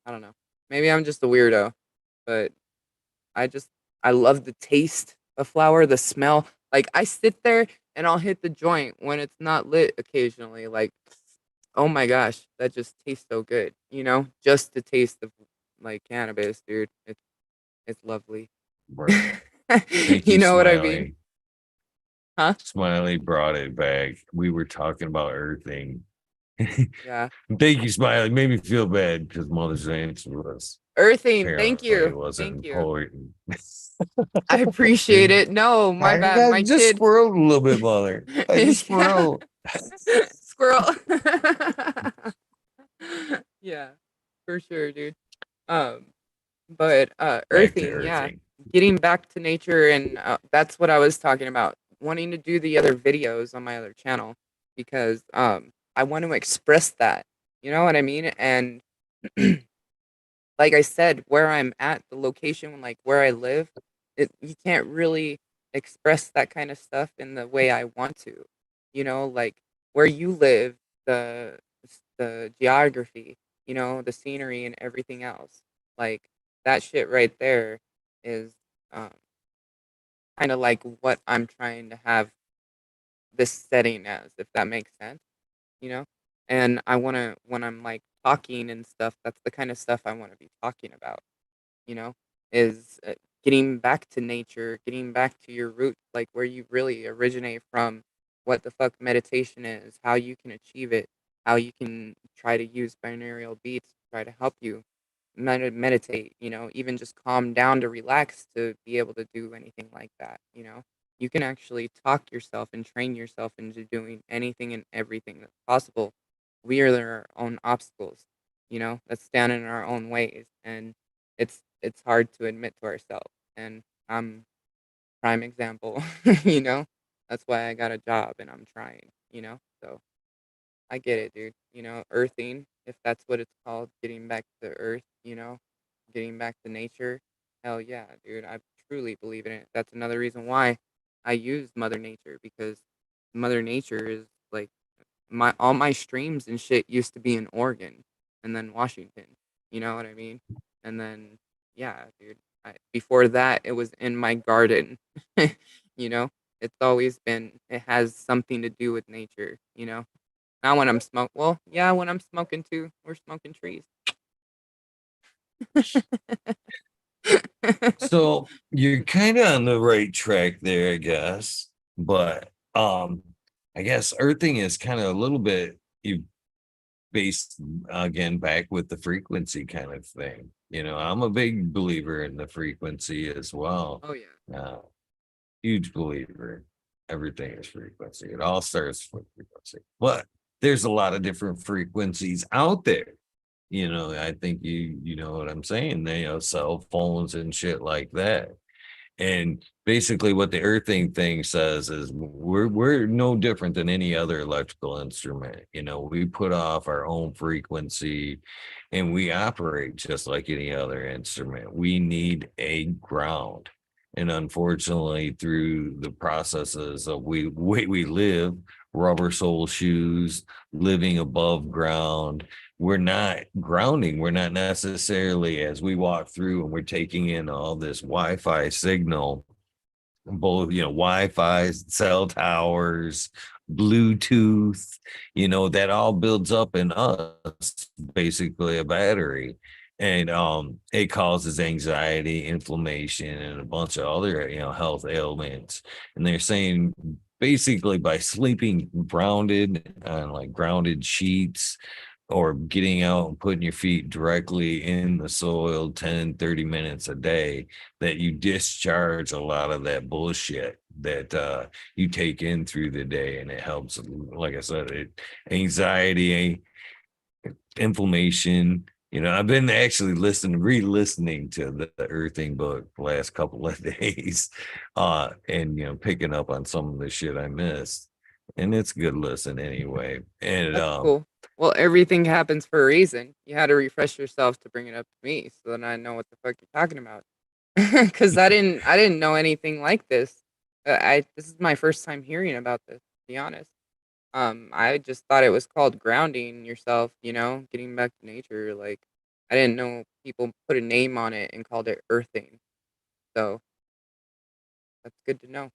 I don't know. Maybe I'm just a weirdo, but I just I love the taste of flour, the smell. Like I sit there and I'll hit the joint when it's not lit occasionally. Like, oh my gosh, that just tastes so good. You know, just the taste of like cannabis, dude. It's lovely. Thank You know what I Smiley. mean? Huh? Smiley brought it back. We were talking about earthing. Yeah. Thank you, Smiley. Made me feel bad because Mother's answer was Earthing, thank apparently you. wasn't Thank you. important. I appreciate it. No, my bad. My just kid squirreled a little bit, Mother. I just squirreled. Squirrel. Yeah, for sure, dude. But Back to earthing, yeah, earthing. getting back to nature, and that's what I was talking about. Wanting to do the other videos on my other channel because I want to express that. You know what I mean? And like I said, where I'm at, the location, like where I live, you can't really express that kind of stuff in the way I want to. You know, like where you live, the the geography, you know, the scenery and everything else. Like that shit right there is um, kind of like what I'm trying to have this setting as, if that makes sense, you know? And I want to, when I'm like talking and stuff, that's the kind of stuff I want to be talking about, you know, is getting back to nature, getting back to your roots, like where you really originate from, what the fuck meditation is, how you can achieve it, how you can try to use binaural beats to try to help you meditate, you know, even just calm down to relax to be able to do anything like that, you know. You can actually talk yourself and train yourself into doing anything and everything that's possible. We are our own obstacles, you know, that stand in our own ways, and it's hard to admit to ourselves. And I'm prime example, you know. That's why I got a job and I'm trying, you know. So I get it, dude. You know, earthing, if that's what it's called, getting back to earth, you know, getting back to nature. Hell yeah, dude. I truly believe in it. That's another reason why I use Mother Nature, because Mother Nature is like my all my streams and shit used to be in Oregon and then Washington. You know what I mean? And then yeah, dude. Before that, it was in my garden. You know, it's always been. It has something to do with nature. You know. Not when I'm smoking. Well, yeah, when I'm smoking too. We're smoking trees. So you're kind of on the right track there, I guess. But I guess earthing is kind of a little bit you based again back with the frequency kind of thing. You know, I'm a big believer in the frequency as well. Oh yeah. Huge believer. Everything is frequency. It all starts with frequency. But there's a lot of different frequencies out there. You know, I think you know what I'm saying. They cell phones and shit like that. And basically what the earthing thing says is we're no different than any other electrical instrument. You know, we put off our own frequency and we operate just like any other instrument. We need a ground. And unfortunately, through the processes of way we live, rubber sole shoes, living above ground, we're not grounding. We're not necessarily, as we walk through and we're taking in all this Wi-Fi signal, both, Wi-Fi, cell towers, Bluetooth, that all builds up in us, basically a battery. And it causes anxiety, inflammation, and a bunch of other, health ailments. And they're saying basically by sleeping grounded on like grounded sheets, or getting out and putting your feet directly in the soil 10, 30 minutes a day, that you discharge a lot of that bullshit that you take in through the day. And it helps, like I said, anxiety, inflammation. I've been actually re-listening to the earthing book the last couple of days, and picking up on some of the shit I missed. And it's good listen anyway. And That's cool. Well, everything happens for a reason. You had to refresh yourself to bring it up to me, so then I know what the fuck you're talking about. Because I didn't know anything like this. This is my first time hearing about this. To be honest, I just thought it was called grounding yourself. Getting back to nature. Like, I didn't know people put a name on it and called it earthing. So that's good to know.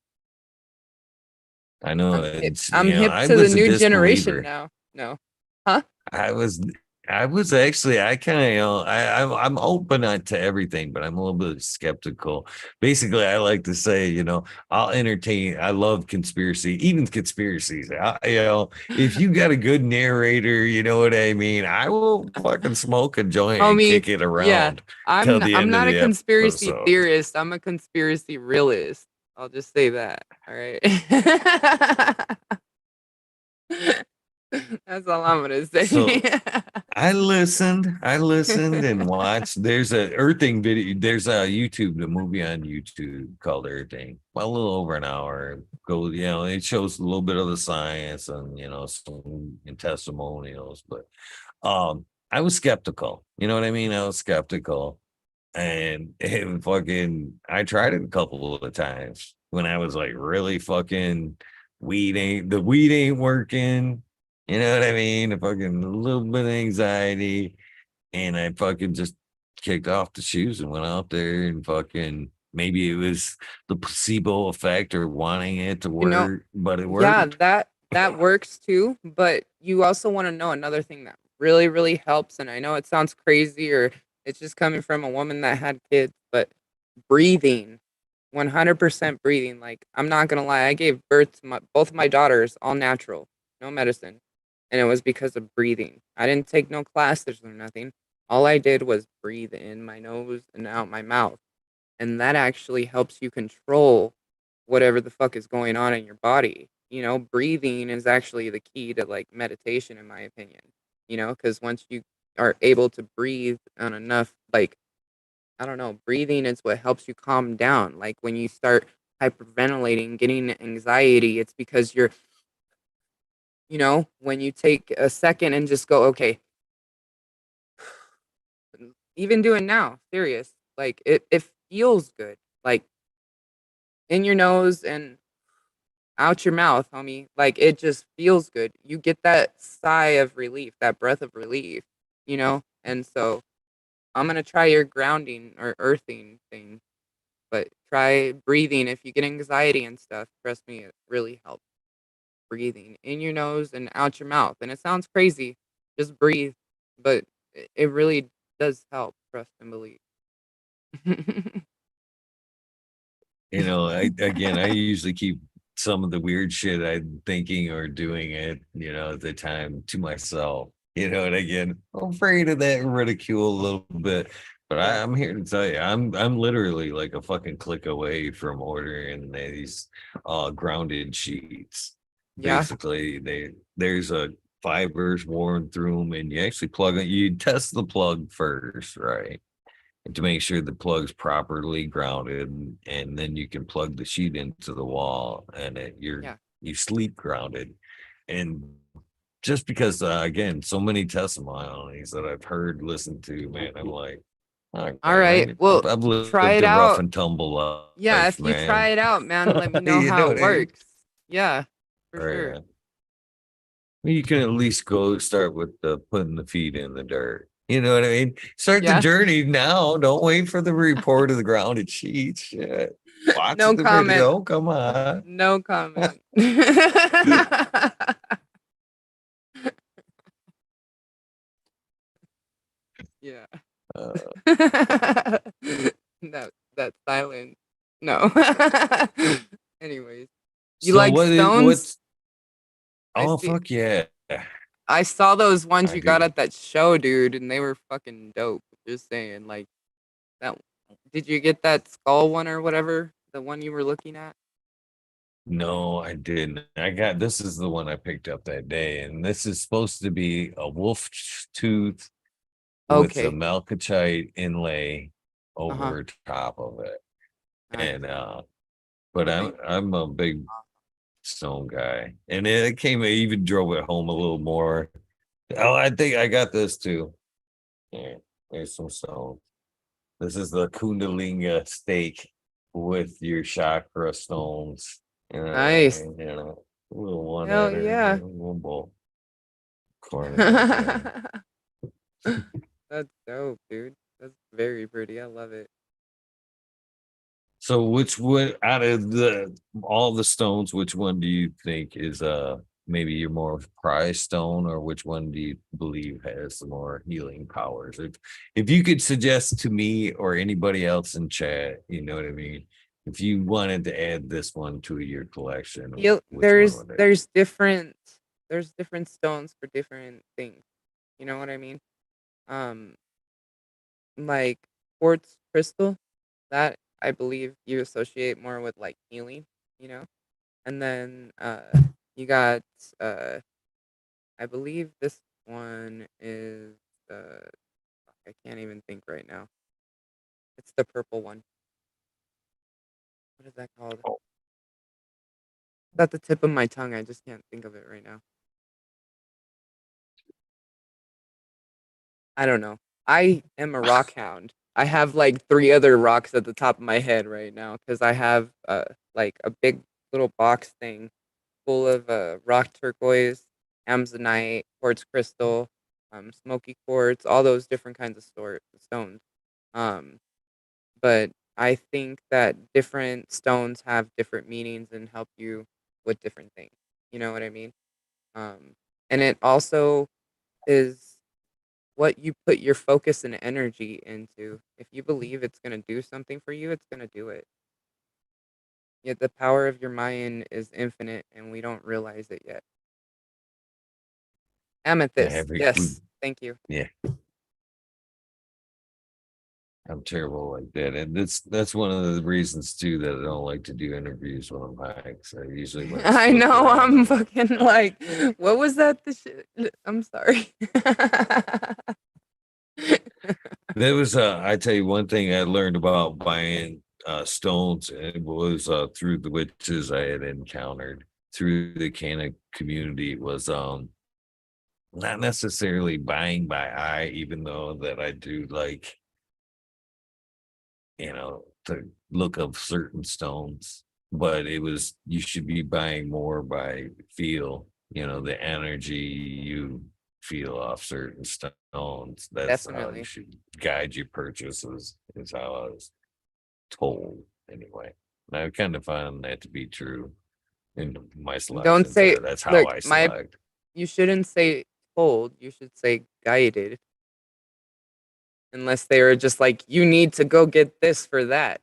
I know I'm hip. it's, I'm hip I to the was a new generation disbeliever. now. No, huh? I was I was actually, I kind of, I'm open to everything, but I'm a little bit skeptical. Basically, I like to say, I'll entertain. I love even conspiracies. If you got a good narrator, you know what I mean. I will fucking smoke a joint and Homie, kick it yeah. around I'm till n the I'm end of not a the conspiracy episode. theorist, I'm a conspiracy realist. I'll just say that, alright? That's all I'm gonna say. So I listened and watched. There's a earthing video. There's a movie on YouTube called Earthing. Well, a little over an hour. It shows a little bit of the science and some testimonials. But I was skeptical. You know what I mean? I was skeptical, and I tried it a couple of times when I was like really fucking the weed ain't working. You know what I mean? A fucking little bit of anxiety. And I fucking just kicked off the shoes and went out there and maybe it was the placebo effect or wanting it to You know work, but it yeah, worked. that works too, but you also wanna know another thing that really, really helps, and I know it sounds crazy or it's just coming from a woman that had kids, but breathing, 100% breathing. Like, I'm not gonna lie, I gave birth to both of my daughters all natural, no medicine, and it was because of breathing. I didn't take no classes or nothing. All I did was breathe in my nose and out my mouth, and that actually helps you control whatever the fuck is going on in your body. Breathing is actually the key to like meditation, in my opinion. Because once you are able to breathe on enough, like, I don't know, breathing is what helps you calm down. Like when you start hyperventilating, getting anxiety, it's because when you take a second and just go, okay, even doing now, serious, like it feels good. Like in your nose and out your mouth, homie. Like it just feels good. You get that sigh of relief, that breath of relief. And so I'm gonna try your grounding or earthing thing, but try breathing if you get anxiety and stuff. Trust me, it really helps. Breathing in your nose and out your mouth. And it sounds crazy. Just breathe. But it really does help, trust and believe. I usually keep some of the weird shit I'm thinking or doing at the time to myself. And again, I'm afraid of that ridicule a little bit. But Yeah. I'm here to tell you, I'm literally like a fucking click away from ordering these grounded sheets. Yeah. Basically, there's a fibers worn through them, and you actually you test the plug first, right? And to make sure the plug's properly grounded, and then you can plug the sheet into the wall, and Yeah. you sleep grounded. And just because again, so many testimonies that I've heard, listened to, man, I'm like, All All right. man. Well, I've lived try it a rough out. and tumble Yeah, life, if you try man. it out, man, let me know You how know it what I mean? works. Yeah, for Oh, sure. yeah. Well, you can at least go start with the putting the feet in the dirt. You know what I mean? Start the Yeah. journey now. Don't wait for the report of the grounded sheet. Shit. Watch No the comment. video. Come on. No comment. Yeah. Uh, That silence. No. Anyways, you so like stones? what's I oh see. fuck yeah. I saw those ones I you got do. at that show, dude, and they were fucking dope. Just saying, like that. Did you get that skull one or whatever? The one you were looking at? No, I didn't. I got this is the one I picked up that day, and this is supposed to be a wolf tooth with a Okay. malachite inlay Uh huh. over top of it. Nice. And but I'm a big stone guy. And it came I even drove it home a little more. Oh, I think I got this too. Yeah, there's some stone. This is the Kundalinga stake with your chakra stones. Nice. You know, a little one Hell header, yeah. a little bowl corner right there. That's dope, dude. That's very pretty. I love it. So which one out of the all the stones, which one do you think is maybe your more prized stone, or which one do you believe has the more healing powers? If you could suggest to me or anybody else in chat, you know what I mean? If you wanted to add this one to your collection, which one would it? There's different stones for different things. You know what I mean? Um, like quartz crystal, that I believe you associate more with like healing, you know? And then you got I believe this one is I can't even think right now. It's the purple one. What is that called? Oh, It's at the tip of my tongue. I just can't think of it right now. I don't know. I am a rock hound. I have like 3 other rocks at the top of my head right now because I have like a big little box thing full of rock turquoise, amazonite, quartz crystal, smoky quartz, all those different kinds of stones. Um, but I think that different stones have different meanings and help you with different things. You know what I mean? And it also is what you put your focus and energy into. If you believe it's going to do something for you, it's going to do it. Yet the power of your mind is infinite and we don't realize it yet. yeah, Amethyst. Yes. Thank you. yeah. I'm terrible like that, and that's one of the reasons too that I don't like to do interviews when I'm high. Because I usually when I I look know. around, I'm I'm like, fucking like, what was that? I'm sorry. there was I tell you one thing I learned about buying stones, and it was through the witches I had encountered through the Cana community was not necessarily buying by eye, even though that I do like to look up certain stones, but it was you should be buying more by feel, the energy you feel off certain stones. That's how you Definitely. should guide your purchases, is how I was told anyway. And I kind of found that to be true in my Don't selections. say, That's how look, I select. you shouldn't say told, you should say guided. Unless they were just like, you need to go get this for that.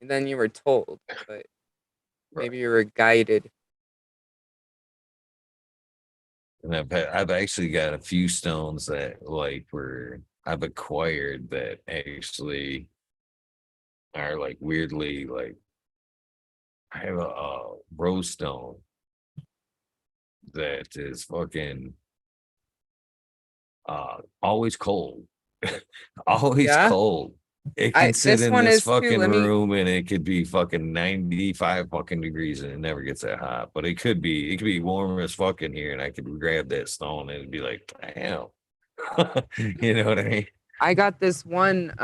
And then you were told, but Right. maybe you were guided. And I've actually got a few stones that like were I've acquired that actually are like weirdly like I have a rose stone that is fucking always cold. Always Yeah. cold. It can sit This in one this is too. fucking room and it could be fucking 95 fucking degrees and it never gets that hot. But it could be warm as fucking here and I could grab that stone and it'd be like, damn. You know what I mean? I got this one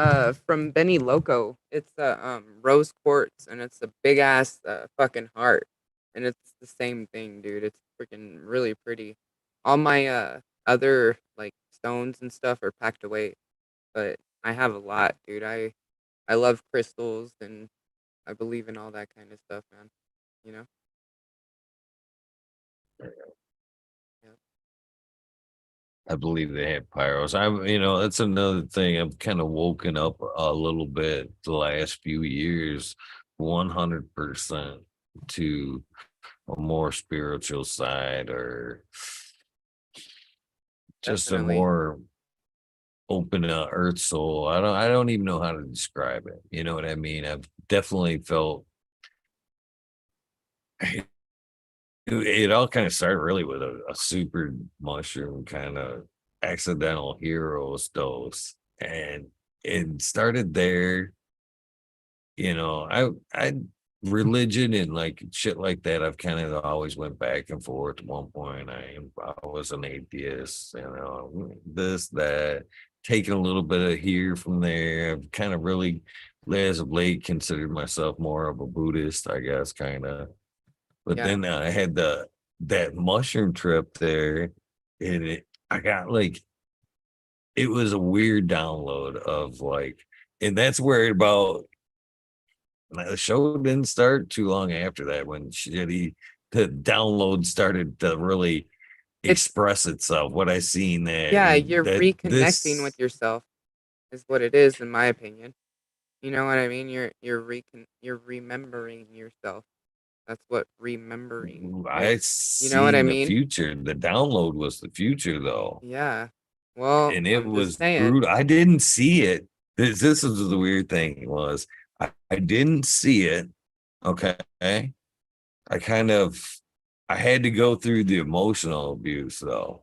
from Benny Loco. It's a rose quartz, and it's a big ass fucking heart, and it's the same thing, dude. It's freaking really pretty. All my other like stones and stuff are packed away, but I have a lot, dude. I love crystals, and I believe in all that kind of stuff, man. You know? Yeah. I believe they have pyros. That's another thing. I've kind of woken up a little bit the last few years, 100% to a more spiritual side, or just a Definitely. more open earth soul. I don't even know how to describe it. You know what I mean? I've definitely felt it all kind of started really with a super mushroom kind of accidental heroes dose, and it started there. I religion and like shit like that, I've kind of always went back and forth. At one point I was an atheist, this that, taking a little bit of here from there. I've kind of really, as of late, considered myself more of a Buddhist, I guess, kind of. But Yeah. then I had that mushroom trip there, and I got like, it was a weird download of like, and that's where about the show didn't start too long after that, when the download started to really It's express itself. What I seen that, yeah, and you're that reconnecting with this yourself is what it is, in my opinion. You know what I mean? You're remembering yourself. That's what remembering I is. You know what I seen the mean? future. The download was the future though. Yeah. Well, And it I'm just was saying. brutal. I didn't see it. This is the weird thing, was I didn't see it. Okay. I kind of I had to go through the emotional abuse though.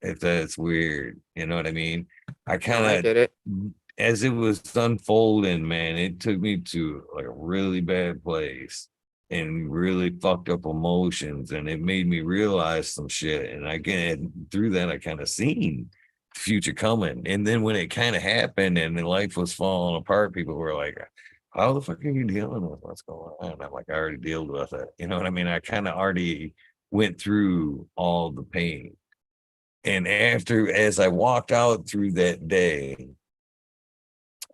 If that's weird, you know what I mean? I No, I kind get it. of, as it was unfolding, man, it took me to like a really bad place and really fucked up emotions, and it made me realize some shit. And again, through that, I kind of seen the future coming. And then when it kind of happened and the life was falling apart, people were like, "How the fuck are you dealing with what's going on?" And I'm like, "I already dealt with it." You know what I mean? I kind of already went through all the pain. And as I walked out through that day,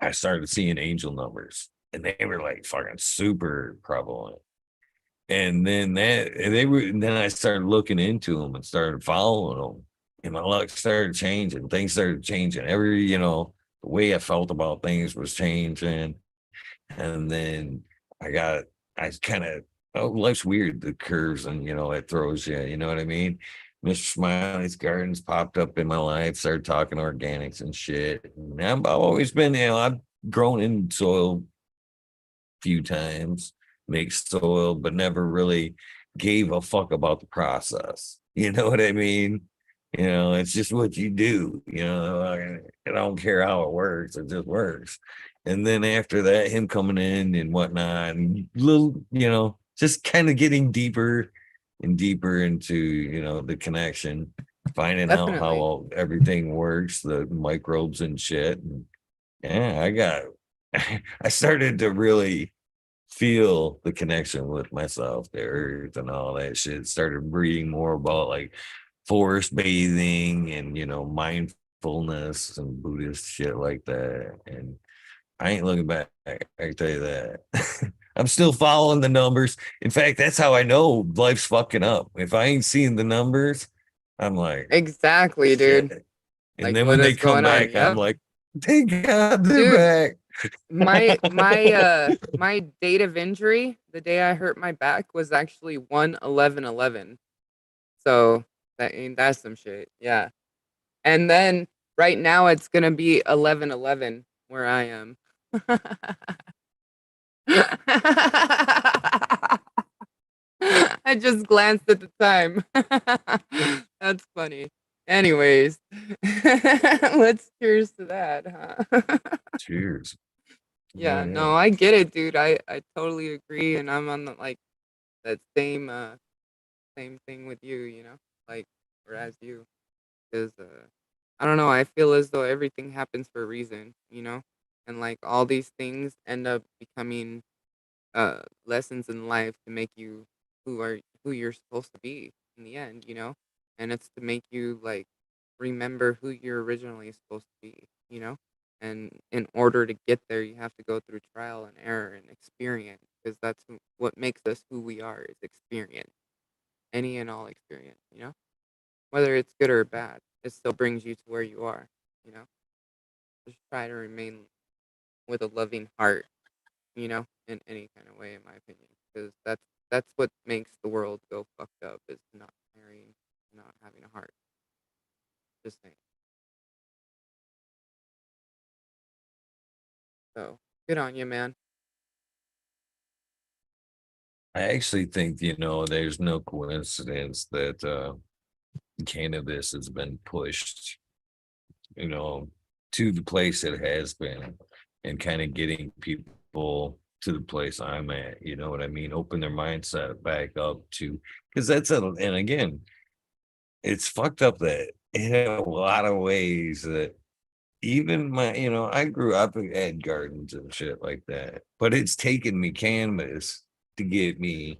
I started seeing angel numbers, and they were like fucking super prevalent. And then then I started looking into them and started following them, and my luck started changing. Things started changing. The way I felt about things was changing. And then I got, I kind of, oh, life's weird, the curves, and it throws you, you know what I mean? Mr. Smiley's Gardens popped up in my life, started talking organics and shit. And I've always been, I've grown in soil a few times, mixed soil, but never really gave a fuck about the process. You know what I mean? It's just what you do. I don't care how it works, it just works. And then after that, him coming in and whatnot, and little, just kind of getting deeper and deeper into, the connection, finding out Definitely. how everything works, the microbes and shit. And yeah, I started to really feel the connection with myself, the earth, and all that shit. Started reading more about like forest bathing and mindfulness and Buddhist shit like that. And I ain't looking back. I can tell you that. I'm still following the numbers. In fact, that's how I know life's fucking up. If I ain't seeing the numbers, I'm like, Exactly, dude. shit. And Like, then what when they is come going on? back, I'm Yep. like, thank God they're Dude, back. my date of injury, the day I hurt my back, was actually 1/11/11. So that's some shit. Yeah. And then right now it's gonna be 11/11 where I am. I just glanced at the time. That's funny. Anyways, let's cheers to that, huh? Cheers. Yeah, Oh, no, yeah. I get it, dude. I totally agree, and I'm on the like that same thing with you, like whereas you, because I don't know. I feel as though everything happens for a reason, you know, and like all these things end up becoming lessons in life to make you who you're supposed to be in the end, you know, and it's to make you like remember who you're originally supposed to be, you know, and in order to get there, you have to go through trial and error and experience because that's what makes us who we are is experience, any and all experience, you know, whether it's good or bad, it still brings you to where you are, you know. Just try to remain with a loving heart, you know, in any kind of way, in my opinion, because that's what makes the world go fucked up is not caring, not having a heart. Just saying. So good on you, man. I actually think, there's no coincidence that cannabis has been pushed, you know, to the place it has been and kind of getting people to the place I'm at, you know what I mean? Open their mindset back up to, because and again, it's fucked up that in a lot of ways that even I grew up at gardens and shit like that, but it's taken me cannabis to get me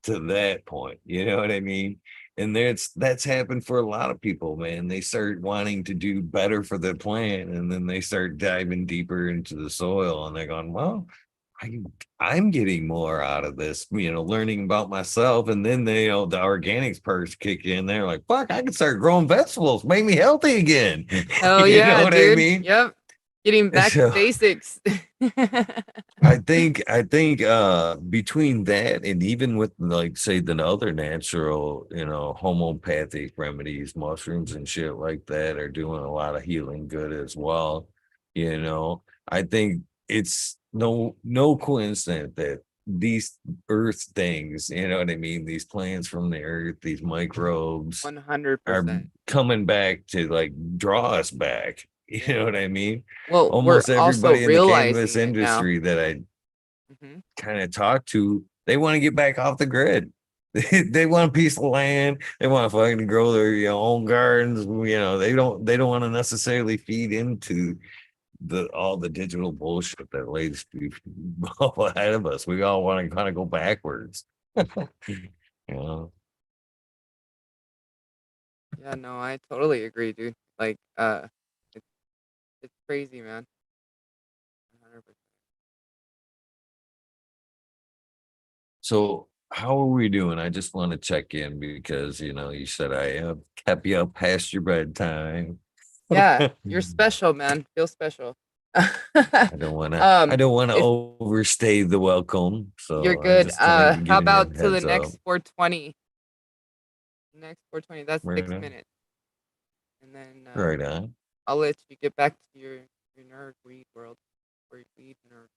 to that point. You know what I mean? And that's happened for a lot of people, man. They start wanting to do better for the plant, and then they start diving deeper into the soil, and they're going, well, I, I'm getting more out of this, learning about myself. And then the organics perks kick in. They're like, fuck, I can start growing vegetables, make me healthy again. Hell You know yeah, what I dude. mean? Yep. Getting back to So basics. I think between that and even with like say the other natural, homeopathic remedies, mushrooms and shit like that are doing a lot of healing good as well. I think it's no coincidence that these earth things, you know what I mean, these plants from the earth, these microbes are 100%. coming back to like draw us back. You know what I mean? Well, we're Almost also everybody in the cannabis realizing it now. industry that I Hmm. kind of talk to, they want to get back off the grid. They want a piece of land. They want to fucking grow their own gardens. They don't want to necessarily feed into all the digital bullshit that lays ahead of us. We all want to kind of go backwards. you know. Yeah, no, I totally agree, dude. Like, it's it's crazy, man. 100%. So how are we doing? I just want to check in because you said I kept you up past your bedtime. Yeah, you're special, man. Feel special. I don't want to. I um, don't want to if overstay the welcome, you're so I'm good, just kind of how giving you about a to the heads up. next 420? Next 420, that's Right 6 on. minutes. And then Right on. I'll let you get back to your nerd weed world or your weed nerd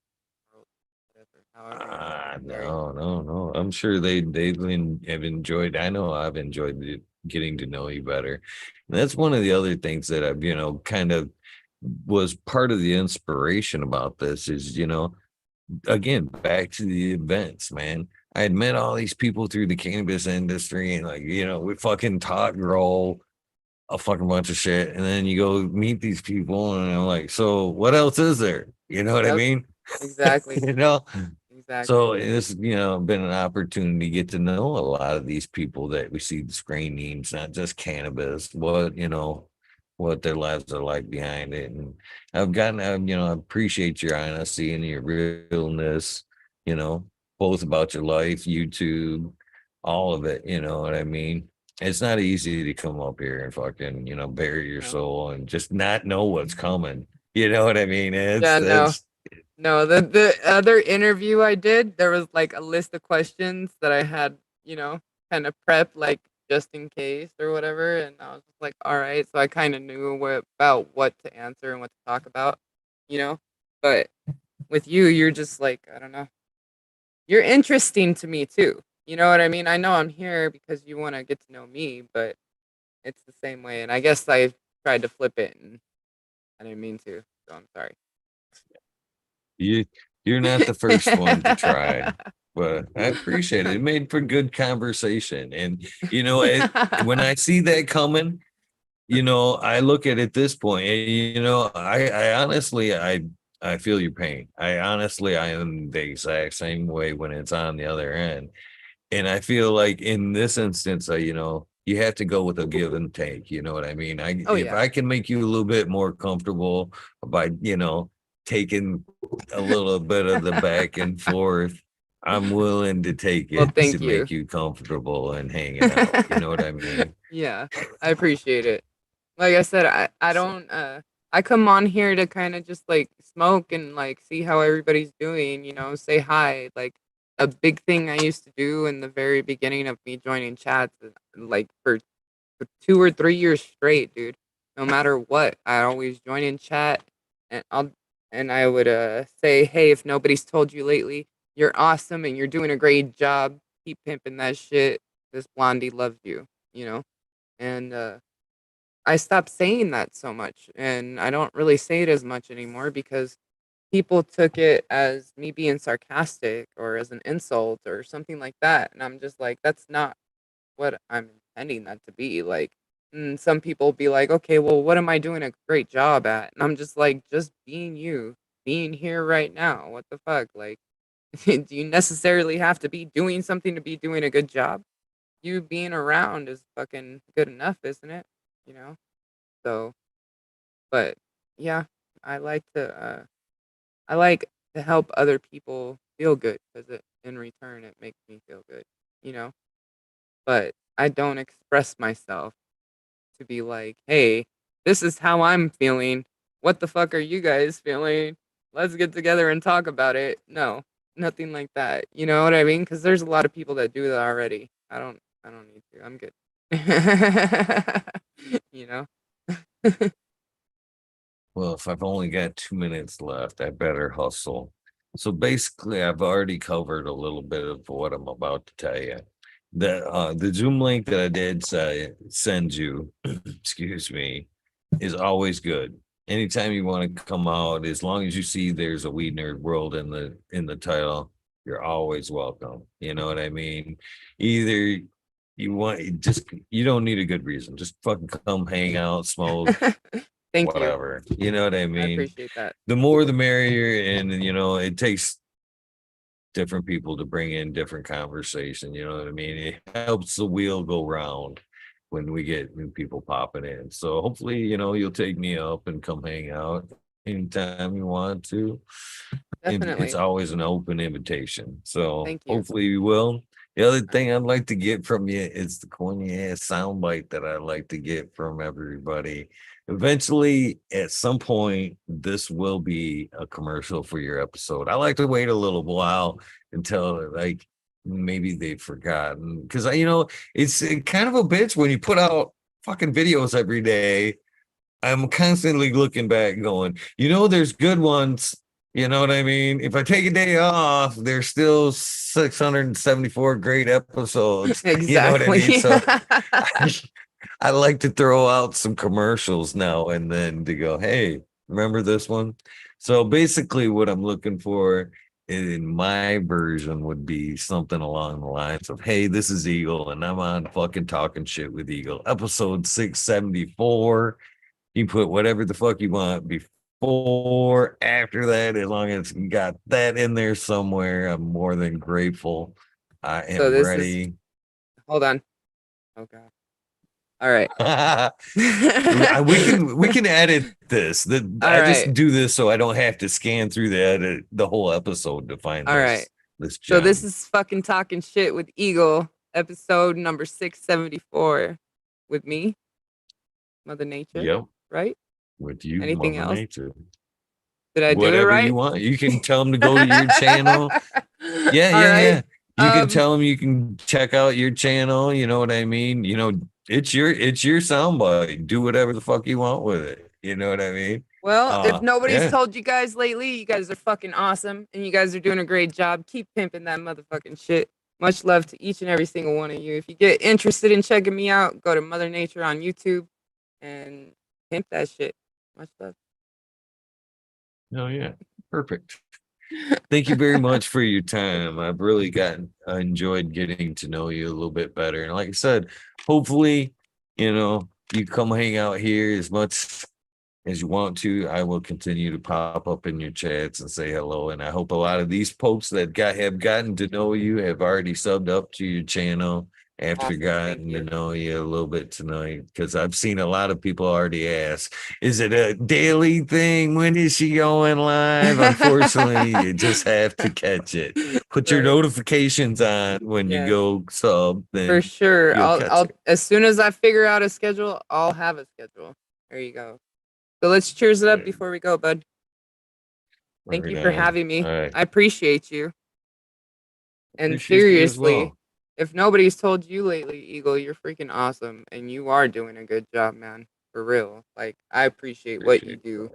world, whatever, however you want to be. Sorry. No, no, no. I'm sure have enjoyed. I know I've enjoyed getting to know you better. And that's one of the other things that I've kind of was part of the inspiration about this is again back to the events, man. I had met all these people through the cannabis industry, and like we fucking taught grow a fucking bunch of shit, and then you go meet these people, and I'm like, so what else is there? You know what I Yep, mean? exactly. you know. Exactly. So it's been an opportunity to get to know a lot of these people that we see the screen names, not just cannabis, what their lives are like behind it. And I've gotten I appreciate your honesty and your realness, you know, both about your life, YouTube, all of it, you know what I mean? It's not easy to come up here and fucking, bury your No. soul and just not know what's coming. You know what I mean? It's Yeah, no. it's No, the other interview I did, there was like a list of questions that I had, kind of prepped like just in case or whatever, and I was just like, all right, so I kind of knew about what to answer and what to talk about, you know. But with you, you're just like, I don't know. You're interesting to me too. You know what I mean? I know I'm here because you want to get to know me, but it's the same way. And I guess I tried to flip it and I didn't mean to. So I'm sorry. You you're not the first one to try, but I appreciate it. It made for good conversation. And when I see that coming, I look at it this point, I honestly, I feel your pain. I am the exact same way when it's on the other end. And I feel like in this instance, you have to go with a give and take. You know what I mean? Oh If yeah. I can make you a little bit more comfortable by, taking a little bit of the back and forth, I'm willing to take Well, it to thank you. make you comfortable and hanging out. You know what I mean? Yeah, I appreciate it. Like I said, I don't I come on here to kind of just like smoke and like see how everybody's doing, say hi. Like a big thing I used to do in the very beginning of me joining chats, like for 2 or 3 years straight, dude. No matter what, I always join in chat, and I would say, hey, if nobody's told you lately, you're awesome and you're doing a great job. Keep pimping that shit. This blondie loves you, and I stopped saying that so much, and I don't really say it as much anymore because people took it as me being sarcastic or as an insult or something like that, and I'm just like, that's not what I'm intending that to be. Like, some people be like, okay, well, what am I doing a great job at? And I'm just like, just being you, being here right now. What the fuck? Like, do you necessarily have to be doing something to be doing a good job? You being around is fucking good enough, isn't it? You know? So, but yeah, I like to, I like to help other people feel good because in return, it makes me feel good, you know? But I don't express myself to be like, "Hey, this is how I'm feeling. What the fuck are you guys feeling? Let's get together and talk about it." No, nothing like that. You know what I mean? Because there's a lot of people that do that already. I don't need to. I'm good. you know? Well, if I've only got 2 minutes left, I better hustle. So basically, I've already covered a little bit of what I'm about to tell you. The Zoom link that I did send you, excuse me, is always good. Anytime you want to come out, as long as you see there's a Weed Nerd World in the title, you're always welcome. You know what I mean? Either you don't need a good reason. Just fucking come hang out, smoke, Thank you. whatever. You know what I I mean? appreciate that. The more the merrier. And it takes different people to bring in different conversation. You know what I mean? It helps the wheel go round when we get new people popping in. So hopefully, you'll take me up and come hang out anytime you want to. And it's Definitely. always an open invitation. So Thank you. hopefully you will. The other thing I'd like to get from you is the corny ass soundbite that I like to get from everybody. Eventually, at some point, this will be a commercial for your episode. I like to wait a little while until like maybe they've forgotten because it's kind of a bitch when you put out fucking videos every day. I'm constantly looking back going, there's good ones. You know what I mean? If I take a day off, there's still 674 great episodes. You know what I Exactly. mean? So I like to throw out some commercials now and then to go, hey, remember this one? So basically, what I'm looking for in my version would be something along the lines of, hey, this is Eagle, and I'm on fucking Talking Shit with Eagle, episode 674. You put whatever the fuck you want before, after that, as long as you got that in there somewhere, I'm more than grateful. I So am this is ready. hold on. Oh god. All right. We can edit this. All I right. just do this so I don't have to scan through the whole episode to find All right. this So this gem. is fucking talking shit with Eagle, episode number 674 with me, Mother Nature, Yep, right? with you, Anything Mother else? Nature. Did I do it Whatever you right? want. You can tell them to go to your channel. Yeah, All yeah, right. yeah. You can tell them you can check out your channel. You know what I mean? It's your soundbite. Do whatever the fuck you want with it. You know what I mean? Well, if nobody's Yeah. told you guys lately, you guys are fucking awesome and you guys are doing a great job. Keep pimping that motherfucking shit. Much love to each and every single one of you. If you get interested in checking me out, go to Mother Nature on YouTube and pimp that shit. Much love. Oh yeah. Perfect. Thank you very much for your time. I've really enjoyed getting to know you a little bit better. And like I said, hopefully, you come hang out here as much as you want to. I will continue to pop up in your chats and say hello. And I hope a lot of these folks that have gotten to know you have already subbed up to your channel after Awesome, thank getting to you. know you a little bit tonight. Because I've seen a lot of people already ask, is it a daily thing? When is she going live? Unfortunately, you just have to catch it. Put your Right. notifications on when you Yeah. go sub, For then sure. you'll catch I'll it. as soon as I figure out a schedule, I'll have a schedule. There you go. So let's cheers it up Yeah. before we go, bud. Thank Right you for on. having me. All right. I appreciate you. And Appreciate you as seriously, well. if nobody's told you lately, Eagle, you're freaking awesome and you are doing a good job, man. For real. Like I appreciate what you Appreciate do.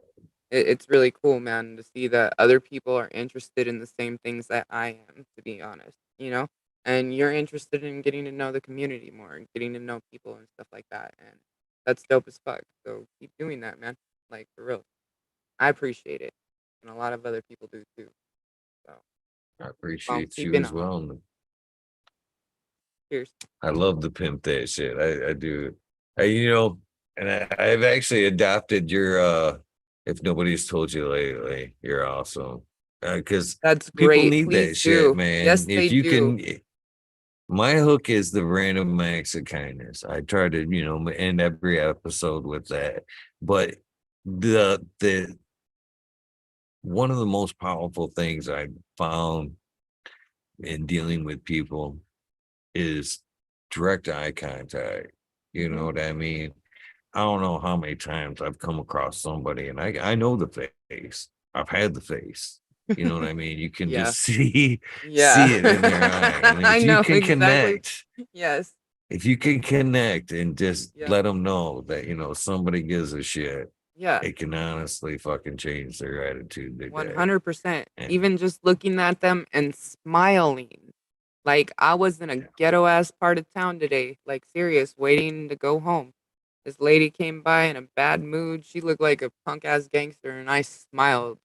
that. It's really cool, man, to see that other people are interested in the same things that I am, to be honest, you know? And you're interested in getting to know the community more and getting to know people and stuff like that. And that's dope as fuck. So keep doing that, man. Like, for real. I appreciate it. And a lot of other people do too. So I keep on appreciate you keeping as on. well. Cheers. I love the pimp that shit. I do. And I've actually adopted your if nobody's told you lately, you're awesome. Because That's people great. need that Please shit, do. man. Yes, they If you do. can my hook is the random acts of kindness. I try to, end every episode with that. But the one of the most powerful things I found in dealing with people is direct eye contact. You know Mhm. what I mean? I don't know how many times I've come across somebody and I know the face. I've had the face. You know what I mean? You can Yeah. just see Yeah. it in their eye. And I if you know can exactly. connect, Yes. if you can connect and just Yeah. let them know that somebody gives a shit, Yeah. it can honestly fucking change their attitude today. 100%. And Even just looking at them and smiling. Like I was in a yeah, ghetto ass part of town today, like serious, waiting to go home. This lady came by in a bad mood. She looked like a punk ass gangster, and I smiled.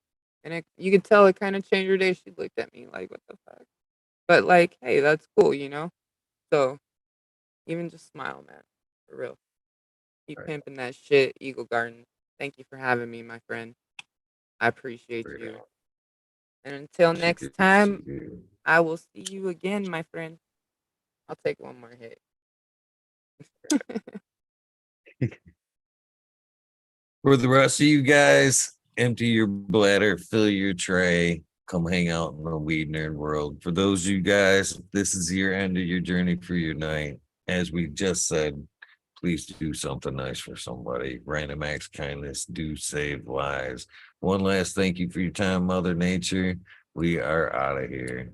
And you could tell it kind of changed her day. She looked at me like, what the fuck? But like, hey, that's cool, you know? So even just smile, man. For real. Keep right, pimping that shit, Eagle Garden. Thank you for having me, my friend. I appreciate right you. on. And until next time, Shit. I will see you again, my friend. I'll take one more hit. For the rest of you guys, empty your bladder, fill your tray, come hang out in the weed nerd world. For those of you guys, this is your end of your journey for your night. As we just said, please do something nice for somebody. Random acts of kindness do save lives. One last thank you for your time, Mother Nature. We are out of here.